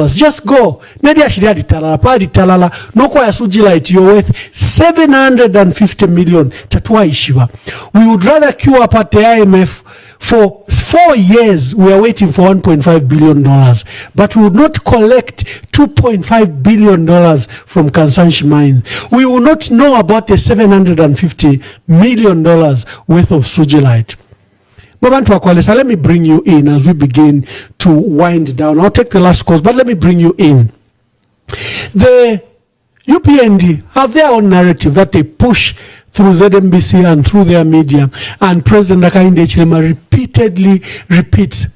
B: Just go. Nadia Shidadi Talala, Padi Talala, Noko ya Sujilite, you're worth $750 million. Tatua Ishiva. We would rather queue up at the IMF for 4 years. We are waiting for $1.5 billion, but we would not collect $2.5 billion from Kansanshi mines. We will not know about the $750 million worth of Sujilite. Babantu Wakwalesa, let me bring you in as we begin to wind down. I'll take the last course, but let me bring you in. The UPND have their own narrative that they push through ZMBC and through their media, and President Hakainde Hichilema repeatedly repeats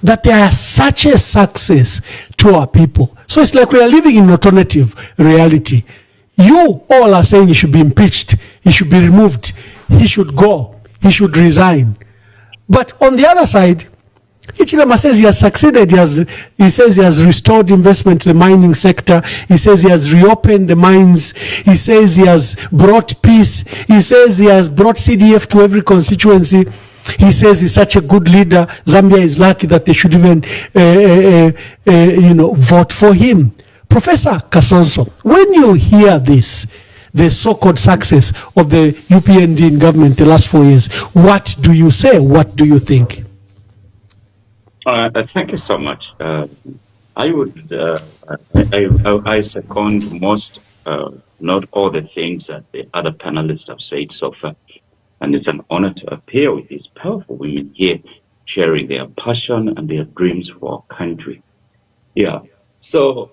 B: that they are such a success to our people. So it's like we are living in an alternative reality. You all are saying he should be impeached, he should be removed, he should go, he should resign. But on the other side, Hichilema says he has succeeded. He says he has restored investment to the mining sector. He says he has reopened the mines. He says he has brought peace. He says he has brought CDF to every constituency. He says he's such a good leader. Zambia is lucky that they should even, vote for him. Professor Kasonso, when you hear this, the so-called success of the UPND in government the last 4 years, what do you say? What do you think?
D: Thank you so much. I would, I second most, not all the things that the other panelists have said so far. And it's an honor to appear with these powerful women here, sharing their passion and their dreams for our country. Yeah. So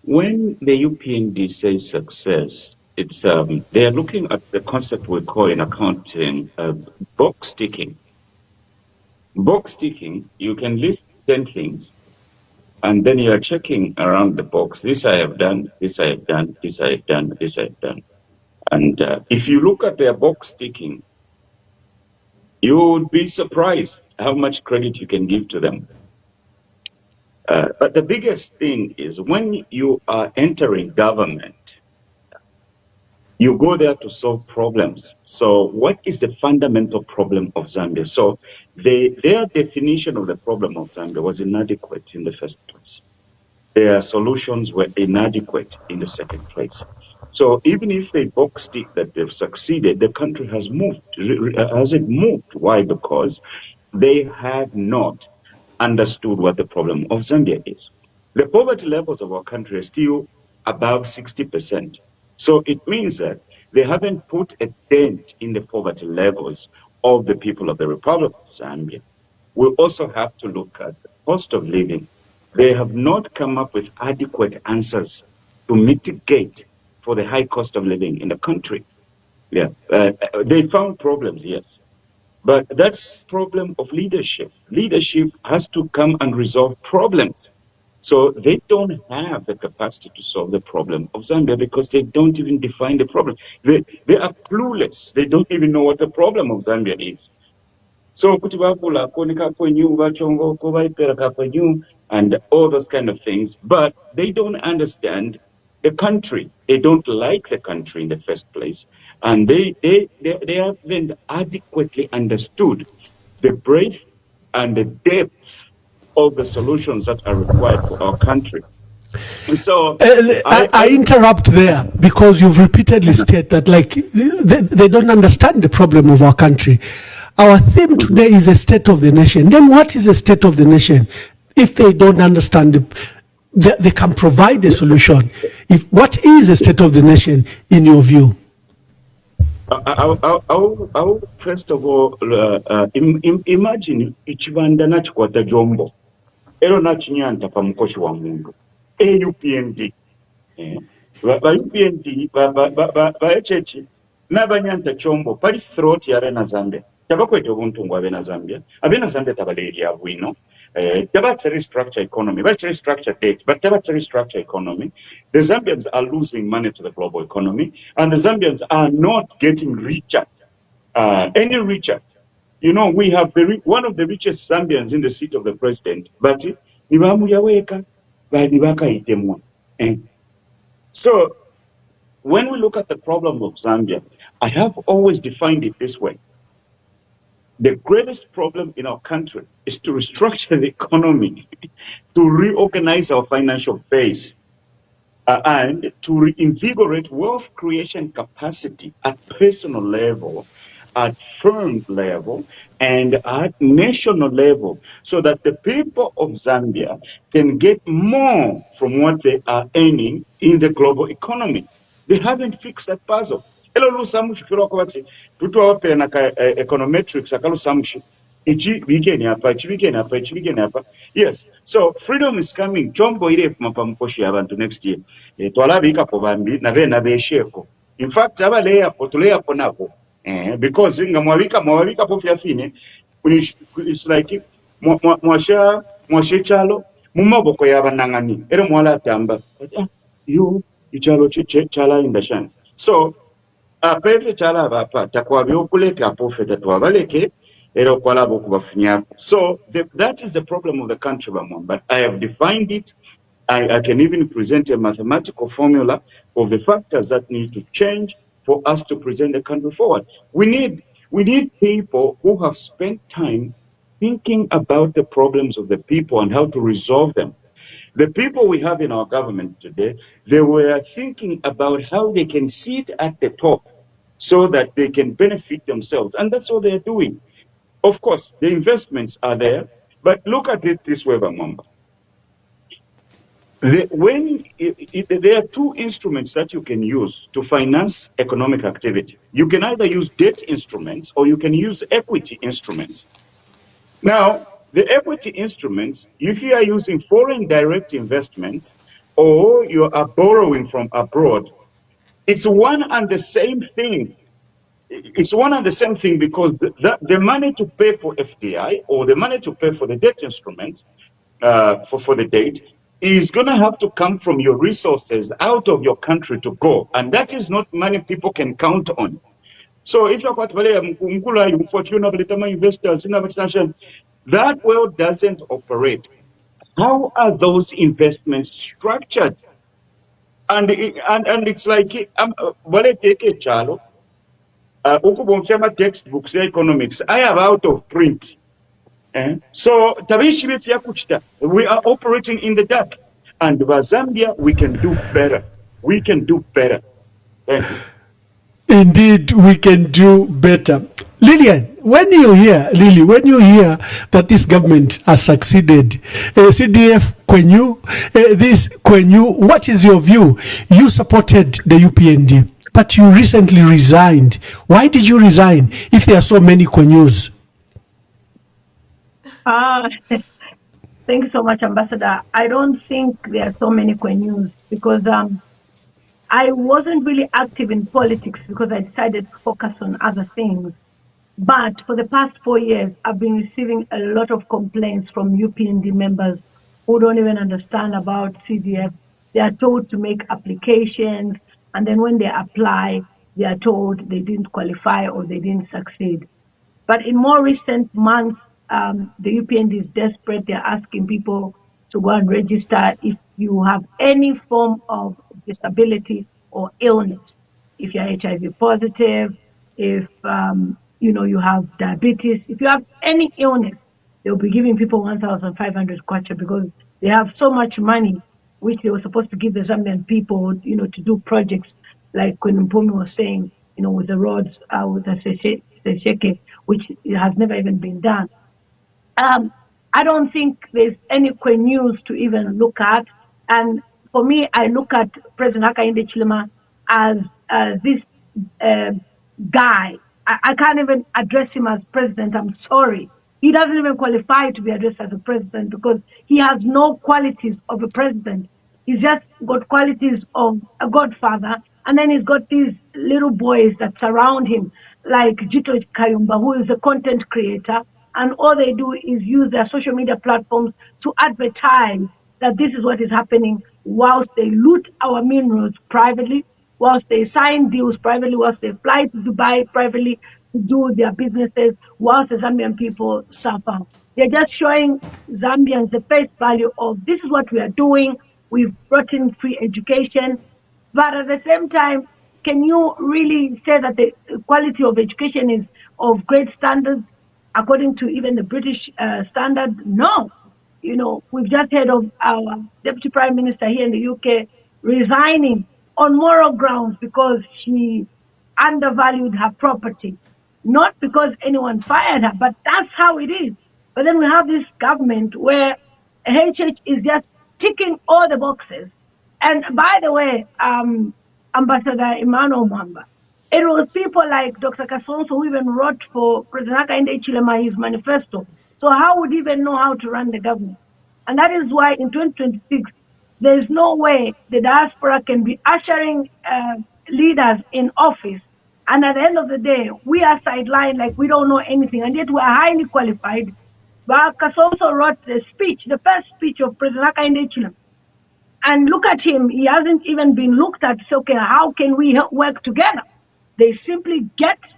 D: when the UPND says success, it's they are looking at the concept we call in accounting box ticking. Box ticking, you can list 10 things and then you are checking around the box. This I have done, this I have done, this I have done, this I have done. And if you look at their box ticking, you would be surprised how much credit you can give to them. But the biggest thing is when you are entering government, you go there to solve problems. So what is the fundamental problem of Zambia? So their definition of the problem of Zambia was inadequate in the first place. Their solutions were inadequate in the second place. So even if they box tick that they've succeeded, the country has moved. Has it moved? Why? Because they have not understood what the problem of Zambia is. The poverty levels of our country are still above 60%. So it means that they haven't put a dent in the poverty levels of the people of the Republic of Zambia. We also have to look at the cost of living. They have not come up with adequate answers to mitigate for the high cost of living in the country. Yeah, they found problems, yes, but that's problem of leadership. Leadership has to come and resolve problems. So they don't have the capacity to solve the problem of Zambia because they don't even define the problem. They are clueless. They don't even know what the problem of Zambia is. So kuti vakula kuoneka kwenyu vachongo kuvaipera kwenyu and all those kind of things, but they don't understand the country. They don't like the country in the first place, and they haven't adequately understood the breadth and the depth of the solutions that are required for our country. And so
B: I interrupt there because you've repeatedly stated that like they don't understand the problem of our country. Our theme today is a state of the nation. Then what is a state of the nation if they don't understand they can provide a solution? What is a state of the nation in your view?
D: I'll first of all imagine ichibanda nachikwata jombo ero nachinyanta pamukoshi wa mundu AUPND ba UPND ba HH n'abanyanta chombo pali throat ya bena Zambia tabakwete obuntu ngwa bena Zambia abena Zambia tabaleri ya bwino tabatse restructure economy but restructure debt but tabatse restructure economy. The Zambians are losing money to the global economy and the Zambians are not getting richer any richer. You know, we have one of the richest Zambians in the seat of the president, but nibamuyaweka nibakaitemwa. So when we look at the problem of Zambia, I have always defined it this way. The greatest problem in our country is to restructure the economy, to reorganize our financial base, and to reinvigorate wealth creation capacity at personal level, at firm level, and at national level, so that the people of Zambia can get more from what they are earning in the global economy. They haven't fixed that puzzle. Hello, Lusamushi, tutawapela na econometrics akalusamushi. Yes. So freedom is coming. Chombo ile mapamkoshi abantu next year. Twalabika po bambi na vena besheko. In fact, abaleapo tuleapo napo. Because nga mwabika po fyafine. It's like mwashe chalo mumaboko yabanangani. Ere mwala tamba. You ichalo chala indashan. So apete chala bapa takwa byokuleka apofe tatwabaleke era okwalaba okubafunyako. So that is the problem of the country, but I have defined it. I can even present a mathematical formula of the factors that need to change for us to present the country forward. We need people who have spent time thinking about the problems of the people and how to resolve them. The people we have in our government today, they were thinking about how they can sit at the top so that they can benefit themselves. And that's what they're doing. Of course, the investments are there, but look at it this way, Bamamba. There are two instruments that you can use to finance economic activity. You can either use debt instruments or you can use equity instruments. Now, The equity instruments, if you are using foreign direct investments or you are borrowing from abroad, it's one and the same thing. It's one and the same thing because the money to pay for FDI or the money to pay for the debt instruments, for the debt, is going to have to come from your resources out of your country to go. And that is not money people can count on. So if you're quite you fortune of the investors in international, that world doesn't operate. How are those investments structured? And it's like well, take a chalo. Textbooks economics. I have out of print. So tabishi betu ya kuchita, we are operating in the dark. And Zambia, we can do better. We can do better. Thank you.
B: Indeed, we can do better. Lillian, when you hear that this government has succeeded, CDF, Kwenyu, this Kwenyu, what is your view? You supported the UPND, but you recently resigned. Why did you resign if there are so many Kwenyus?
C: Thank you so much, Ambassador. I don't think there are so many Kwenyus because I wasn't really active in politics because I decided to focus on other things. But for the past 4 years, I've been receiving a lot of complaints from UPND members who don't even understand about CDF. They are told to make applications, and then when they apply, they are told they didn't qualify or they didn't succeed. But in more recent months, the UPND is desperate. They're asking people to go and register if you have any form of disability or illness. If you're HIV positive, if you have diabetes, if you have any illness, they'll be giving people 1,500 kwacha because they have so much money, which they were supposed to give the Zambian people, to do projects like when Mpumi was saying, with the roads, with the Sesheke, which has never even been done. I don't think there's any news to even look at. And for me, I look at President Hakainde Chilema as this guy. I can't even address him as president. I'm sorry. He doesn't even qualify to be addressed as a president because he has no qualities of a president. He's just got qualities of a godfather. And then he's got these little boys that surround him, like Jito Kayumba, who is a content creator. And all they do is use their social media platforms to advertise that this is what is happening whilst they loot our minerals privately, whilst they sign deals privately, whilst they fly to Dubai privately to do their businesses, whilst the Zambian people suffer. They're just showing Zambians the face value of this is what we are doing. We've brought in free education. But at the same time, can you really say that the quality of education is of great standards according to even the British standard? No. We've just heard of our deputy prime minister here in the UK resigning on moral grounds because she undervalued her property. Not because anyone fired her, but that's how it is. But then we have this government where HH is just ticking all the boxes. And by the way, Ambassador Emmanuel Mwamba, it was people like Dr. Kasonso who even wrote for President Hakainde Hichilema his manifesto. So how would he even know how to run the government? And that is why in 2026, there is no way the diaspora can be ushering leaders in office. And at the end of the day, we are sidelined like we don't know anything. And yet we are highly qualified. But Kasonso wrote the speech, the first speech of President Hakainde Hichilema. And look at him, he hasn't even been looked at. So, okay, how can we work together? They simply get,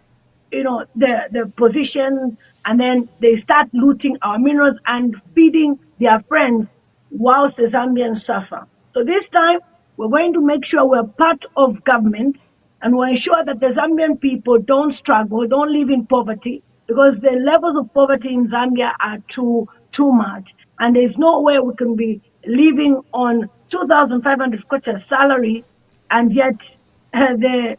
C: the position, and then they start looting our minerals and feeding their friends whilst the Zambians suffer. So this time, we're going to make sure we're part of government and we'll ensure that the Zambian people don't struggle, don't live in poverty, because the levels of poverty in Zambia are too much. And there's no way we can be living on 2,500 kwacha salary, and yet the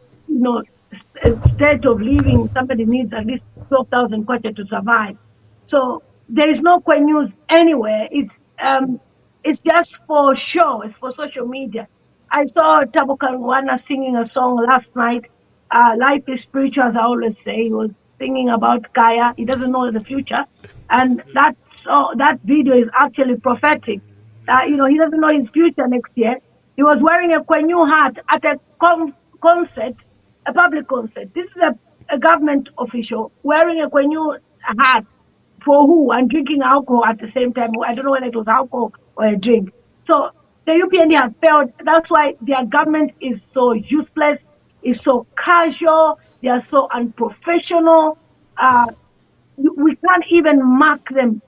C: state of living, somebody needs at least 12,000 kwacha to survive. So there is no Kwe news anywhere. It's just for show. It's for social media. I saw Tabu Karwana singing a song last night. Life is spiritual, as I always say. He was singing about Kaya. He doesn't know the future. And that So that video is actually prophetic. He doesn't know his future next year. He was wearing a Kwenyu hat at a concert, a public concert. This is a government official wearing a Kwenyu hat for who and drinking alcohol at the same time. I don't know whether it was alcohol or a drink. So the UPND have failed. That's why their government is so useless, is so casual, they are so unprofessional. Uh, we can't even mark them,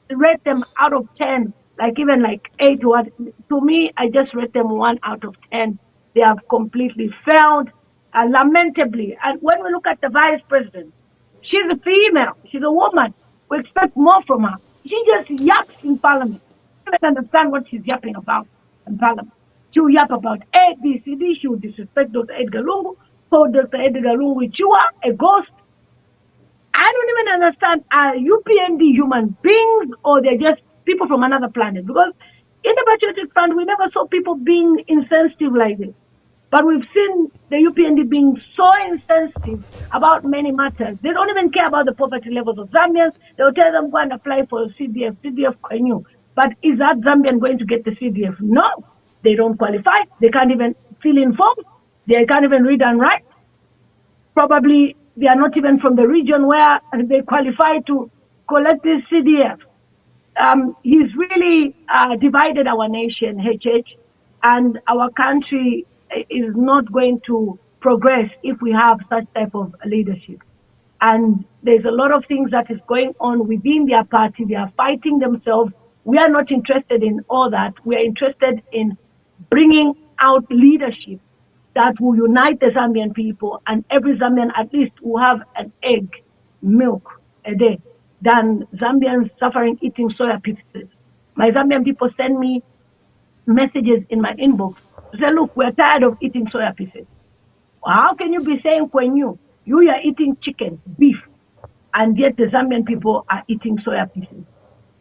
C: rate them out of 10, like even like 8. What to me, I just rate them 1 out of 10. They have completely failed, lamentably. And when we look at the vice president, she's a female, she's a woman. We expect more from her. She just yaps in parliament. I don't understand what she's yapping about in parliament. She will yap about A, B, C, D. She will disrespect Dr. Edgar Lungu, call Dr. Edgar Lungu Chua, a ghost. I don't even understand, are UPND human beings or they're just people from another planet? Because in the Patriotic Front, we never saw people being insensitive like this. But we've seen the UPND being so insensitive about many matters. They don't even care about the poverty levels of Zambians. They'll tell them, go and apply for CDF Kwenyu. But is that Zambian going to get the CDF? No, they don't qualify. They can't even fill in forms. They can't even read and write. Probably they are not even from the region where they qualify to collect this CDF. He's really divided our nation, HH, and our country is not going to progress if we have such type of leadership. And there's a lot of things that is going on within their party. They are fighting themselves. We are not interested in all that. We are interested in bringing out leadership that will unite the Zambian people, and every Zambian at least will have an egg, milk a day, than Zambians suffering eating soya pieces. My Zambian people send me messages in my inbox to say, look, we're tired of eating soya pieces. How can you be saying when you are eating chicken, beef, and yet the Zambian people are eating soya pieces?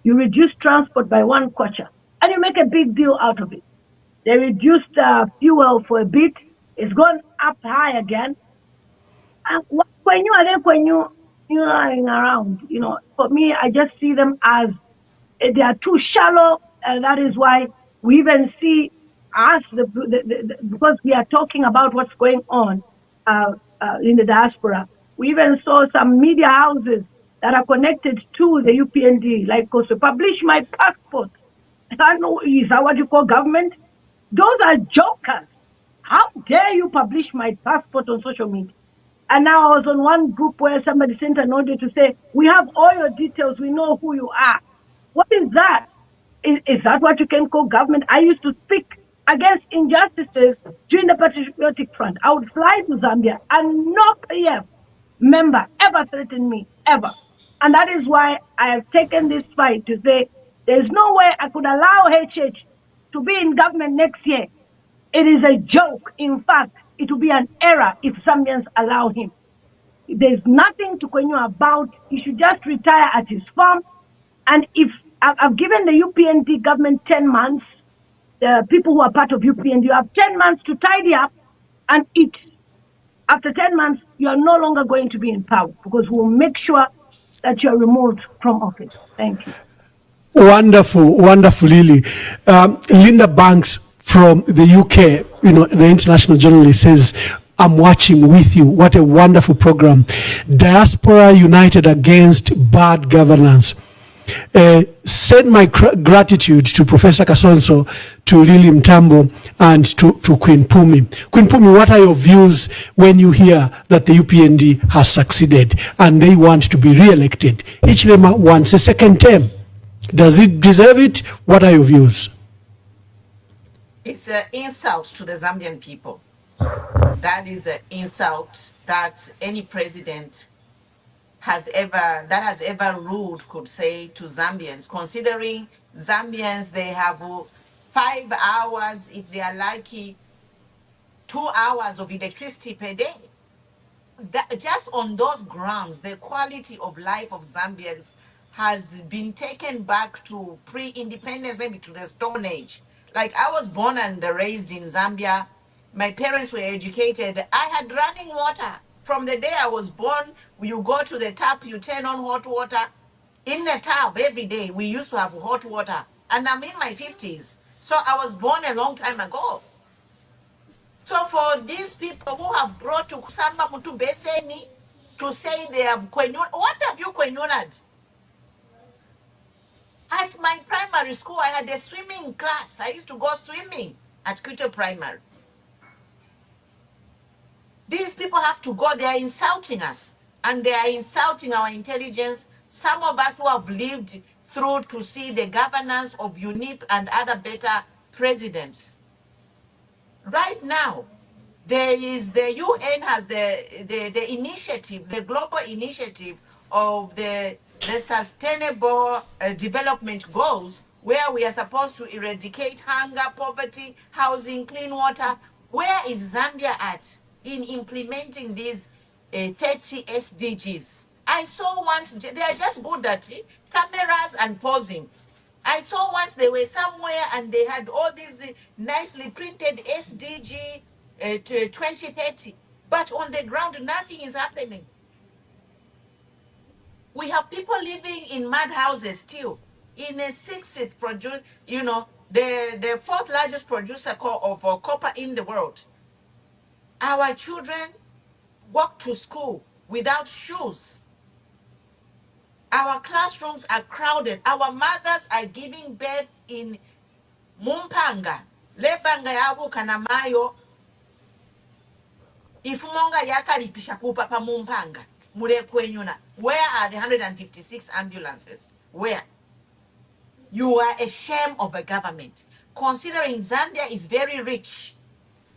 C: You reduce transport by 1 kwacha, and you make a big deal out of it. They reduced fuel for a bit. It's gone up high again. And when you are around, for me, I just see them as they are too shallow. And that is why we even see us, because we are talking about what's going on in the diaspora. We even saw some media houses that are connected to the UPND, like also publish my passport. I know, is that what you call government? Those are jokers. How dare you publish my passport on social media? And now I was on one group where somebody sent an audio to say, we have all your details, we know who you are. What is that? Is that what you can call government? I used to speak against injustices during the Patriotic Front. I would fly to Zambia and no PF member ever threatened me, ever. And that is why I have taken this fight to say there's no way I could allow HH to be in government next year. It is a joke. In fact, it will be an error if Zambians allow him. There's nothing to continue about. He should just retire at his farm. And if I've given the UPND government 10 months, the people who are part of UPND, you have 10 months to tidy up and eat. After 10 months, you are no longer going to be in power because we'll make sure that you're removed from office. Thank you.
B: Wonderful, wonderful, Lily. Linda Banks from the UK, the international journalist, says, I'm watching with you. What a wonderful program. Diaspora United Against Bad Governance. Send my gratitude to Professor Kasonso, to Lily Mtambo, and to Queen Pumi. Queen Pumi, what are your views when you hear that the UPND has succeeded and they want to be re-elected? Ichilema wants a second term. Does it deserve it? What are your views?
A: It's an insult to the Zambian people. That is an insult that any president has ever ruled could say to Zambians, considering Zambians, they have 5 hours, if they are lucky, 2 hours of electricity per day. That, just on those grounds, the quality of life of Zambians has been taken back to pre-independence, maybe to the Stone Age. Like, I was born and raised in Zambia. My parents were educated. I had running water. From the day I was born, you go to the tap, you turn on hot water. In the tub every day, we used to have hot water. And I'm in my 50s. So I was born a long time ago. So for these people who have brought to Kusamba Mutu Beseni to say they have quenun, what have you quenuned? At my primary school, I had a swimming class. I used to go swimming at Kuto Primary. These people have to go. They are insulting us. And they are insulting our intelligence. Some of us who have lived through to see the governance of UNIP and other better presidents. Right now, there is the UN has the initiative, the global initiative of the sustainable development goals, where we are supposed to eradicate hunger, poverty, housing, clean water. Where is Zambia at in implementing these 30 SDGs? I saw once, they are just good at it, cameras and posing. I saw once they were somewhere and they had all these nicely printed SDG 2030, but on the ground, nothing is happening. We have people living in mud houses still. In a sixth produce, the fourth largest producer of copper in the world. Our children walk to school without shoes. Our classrooms are crowded. Our mothers are giving birth in Mumpanga. Lebanga yabo kanamayo ifumonga yakalipisha kupapa Mumpanga. Mule kwenyuna. Where are the 156 ambulances? Where? You are a shame of a government. Considering Zambia is very rich,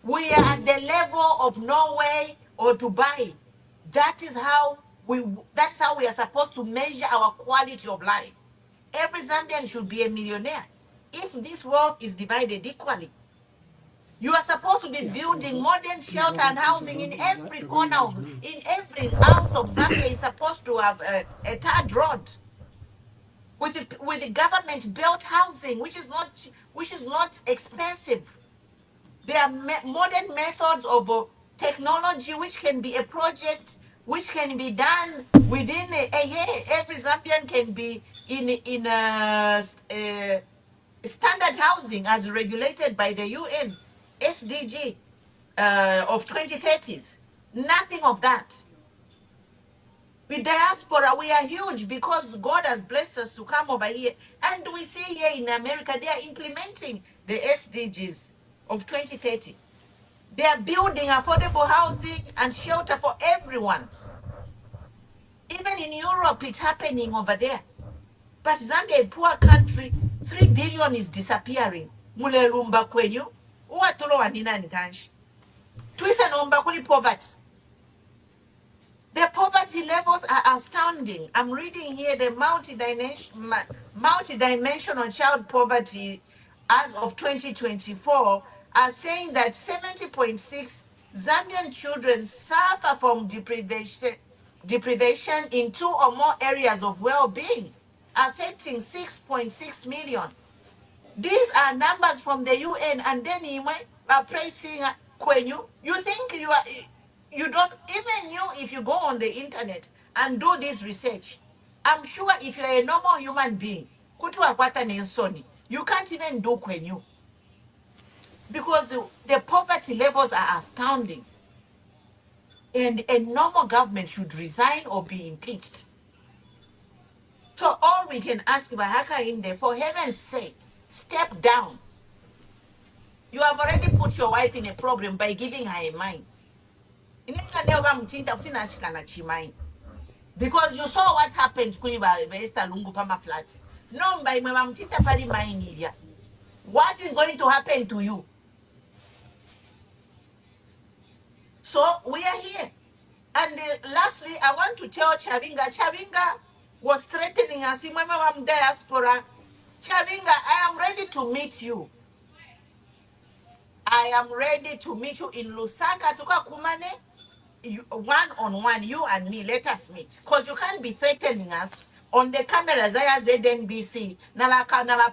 A: we are at the level of Norway or Dubai. That's how we are supposed to measure our quality of life. Every Zambian should be a millionaire. If this world is divided equally, you are supposed to be building modern shelter and housing in every corner in every ounce of Zambia is supposed to have a tarred road with the government built housing, which is not expensive. There are modern methods of technology which can be a project which can be done within a year. Every Zambian can be in standard housing as regulated by the UN SDG of 2030s. Nothing of that. With diaspora, we are huge because God has blessed us to come over here. And we see here in America, they are implementing the SDGs of 2030. They are building affordable housing and shelter for everyone. Even in Europe, it's happening over there. But Zambia, a poor country, 3 billion is disappearing. Mulelumba kwenyu, uwatulo wanina nkanshi. Twisa nomba kuli poverty. The poverty levels are astounding. I'm reading here the multidimensional child poverty as of 2024 are saying that 70.6 Zambian children suffer from deprivation in 2 or more areas of well-being, affecting 6.6 million. These are numbers from the UN, and then he went praising Kwenyu. You think you don't, even you, if you go on the internet and do this research, I'm sure if you're a normal human being, kutu akwata nensoni, you can't even do Kwenyu. Because the poverty levels are astounding. And a normal government should resign or be impeached. So all we can ask Bahaka in there, for heaven's sake, step down. You have already put your wife in a problem by giving her a mine. Because you saw what happened to Esther Lungu Pama flat. No, by Mamtita Pari mine here. What is going to happen to you? So we are here. And lastly, I want to tell Chavinga. Chavinga was threatening us. Mama Diaspora. Chavinga, I am ready to meet you. I am ready to meet you in Lusaka. Tuka Kumane. One-on-one, you and me, let us meet. Because you can't be threatening us on the cameras. I ZNBC. Na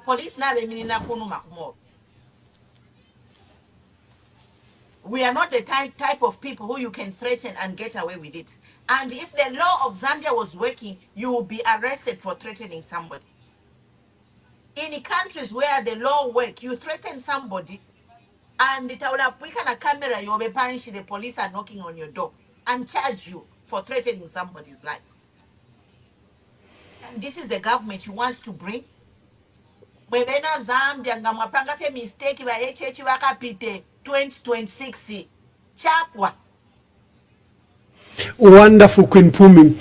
A: police na be minina kunu makumo. We are not the type of people who you can threaten and get away with it. And if the law of Zambia was working, you will be arrested for threatening somebody. In countries where the law works, you threaten somebody, and it will have a camera, you will be punished, the police are knocking on your door and charge you for threatening somebody's life. And this is the government you want to bring. Mwebena Zambia nga mwapanga fe mistake ba HH wakapite 2026 chapwa.
B: Wonderful, Queen Pumi.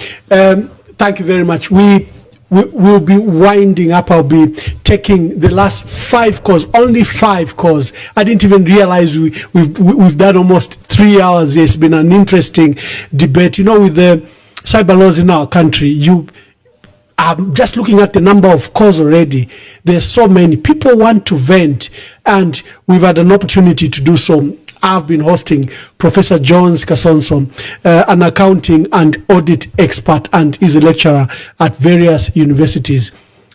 B: Thank you very much. We will be winding up. I'll be taking the last 5 calls, only 5 calls. I didn't even realize we've done almost 3 hours. It's been an interesting debate. You know, with the cyber laws in our country, I'm just looking at the number of calls already. There's so many. People want to vent, and we've had an opportunity to do so. I've been hosting Professor Jones Kasonso, an accounting and audit expert, and is a lecturer at various universities.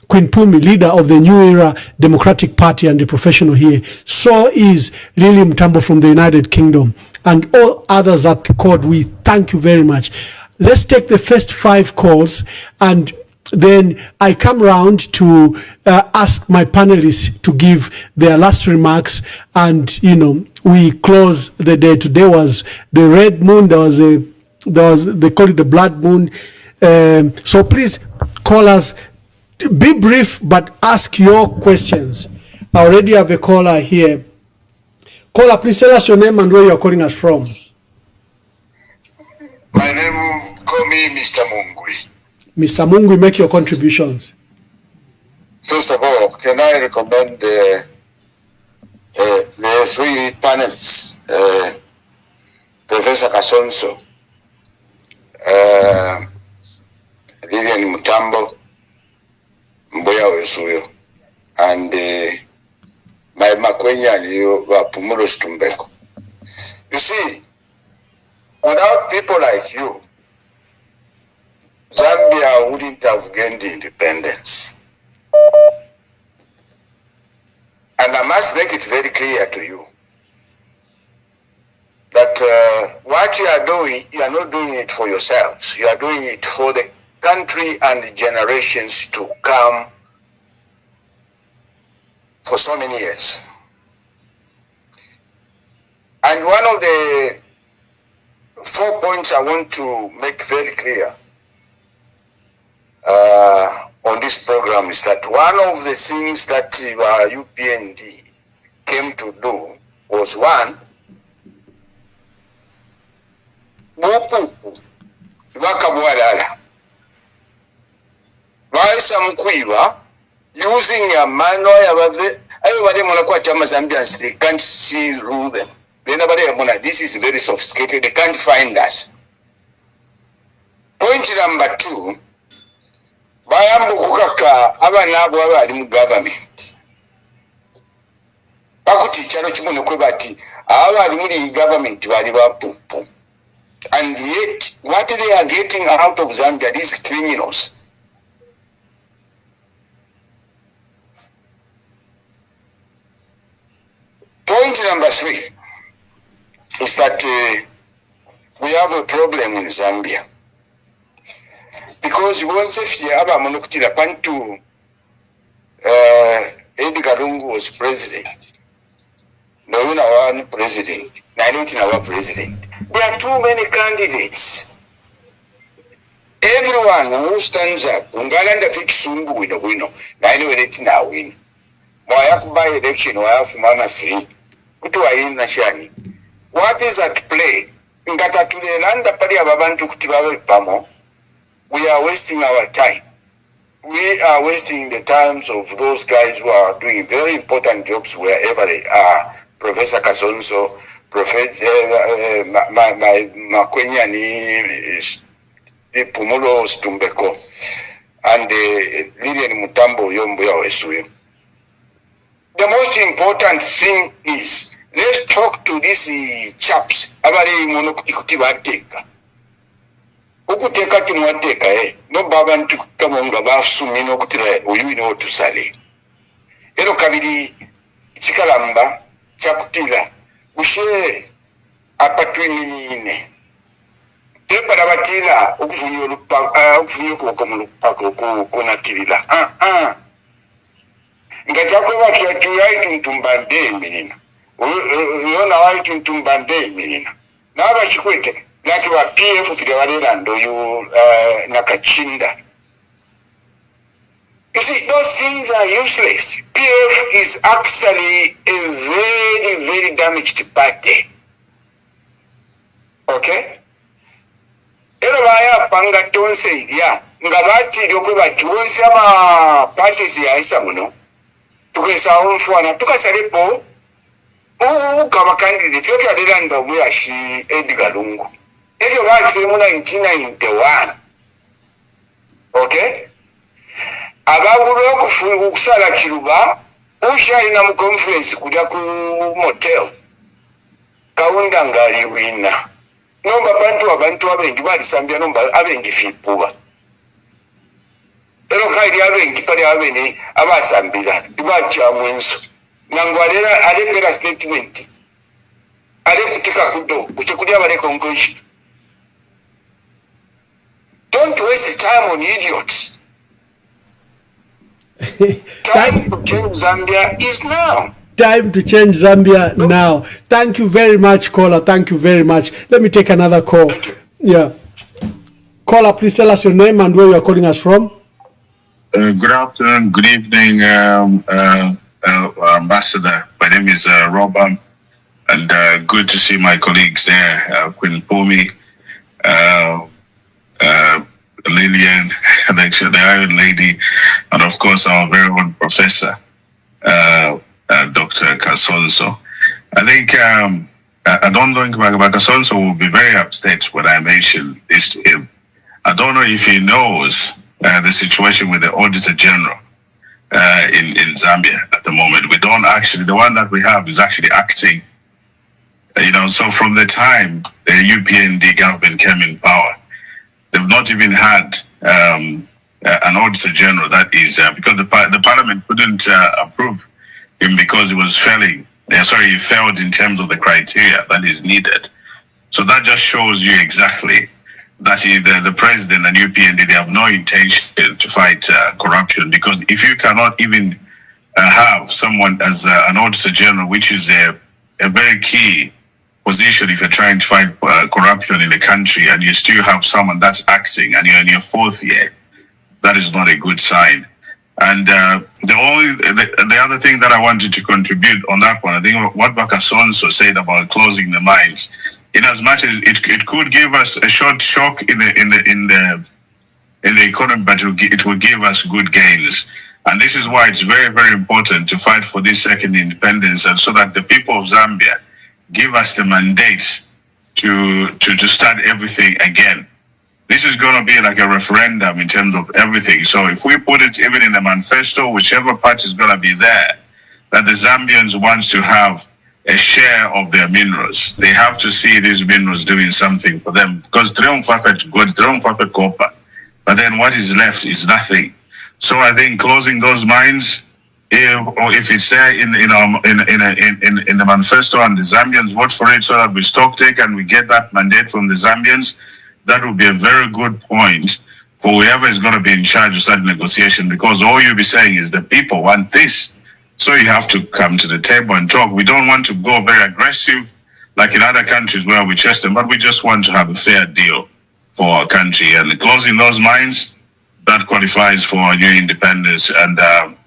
B: Queen Pumi, leader of the New Era Democratic Party and a professional here. So is Lily Mtambo from the United Kingdom, and all others at code. We thank you very much. Let's take the first 5 calls, and then I come round to ask my panelists to give their last remarks, and we close the day. Today was the red moon. There was they call it the blood moon. So please call us. Be brief, but ask your questions. I already have a caller here. Caller, please tell us your name and where you're calling us from.
O: My name, call me Mr. Mungwi.
B: Mr. Mungwi, make your contributions.
O: First of all, can I recommend the 3 panelists, Professor Kasonso, Vivian Mutambo, Mboya Wesuyo, and my Makwenya Pumulo Stumbeko. You see, without people like you, Zambia wouldn't have gained independence. And I must make it very clear to you that what you are doing, you are not doing it for yourselves. You are doing it for the country and the generations to come for so many years. And one of the 4 points I want to make very clear on this program is that one of the things that UPND came to do was, one, using a manual, everybody Zambians, they can't see rule them. This is very sophisticated, they can't find us. Point number 2, bayambu kukaka abana abo abali mu government bakuti kyalo kimuno kwe bati abali muri government bali bapupu, and yet what they are getting out of Zambia, these criminals. Point number 3 is that we have a problem in Zambia. Because once if you have a monokutila pantu Edgar Lungu was president. No one president. Our president. There are too many candidates. Everyone who stands up, ungalanda tukisumbu wino na win. Mwayaku by election wayafu mama 3. Kutu wa ina shani. What is at play? Ngata tulelanda pali ababantu kutibawe pamo. We are wasting our time. We are wasting the times of those guys who are doing very important jobs wherever they are. Professor Kasonso, Professor Makwenyani, Pumulo Stumbeko, and Lilian Mutambo Yombuya Wesuyo. The most important thing is, let's talk to these chaps. Abari monokutibateka. Ukuteka tumwateka no babantu kamonga basumino kutira oyuino tusale. Ero kabiri chikalamba chakutila ushe apatwinine tepala batira okufunya okuboko mu lupako kunakirira nga kyakoba kyatuyayituntumbande emirina yona wayituntumbande emirina n'abakikwete lati wa PF fide baleranda oyo nakachinda. You see, those things are useless. PF is actually a very, very damaged party. Okay? Ero baya panga tonse idea. Nga bati doko bajonse ama parties ya isa muno. Tukesa umfwana. Tukasalepo. Kama candidate. Yote adelanda ubuya shi Edgar Lungu. Ezo bati muna 1991. Okay? Ababuro okusala kiruba ushayina mu conference kujya ku motel kawunda ngali wina nomba abantu abengi bali Zambia nomba abengi fipuba ero kaidi abengi pali abene abasambira ibacha mwenso nangwalera alepera statement ale kutika kudo kuchikulia bale konkoshi. Don't waste time on idiots. Time to change Zambia is now.
B: Time to change Zambia now. Thank you very much, caller. Thank you very much. Let me take another call. Yeah. Caller, please tell us your name and where you are calling us from.
P: Good afternoon, good evening, Ambassador. My name is Robam, and good to see my colleagues there, Queen Pomi, Lillian, the Iron Lady, and of course our very own Professor, Dr. Kasonso. I think I don't think Kasonso will be very upset when I mention this to him. I don't know if he knows the situation with the Auditor General in Zambia at the moment. We don't actually, the one that we have is actually acting. So from the time the UPND government came in power, they've not even had an Auditor General. That is because the Parliament couldn't approve him because he was failing. He failed in terms of the criteria that is needed. So that just shows you exactly that the President and UPND, they have no intention to fight corruption, because if you cannot even have someone as an Auditor General, which is a very key position if you're trying to fight corruption in the country, and you still have someone that's acting and you're in your fourth year, that is not a good sign. And the other thing that I wanted to contribute on that one, I think what Bakasonso said about closing the mines, in as much as it could give us a short shock in the economy, but it will give us good gains. And this is why it's very, very important to fight for this second independence, and so that the people of Zambia give us the mandate to start everything again. This is going to be like a referendum in terms of everything. So if we put it even in the manifesto, whichever party is going to be there, that the Zambians want to have a share of their minerals, they have to see these minerals doing something for them. Because copper, but then what is left is nothing. So I think closing those mines, if it's there in the manifesto and the Zambians vote for it, so that we stock take and we get that mandate from the Zambians, that would be a very good point for whoever is going to be in charge of that negotiation, because all you'll be saying is the people want this. So you have to come to the table and talk. We don't want to go very aggressive like in other countries where we chase them, but we just want to have a fair deal for our country. And closing those mines, that qualifies for a new independence. And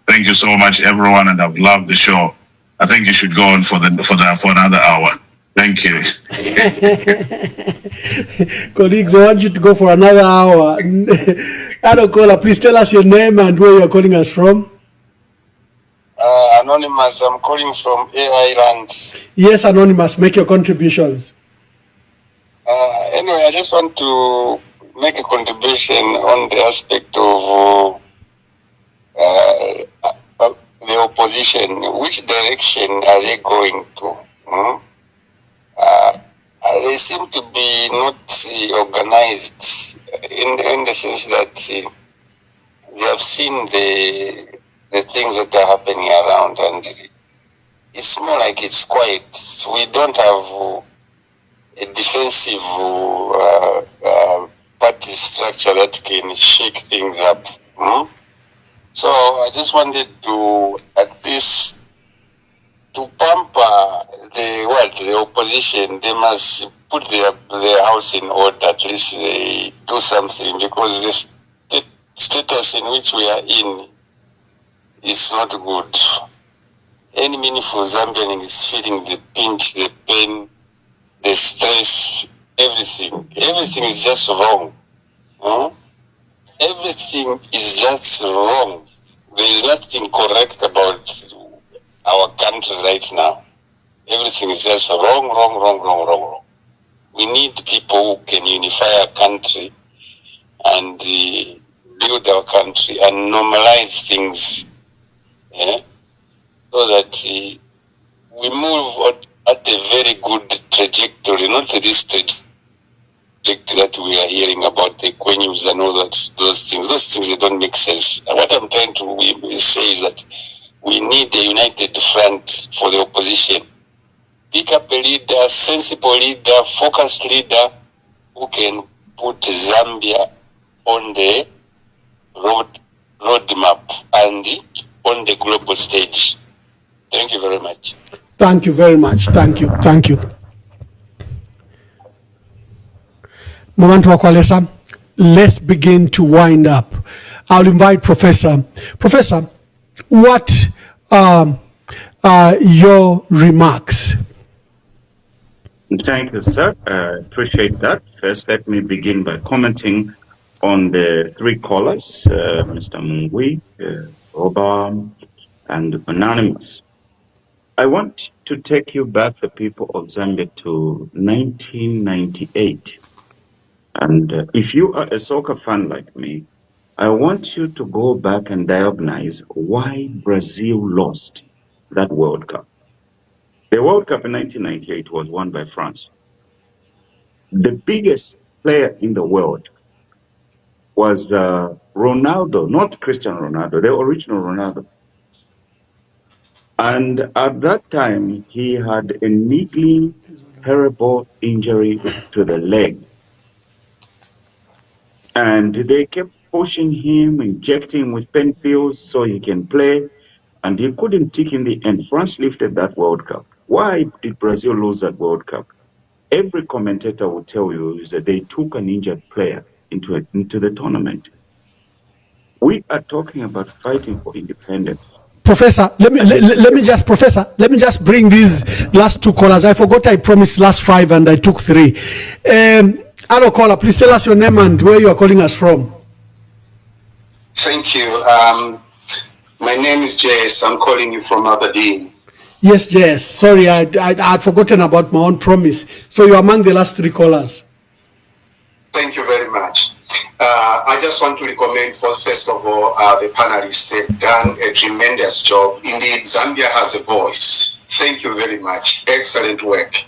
P: thank you so much, everyone, and I've loved the show. I think you should go on for another hour. Thank you.
B: Colleagues, I want you to go for another hour. Caller, please tell us your name and where you're calling us from.
J: Anonymous, I'm calling from AI Land.
B: Yes, Anonymous, make your contributions.
J: Anyway, I just want to make a contribution on the aspect of the opposition. Which direction are they going to? They seem to be not organized in the sense that they have seen the things that are happening around, and it's more like it's quiet. We don't have
Q: a defensive party structure that can shake things up. So I just wanted to at least to pamper the opposition. They must put their house in order. At least they do something, because the status in which we are in is not good. Any meaningful Zambian is feeling the pinch, the pain, the stress, everything. Everything is just wrong. Everything is just wrong. There is nothing correct about our country right now. Everything is just wrong. We need people who can unify our country and build our country and normalize things, so that we move at a very good trajectory, not this trajectory that we are hearing about, the Queens and all that, those things. Those things, they don't make sense. What I'm trying to say is that we need a united front for the opposition. Pick up a leader, sensible leader, focused leader, who can put Zambia on the roadmap and on the global stage. Thank you very much.
B: Thank you very much. Thank you. Moment Wakwalesa, let's begin to wind up. I'll invite Professor. Professor, what are your remarks?
D: Thank you, sir. Appreciate that. First, let me begin by commenting on the three callers, Mr. Mungui, Oba, and Anonymous. I want to take you back, the people of Zambia, to 1998. And if you are a soccer fan like me, I want you to go back and diagnose why Brazil lost that World Cup. The World Cup in 1998 was won by France. The biggest player in the world was Ronaldo, not Cristiano Ronaldo, the original Ronaldo. And at that time, he had a niggling, terrible injury to the leg. And they kept pushing him, injecting him with pain pills so he can play. And he couldn't tick in the end. France lifted that World Cup. Why did Brazil lose that World Cup? Every commentator will tell you is that they took an injured player into the tournament. We are talking about fighting for independence.
B: Professor, let me just bring these last two callers. I forgot I promised last 5 and I took 3. Hello caller, please tell us your name and where you are calling us from.
R: Thank you. My name is Jess. I'm calling you from Aberdeen.
B: Yes. Sorry, I had forgotten about my own promise. So you're among the last 3 callers.
R: Thank you very much. I just want to recommend, first of all, the panelists. They've done a tremendous job. Indeed, Zambia has a voice. Thank you very much. Excellent work.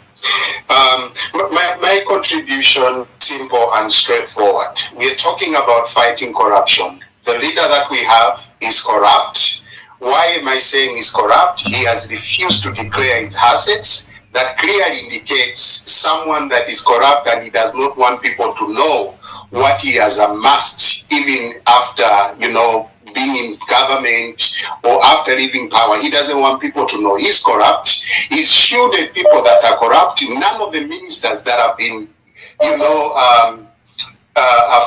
R: My contribution, simple and straightforward. We're talking about fighting corruption. The leader that we have is corrupt. Why am I saying he's corrupt? He has refused to declare his assets. That clearly indicates someone that is corrupt, and he does not want people to know what he has amassed, even after, being in government or after leaving power. He doesn't want people to know he's corrupt. He's shielded people that are corrupt. None of the ministers that have been,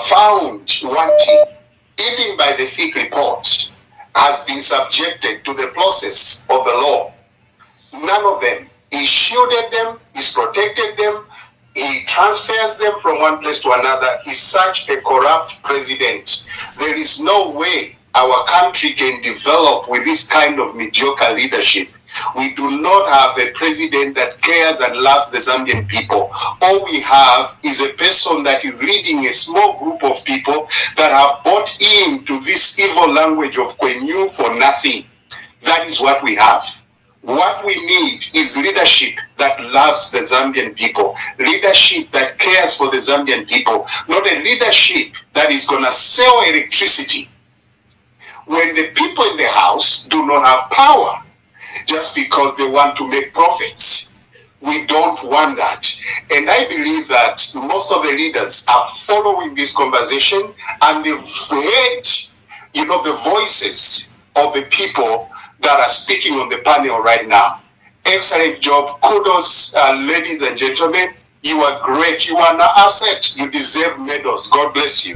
R: found wanting, even by the FIC report, has been subjected to the process of the law. None of them. He shielded them, he's protected them, he transfers them from one place to another. He's such a corrupt president. There is no way our country can develop with this kind of mediocre leadership. We do not have a president that cares and loves the Zambian people. All we have is a person that is leading a small group of people that have bought into this evil language of Kwenyu for nothing. That is what we have. What we need is leadership that loves the Zambian people, leadership that cares for the Zambian people, not a leadership that is going to sell electricity when the people in the house do not have power just because they want to make profits. We don't want that. And I believe that most of the leaders are following this conversation and they've heard, the voices of the people that are speaking on the panel right now. Excellent job. Kudos, ladies and gentlemen. You are great. You are an asset. You deserve medals. God bless you.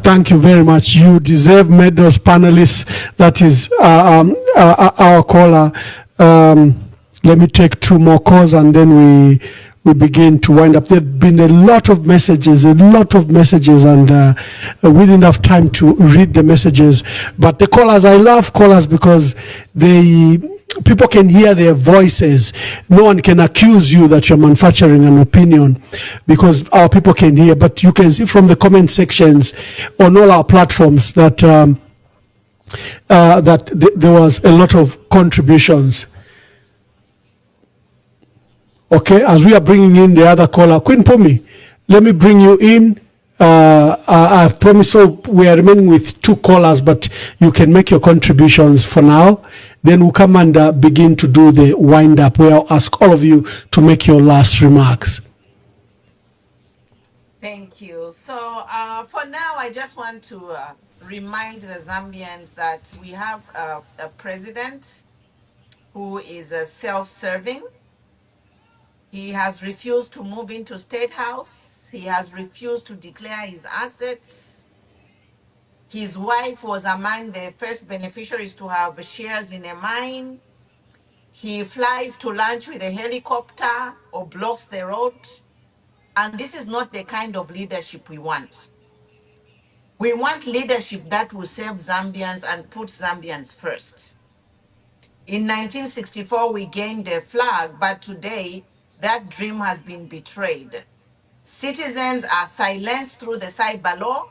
B: Thank you very much. You deserve medals, panelists. That is our caller. Let me take two more calls and then we begin to wind up. There have been a lot of messages, and we didn't have time to read the messages. But the callers, I love callers because people can hear their voices. No one can accuse you that you're manufacturing an opinion because our people can hear. But you can see from the comment sections on all our platforms that there was a lot of contributions. Okay, as we are bringing in the other caller, Queen Pumi, let me bring you in. I've promised, so we are remaining with two callers, but you can make your contributions for now. Then we'll come and begin to do the wind up where I'll ask all of you to make your last remarks.
A: Thank you. So for now, I just want to remind the Zambians that we have a president who is self-serving. He has refused to move into State House. He has refused to declare his assets. His wife was among the first beneficiaries to have shares in a mine. He flies to lunch with a helicopter or blocks the road. And this is not the kind of leadership we want. We want leadership that will serve Zambians and put Zambians first. In 1964, we gained a flag, but today that dream has been betrayed. Citizens are silenced through the cyber law.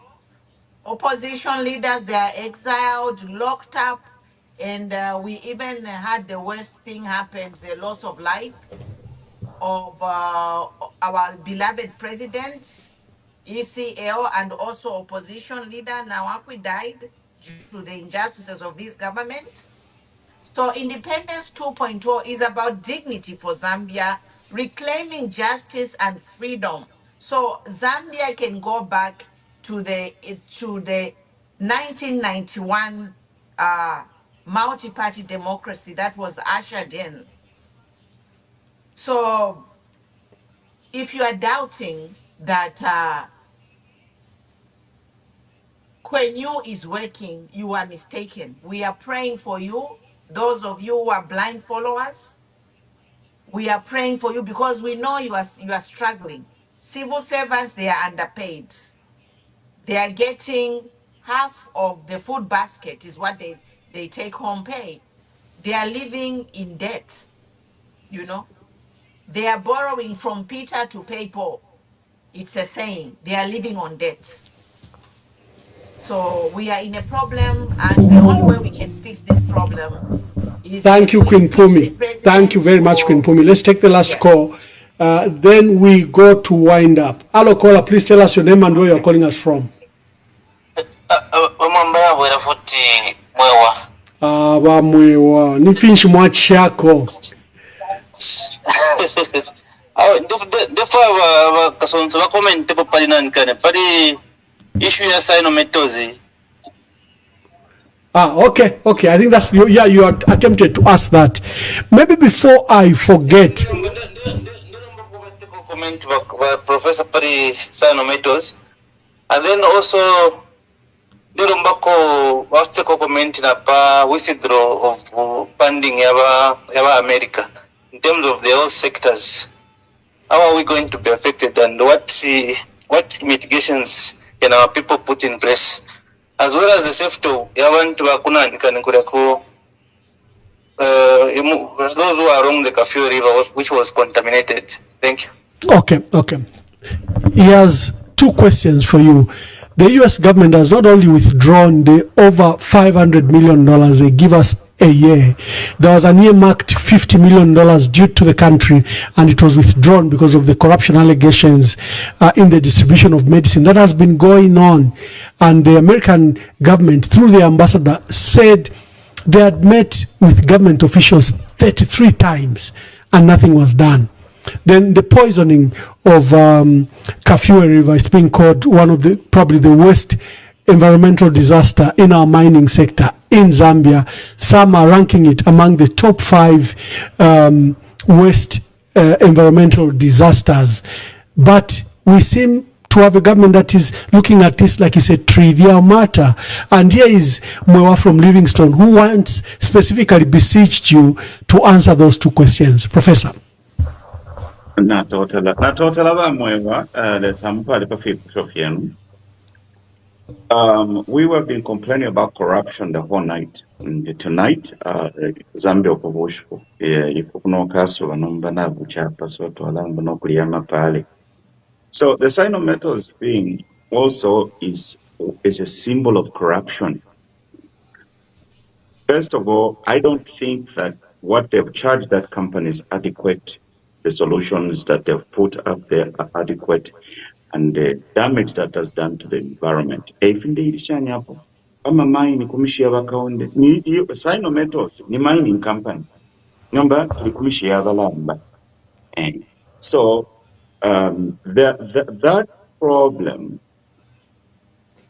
A: Opposition leaders, they are exiled, locked up, and we even had the worst thing happen, the loss of life of our beloved president, ECL, and also opposition leader Nawakwi died due to the injustices of this government. So Independence 2.0 is about dignity for Zambia, reclaiming justice and freedom. So Zambia can go back to the 1991 multi-party democracy that was ushered in. So if you are doubting that Quenu is working, you are mistaken. We are praying for you. Those of you who are blind followers, we are praying for you because we know you are struggling. Civil servants, they are underpaid. They are getting half of the food basket is what they take home pay. They are living in debt, They are borrowing from Peter to pay Paul. It's a saying. They are living on debt. So we are in a problem, and the only way we can fix this problem is
B: Thank you, Queen Pumi. Thank you very much, Queen Pumi. Let's take the last call. Then we go to wind up. Hello, caller. Please tell us your name and where you're calling us from. Mwewa. Ni finch mwachako.
L: Issue ya sign metozi.
B: Okay. I think that's you. Yeah, you are attempted to ask that. Maybe before I forget.
L: Comment by Professor Pari Sinometos, and then also Durumbako was to comment na pa withdraw of funding yaba America in terms of the all sectors. How are we going to be affected, and what mitigations can our people put in place, as well as the safety yabantu bakuna ndikanikureku those who are along the Kafue River, which was contaminated. Thank you.
B: Okay. He has two questions for you. The U.S. government has not only withdrawn the over $500 million they give us a year. There was an earmarked $50 million due to the country, and it was withdrawn because of the corruption allegations in the distribution of medicine. That has been going on, and the American government, through the ambassador, said they had met with government officials 33 times, and nothing was done. Then the poisoning of Kafue River is being called one of the probably the worst environmental disaster in our mining sector in Zambia. Some are ranking it among the top 5 worst environmental disasters. But we seem to have a government that is looking at this like it's a trivial matter. And here is Mwewa from Livingstone, who once specifically beseeched you to answer those 2 questions. Professor.
D: Natotala bamwewa, lesampali pafifienu. We have been complaining about corruption the whole night. And tonight, Zambia opobushku, ifukuno kasula nombana buchapa soto alambo no kuliyama pale. So the sign of metals thing also is a symbol of corruption. First of all, I don't think that what they've charged that company is adequate. The solutions that they've put up there are adequate, and the damage that has done to the environment. Mine kumishia bakaonde ni Sino Metals ni mining company. Number tulikumishia balamba. So that problem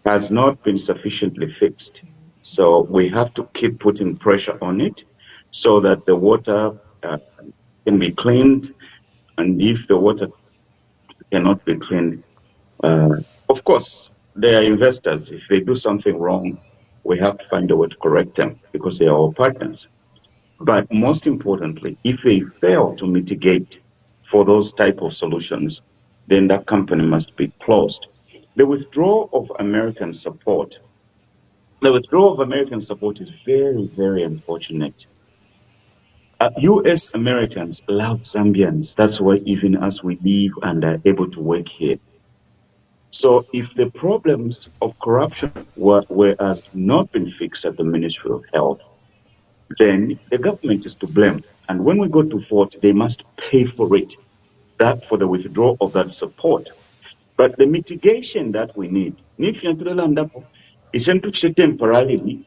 D: has not been sufficiently fixed. So we have to keep putting pressure on it so that the water can be cleaned. And if the water cannot be cleaned, of course, they are investors. If they do something wrong, we have to find a way to correct them because they are our partners. But most importantly, if they fail to mitigate for those type of solutions, then that company must be closed. The withdrawal of American support is very, very unfortunate. US Americans love Zambians. That's why even as we live and are able to work here. So if the problems of corruption has not been fixed at the Ministry of Health, then the government is to blame. And when we go to vote, they must pay for it, that for the withdrawal of that support. But the mitigation that we need, is temporarily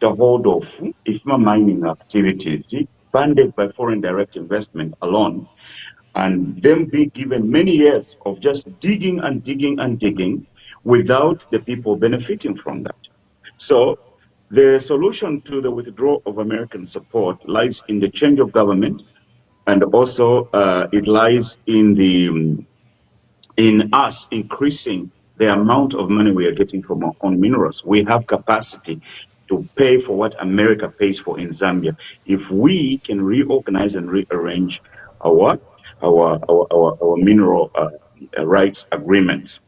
D: to hold off if my mining activities funded by foreign direct investment alone, and them be given many years of just digging and digging and digging without the people benefiting from that. So the solution to the withdrawal of American support lies in the change of government, and also it lies in us increasing the amount of money we are getting from our own minerals. We have capacity to pay for what America pays for in Zambia. If we can reorganize and rearrange our mineral rights agreements.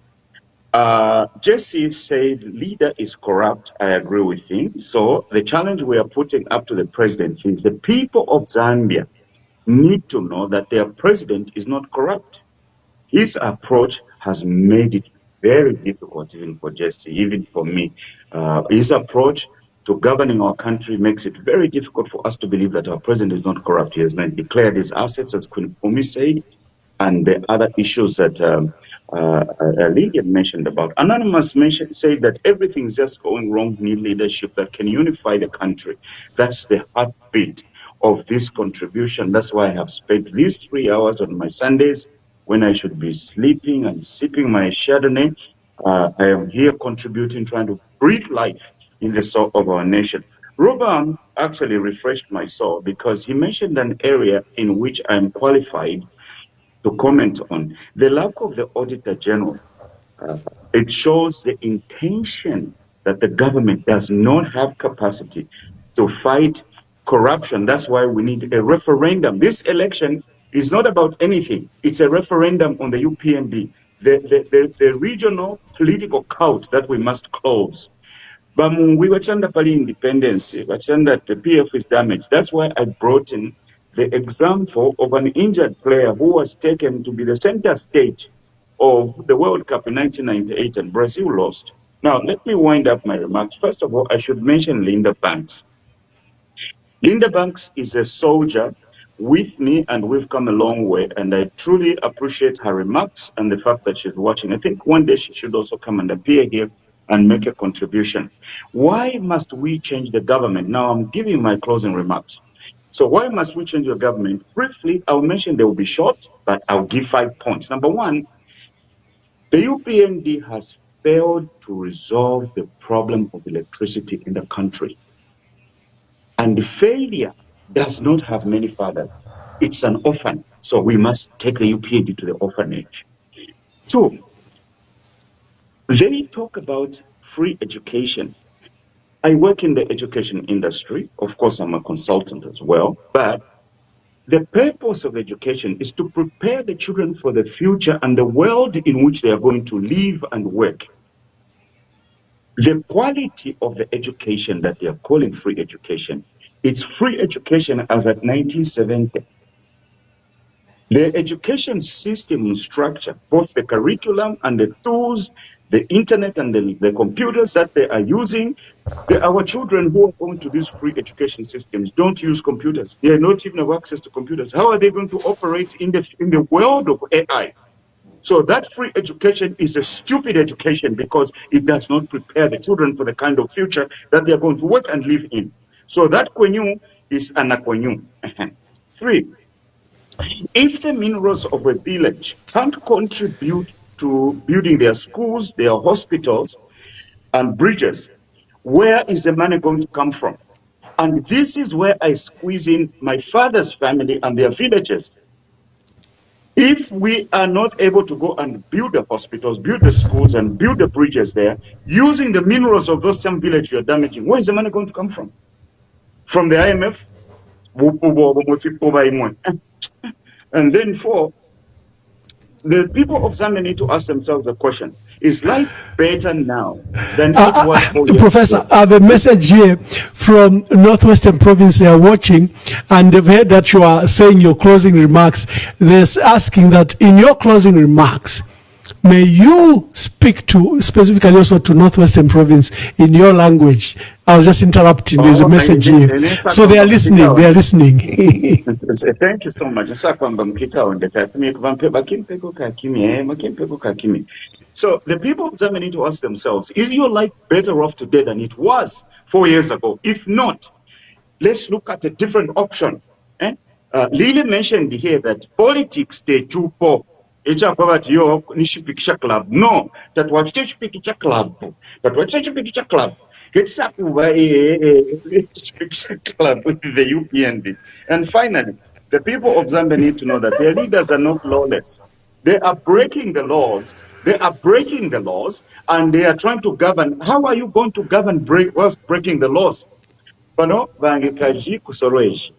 D: Jesse said leader is corrupt. I agree with him. So the challenge we are putting up to the president is the people of Zambia need to know that their president is not corrupt. His approach has made it very difficult even for Jesse, even for me. His approach to governing our country makes it very difficult for us to believe that our president is not corrupt. He has not declared his assets, as Queen Fumi said, and the other issues that Lillian mentioned about. Anonymous said that everything is just going wrong. We need leadership that can unify the country. That's the heartbeat of this contribution. That's why I have spent these 3 hours on my Sundays when I should be sleeping and sipping my Chardonnay. I am here contributing, trying to breathe life in the soul of our nation. Rubam actually refreshed my soul because he mentioned an area in which I'm qualified to comment on. The lack of the Auditor General. It shows the intention that the government does not have capacity to fight corruption. That's why we need a referendum. This election is not about anything. It's a referendum on the UPND, the regional political cult that we must close. But we were trying to pali independence, we were trying that the PF is damaged. That's why I brought in the example of an injured player who was taken to be the center stage of the World Cup in 1998 and Brazil lost. Now, let me wind up my remarks. First of all, I should mention Linda Banks. Linda Banks is a soldier with me, and we've come a long way, and I truly appreciate her remarks and the fact that she's watching. I think one day she should also come and appear here and make a contribution. Why must we change the government? Now, I'm giving my closing remarks. So why must we change your government? Briefly, I'll mention they will be short, but I'll give 5 points. Number one, the UPND has failed to resolve the problem of electricity in the country. And the failure does not have many fathers. It's an orphan. So we must take the UPND to the orphanage. Two, they talk about free education. I work in the education industry. Of course, I'm a consultant as well. But the purpose of education is to prepare the children for the future and the world in which they are going to live and work. The quality of the education that they are calling free education, it's free education as at 1970. The education system structure, both the curriculum and the tools, the internet and the computers that they are using, our children who are going to these free education systems don't use computers. They are not even have access to computers. How are they going to operate in the world of AI? So that free education is a stupid education because it does not prepare the children for the kind of future that they are going to work and live in. So that kwenyu is anakwenyu. Three, if the minerals of a village can't contribute to building their schools, their hospitals, and bridges, where is the money going to come from? And this is where I squeeze in my father's family and their villages. If we are not able to go and build the hospitals, build the schools, and build the bridges there, using the minerals of those same villages you're damaging, where is the money going to come from? From the IMF? And then four, the people of Zambia need to ask themselves a question. Is life better now than it was 4 years
B: Professor,
D: ago?
B: I have a message here from Northwestern Province. They are watching, and they've heard that you are saying your closing remarks. They're asking that in your closing remarks, may you speak to specifically also to Northwestern Province in your language. I was just interrupting. There's a message here. So they are listening. They are listening.
D: Thank you so much. So the people of Zambia need to ask themselves, is your life better off today than it was 4 years ago? If not, let's look at a different option. Eh? Lily mentioned here that politics, they too poor. Yo nishipikisha club. No, that was picture club. That was picture club. It's up over picture club with the UPND. And finally, the people of Zambia need to know that their leaders are not lawless. They are breaking the laws. They are breaking the laws and they are trying to govern. How are you going to govern whilst breaking the laws? Bano bangikaji kusoroeshi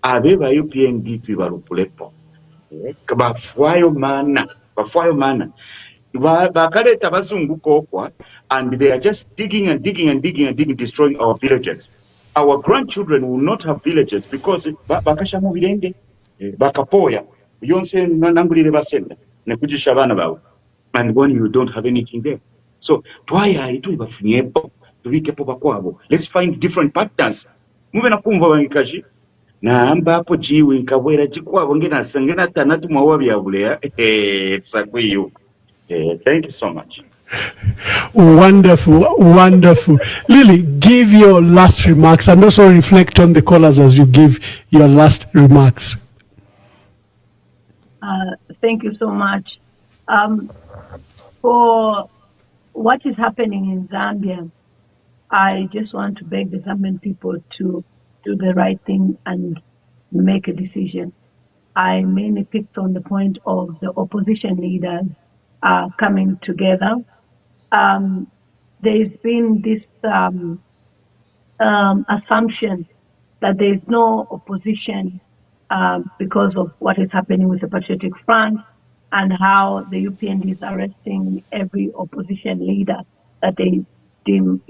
D: abe ba UPNDP balupulepo bafwayo mana bakaleta bazunguka okwa, and they are just digging and digging and digging and digging, destroying our villages. Our grandchildren will not have villages because bakasha mu birenge bakapoya yonse nangulire basenda nekujisha abana bawe, and when you don't have anything there. So twaya itu bafunyepo tubikepo bakwabo. Let's find different partners. Mube nakumva bangikaji namba hapo jiwe nkabwera chikwabo ngena tanatu mwawa byabulea sakwiyo. Thank you so much.
B: Wonderful, wonderful. Lily, give your last remarks and also reflect on the callers as you give your last remarks.
C: Thank you so much. For what is happening in Zambia, I just want to beg the Zambian people to do the right thing and make a decision. I mainly picked on the point of the opposition leaders coming together. There's been this assumption that there is no opposition because of what is happening with the Patriotic Front and how the UPND is arresting every opposition leader that they deem,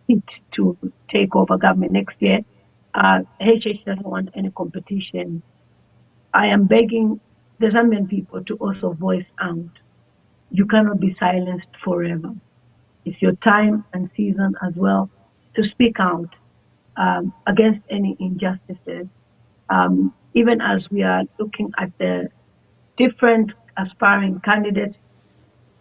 C: fit to take over government next year. HH doesn't want any competition. I am begging the Zambian people to also voice out. You cannot be silenced forever. It's your time and season as well to speak out against any injustices. Even as we are looking at the different aspiring candidates,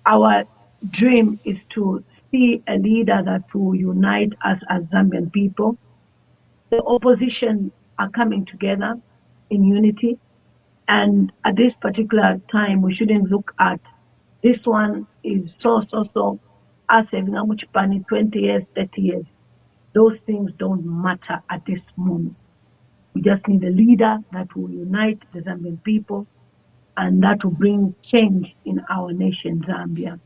C: our dream is to see a leader that will unite us as Zambian people. The opposition are coming together in unity. And at this particular time, we shouldn't look at this one is so, us having how much money, 20 years, 30 years. Those things don't matter at this moment. We just need a leader that will unite the Zambian people and that will bring change in our nation, Zambia.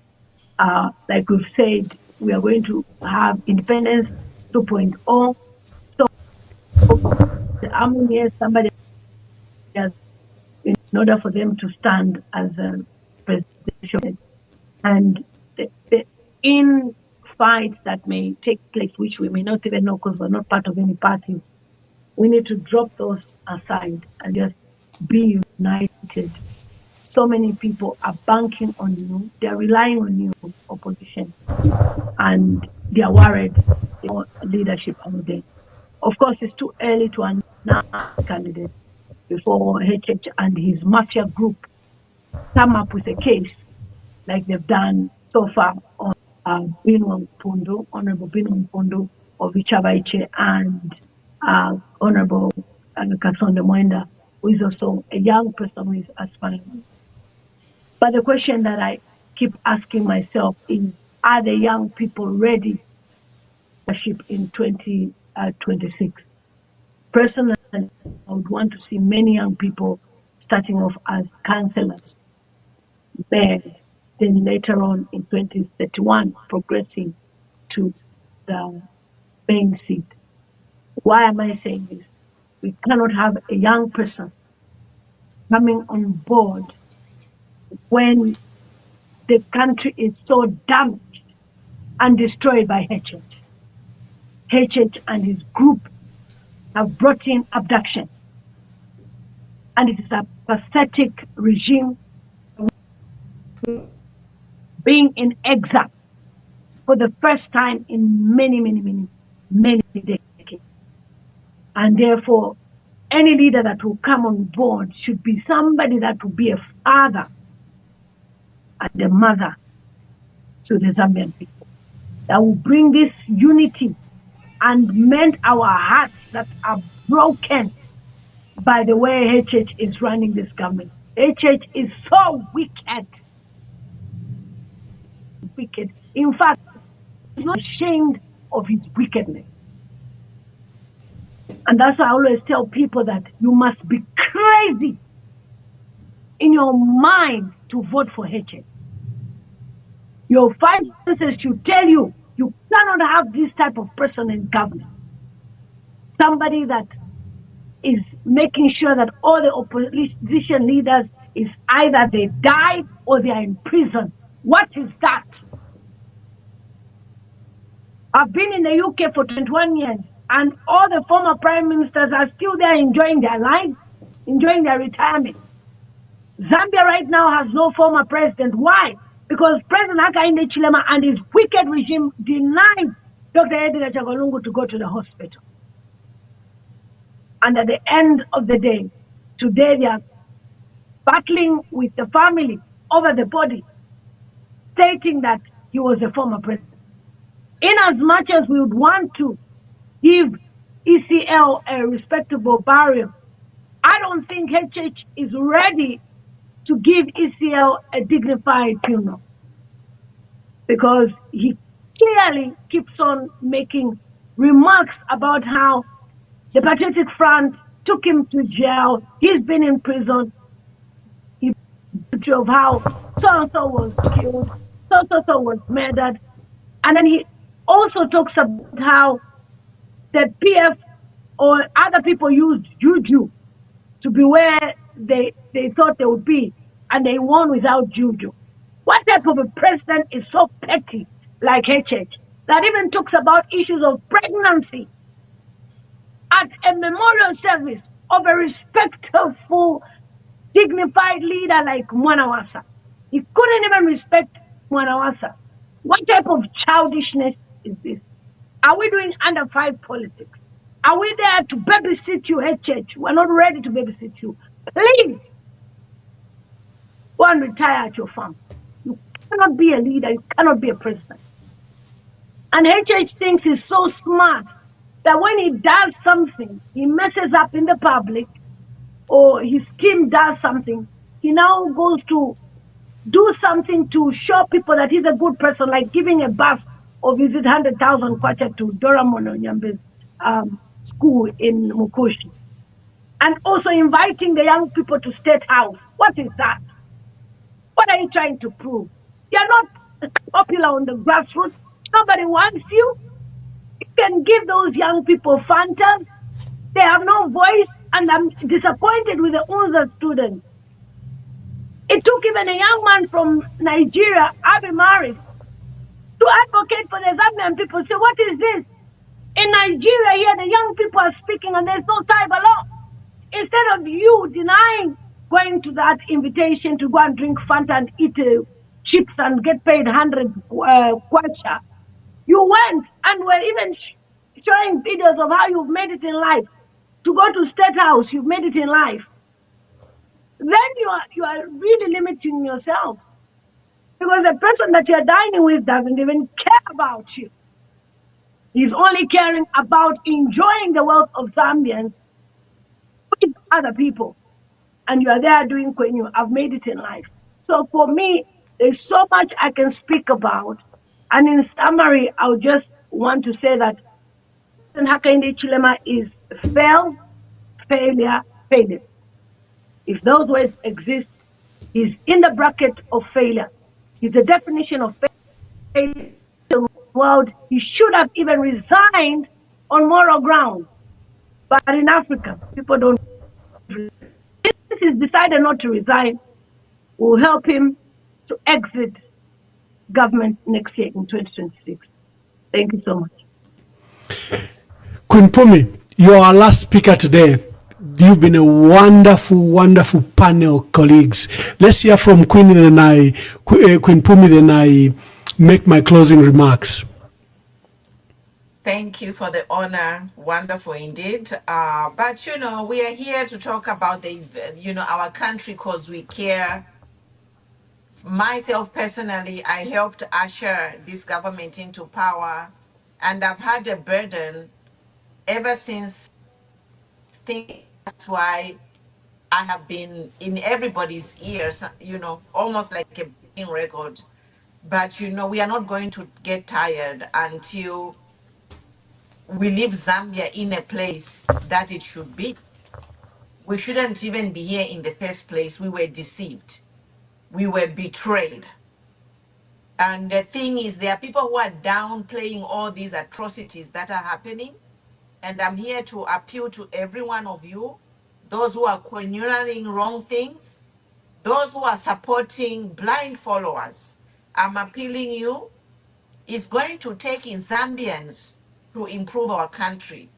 C: Like we've said, we are going to have independence 2.0. So how many years somebody has in order for them to stand as a presidential and in fights that may take place, which we may not even know because we're not part of any party, we need to drop those aside and just be united. So many people are banking on you, they're relying on you, opposition, and they're worried about leadership out there. Of course, it's too early to announce candidates before HH and his mafia group come up with a case like they've done so far on Binwang Pundu, Honorable Binwang Pundu of Ichabaiche, and Honorable Kasonde Mwenda, who is also a young person who is aspiring. But the question that I keep asking myself is, are the young people ready for leadership in 2026? Personally, I would want to see many young people starting off as councillors, mayors, then later on in 2031 progressing to the main seat. Why am I saying this? We cannot have a young person coming on board when the country is so damaged and destroyed by HH. HH and his group have brought in abduction, and it is a pathetic regime being in exile for the first time in many decades. And therefore, any leader that will come on board should be somebody that will be a father and a mother to the Zambian people, that will bring this unity and mend our hearts that are broken by the way HH is running this government. HH is so wicked. In fact, he's not ashamed of his wickedness. And that's why I always tell people that you must be crazy in your mind to vote for HH. Your finances should tell you you cannot have this type of person in government. Somebody that is making sure that all the opposition leaders is either they die or they are in prison. What is that? I've been in the UK for 21 years and all the former prime ministers are still there enjoying their lives, enjoying their retirement. Zambia right now has no former president. Why? Because President Hakainde Chilema and his wicked regime denied Dr. Edgar Chagalungu to go to the hospital. And at the end of the day, today they are battling with the family over the body, stating that he was a former president. In as much as we would want to give ECL a respectable burial, I don't think HH is ready to give ECL a dignified funeral, because he clearly keeps on making remarks about how the Patriotic Front took him to jail, he's been in prison, he of how so-and-so was killed, so-so-so was murdered. And then he also talks about how the PF or other people used juju to be where they thought they would be, and they won without juju. What type of a president is so petty like HH that even talks about issues of pregnancy at a memorial service of a respectful, dignified leader like Mwanawasa? He couldn't even respect Mwanawasa. What type of childishness is this? Are we doing under five politics? Are we there to babysit you, HH? We're not ready to babysit you. Please go and retire at your farm. You cannot be a leader. You cannot be a president. And HH thinks he's so smart that when he does something, he messes up in the public, or his team does something, he now goes to do something to show people that he's a good person, like giving a bus or visit 100,000 kwacha to Doramono Nyambe's school in Mukushi. And also inviting the young people to State House. What is that? What are you trying to prove? You're not popular on the grassroots. Nobody wants you. You can give those young people Fantas. They have no voice. And I'm disappointed with the UNZA students. It took even a young man from Nigeria, Abi Maris, to advocate for the Zambian people. Say, what is this? In Nigeria here, the young people are speaking and there's no tribal law. Instead of you denying going to that invitation to go and drink Fanta and eat chips and get paid 100 kwacha, you went and were even showing videos of how you've made it in life. To go to State House, you've made it in life. Then you are really limiting yourself, because the person that you're dining with doesn't even care about you. He's only caring about enjoying the wealth of Zambians with other people. And you are there doing Kwenyu. I've made it in life. So for me, there's so much I can speak about. And in summary, I'll just want to say that Hakainde Chilema is fail, failure, failure. If those words exist, he's in the bracket of failure. He's the definition of failure in the world. He should have even resigned on moral grounds. But in Africa, people don't. If he's decided not to resign, will help him to exit government next year in 2026. Thank you so much.
B: Queen Pumi, you're our last speaker today. You've been a wonderful, wonderful panel, colleagues. Let's hear from Queen, and Queen Pumi, then I make my closing remarks.
A: Thank you for the honor. Wonderful indeed. But we are here to talk about our country because we care. Myself personally, I helped usher this government into power, and I've had a burden ever since. That's why I have been in everybody's ears, almost like a being record. But we are not going to get tired until we leave Zambia in a place that it should be. We shouldn't even be here in the first place. We were deceived. We were betrayed. And the thing is, there are people who are downplaying all these atrocities that are happening. And I'm here to appeal to every one of you, those who are questioning wrong things, those who are supporting blind followers. I'm appealing you. It's going to take Zambians to improve our country.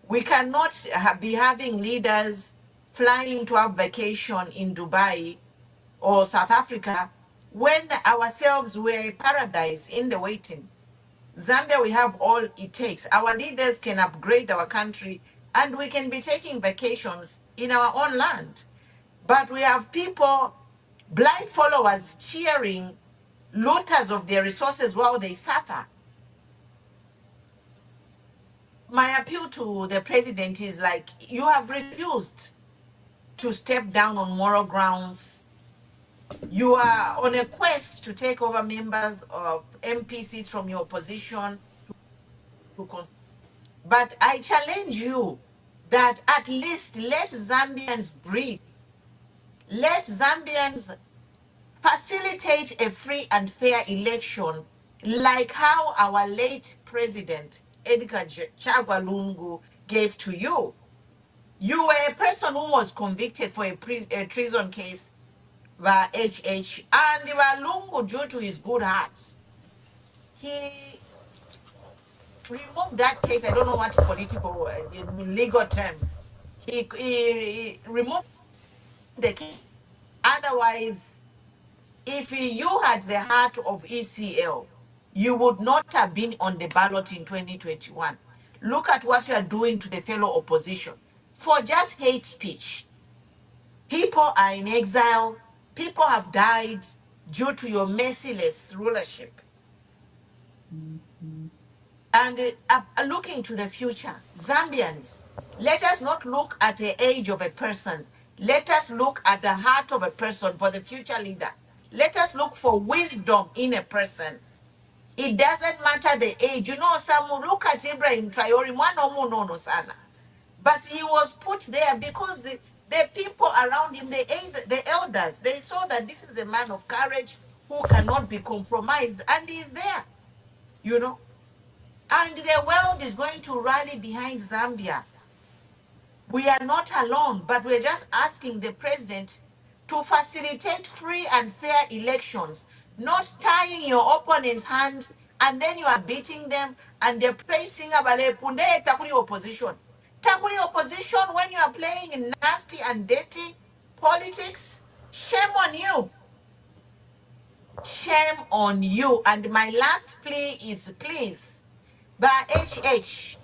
A: We cannot be having leaders flying to have vacation in Dubai or South Africa when ourselves were a paradise in the waiting. Zambia, we have all it takes. Our leaders can upgrade our country and we can be taking vacations in our own land. But we have people, blind followers, cheering looters of their resources while they suffer. My appeal to the president is like, you have refused to step down on moral grounds. You are on a quest to take over members of MPCs from your opposition. But I challenge you that at least let Zambians breathe. Let Zambians facilitate a free and fair election, like how our late president, Edgar Chagwa Lungu, gave to you. You were a person who was convicted for a treason case by HH, and Lungu, due to his good heart, he removed that case. I don't know what political, legal term. He removed the case. Otherwise, if you had the heart of ECL, you would not have been on the ballot in 2021. Look at what you are doing to the fellow opposition for just hate speech. People are in exile. People have died due to your merciless rulership. And looking to the future, Zambians, let us not look at the age of a person. Let us look at the heart of a person for the future leader. Let us look for wisdom in a person. It doesn't matter the age. You know, some will look at Ibrahim Traore, one no sana. But he was put there because the people around him, the elders, they saw that this is a man of courage who cannot be compromised, and he's there, you know. And the world is going to rally behind Zambia. We are not alone, but we're just asking the president to facilitate free and fair elections, not tying your opponent's hands and then you are beating them and they're praising Abale Punde Takuri opposition. Takuri opposition when you are playing in nasty and dirty politics. Shame on you. Shame on you. And my last plea is please, by HH,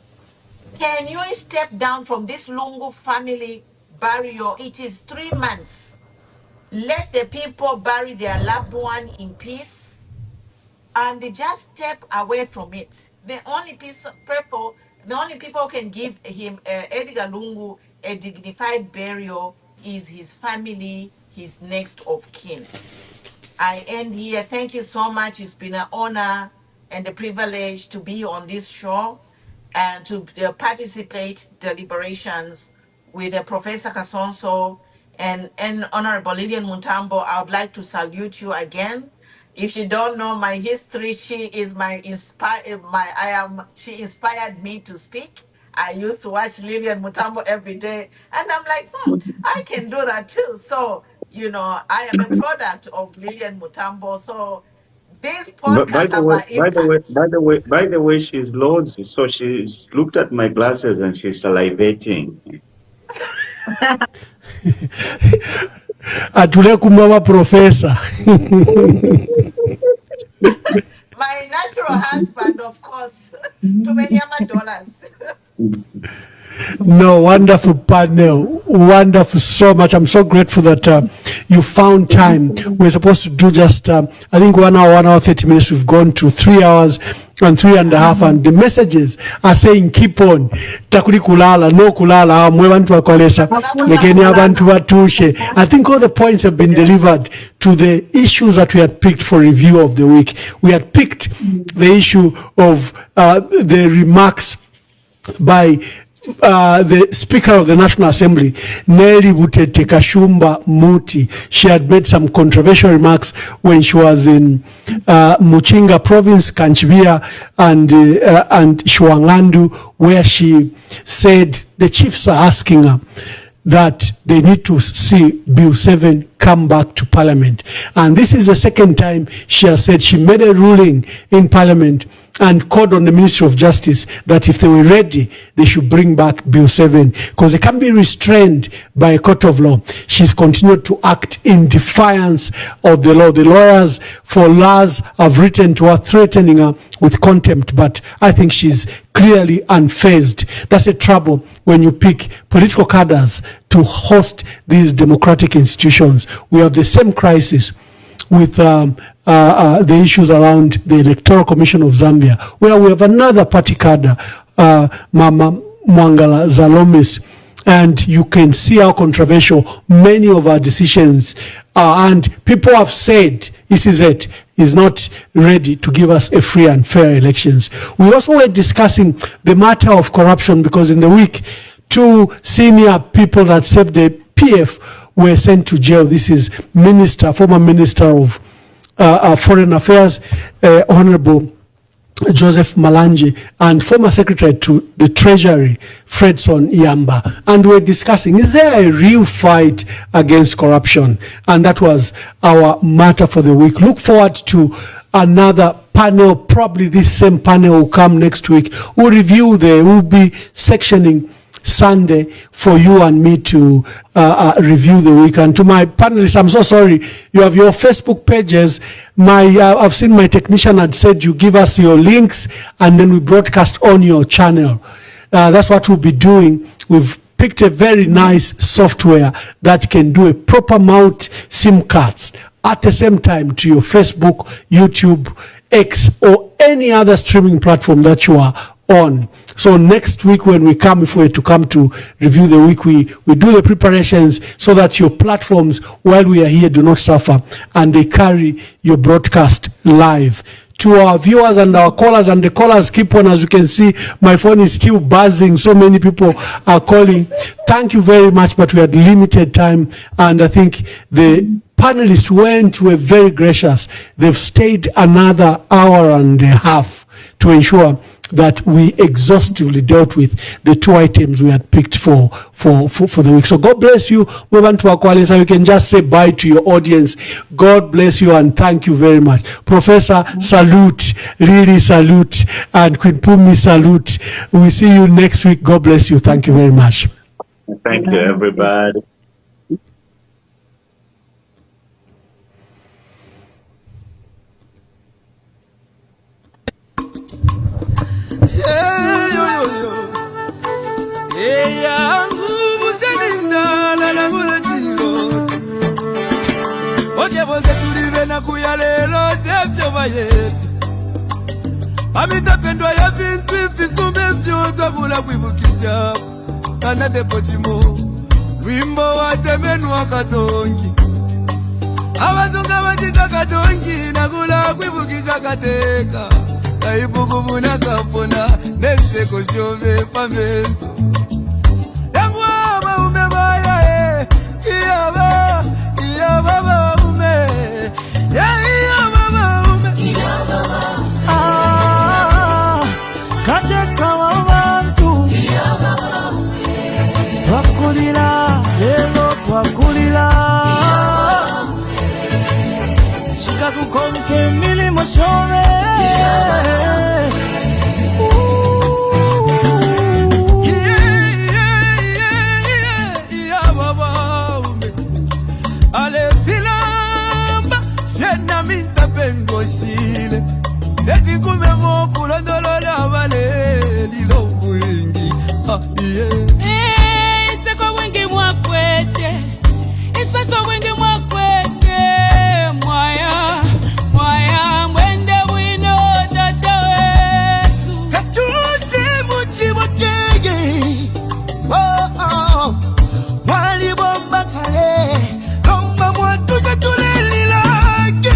A: can you step down from this Lungu family burial? It is 3 months. Let the people bury their loved one in peace and just step away from it. The only people who can give him, Edgar Lungu, a dignified burial is his family, his next of kin. I end here. Thank you so much. It's been an honor and a privilege to be on this show and to participate deliberations with Professor Kasonso and Honorable Lillian Muntambo. I would like to salute you again. If you don't know my history, she is she inspired me to speak. I used to watch Lillian Mutambo every day, and I'm like, I can do that too. So, you know, I am a product of Lillian Mutambo. So these
D: But by
A: podcasts
D: the
A: have
D: way,
A: an impact.
D: she's Lord's, so she's looked at my glasses and she's salivating.
B: Atule kumama professor.
A: My natural husband, of course, too many dollars.
B: No, wonderful panel. Wonderful so much. I'm so grateful that you found time. We're supposed to do just, I think 1 hour, 30 minutes. We've gone to 3 hours and 3.5. And the messages are saying, keep on. Takuli kulala, no kulala, mwe bantu wakolesa, lekeni abantu batushe. I think all the points have been delivered to the issues that we had picked for review of the week. We had picked the issue of the remarks by the Speaker of the National Assembly, Nelly Butete Kashumba Muti. She had made some controversial remarks when she was in Muchinga Province, Kanchibia, and Shwangandu, where she said the chiefs are asking her that they need to see Bill 7 come back to Parliament. And this is the second time she has said she made a ruling in Parliament and called on the Ministry of Justice that if they were ready, they should bring back Bill 7 because they can't be restrained by a court of law. She's continued to act in defiance of the law. The lawyers for Lars have written to her threatening her with contempt, but I think she's clearly unfazed. That's a trouble when you pick political cadres to host these democratic institutions. We have the same crisis with the issues around the Electoral Commission of Zambia, where we have another party cadre, Mama Mwangala Zalomis, and you can see how controversial many of our decisions are. And people have said ECZ is not ready to give us a free and fair elections. We also were discussing the matter of corruption because in the week, 2 senior people that served the PF were sent to jail. This is former Minister of Foreign Affairs, Honorable Joseph Malanji, and former Secretary to the Treasury, Fredson Yamba. And we're discussing, is there a real fight against corruption? And that was our matter for the week. Look forward to another panel. Probably this same panel will come next week. We'll be sectioning Sunday for you and me to review the week. And to my panelists, I'm so sorry. You have your Facebook pages. I've seen my technician had said you give us your links and then we broadcast on your channel. That's what we'll be doing. We've picked a very nice software that can do a proper mount SIM cards at the same time to your Facebook, YouTube, X or any other streaming platform that you are on. So next week when we come, if we're to come to review the week, we do the preparations so that your platforms, while we are here, do not suffer, and they carry your broadcast live. To our viewers and our callers, and the callers keep on, as you can see, my phone is still buzzing. So many people are calling. Thank you very much, but we had limited time, and I think the panelists were very gracious. They've stayed another hour and a half to ensure that we exhaustively dealt with the 2 items we had picked for the week. So God bless you. You can just say bye to your audience. God bless you and thank you very much. Professor, salute. Really salute. And Queen Pumi, salute. We see you next week. God bless you. Thank you very much.
D: Thank you, everybody.
S: Amitapendwa ya vintu ifisume vyoto kula kuibukisha Kanade pochimo Wimbo watemenu wakatongi Awazunga wajita katongi Nakula kuibukisha kateka Kaibuku muna kapona Neseko siove pamenso Yangu ama umebaya Iyaba maume Iyaba maume Kateka wabantu Twakulila Lelo twakulila Shika kukonke milimo shove Ale filamba Yena minta pengo shile Eti kume mokulo ndolola wale Lilo mwingi
T: Iseko wengi mwakwete Iseko wengi mwakwete Mwaya Mwende wino tata wesu
S: Katushi muchi mokege Wali bomba kale Kamba mwatuja tuleli lake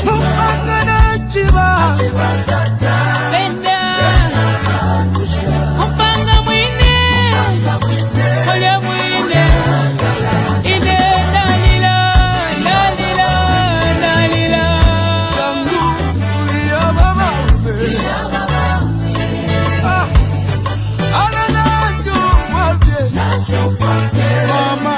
S: Mupanga chiba
T: Penda Mupanga mwine Oya mwine Ine dalila
S: Yangu ya mama Ala nacho mwabye Mama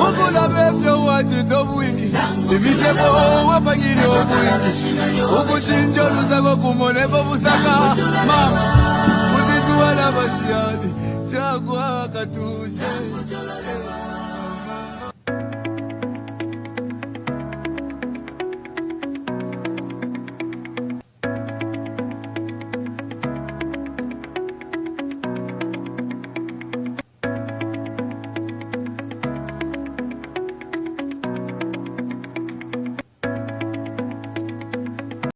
S: Ukula bevyo wachito mwingi Ibisebo wapangini omwingi Ukuchinjo lusako kumonebo busaka Mama Utituwa na basiani Chakwa katuse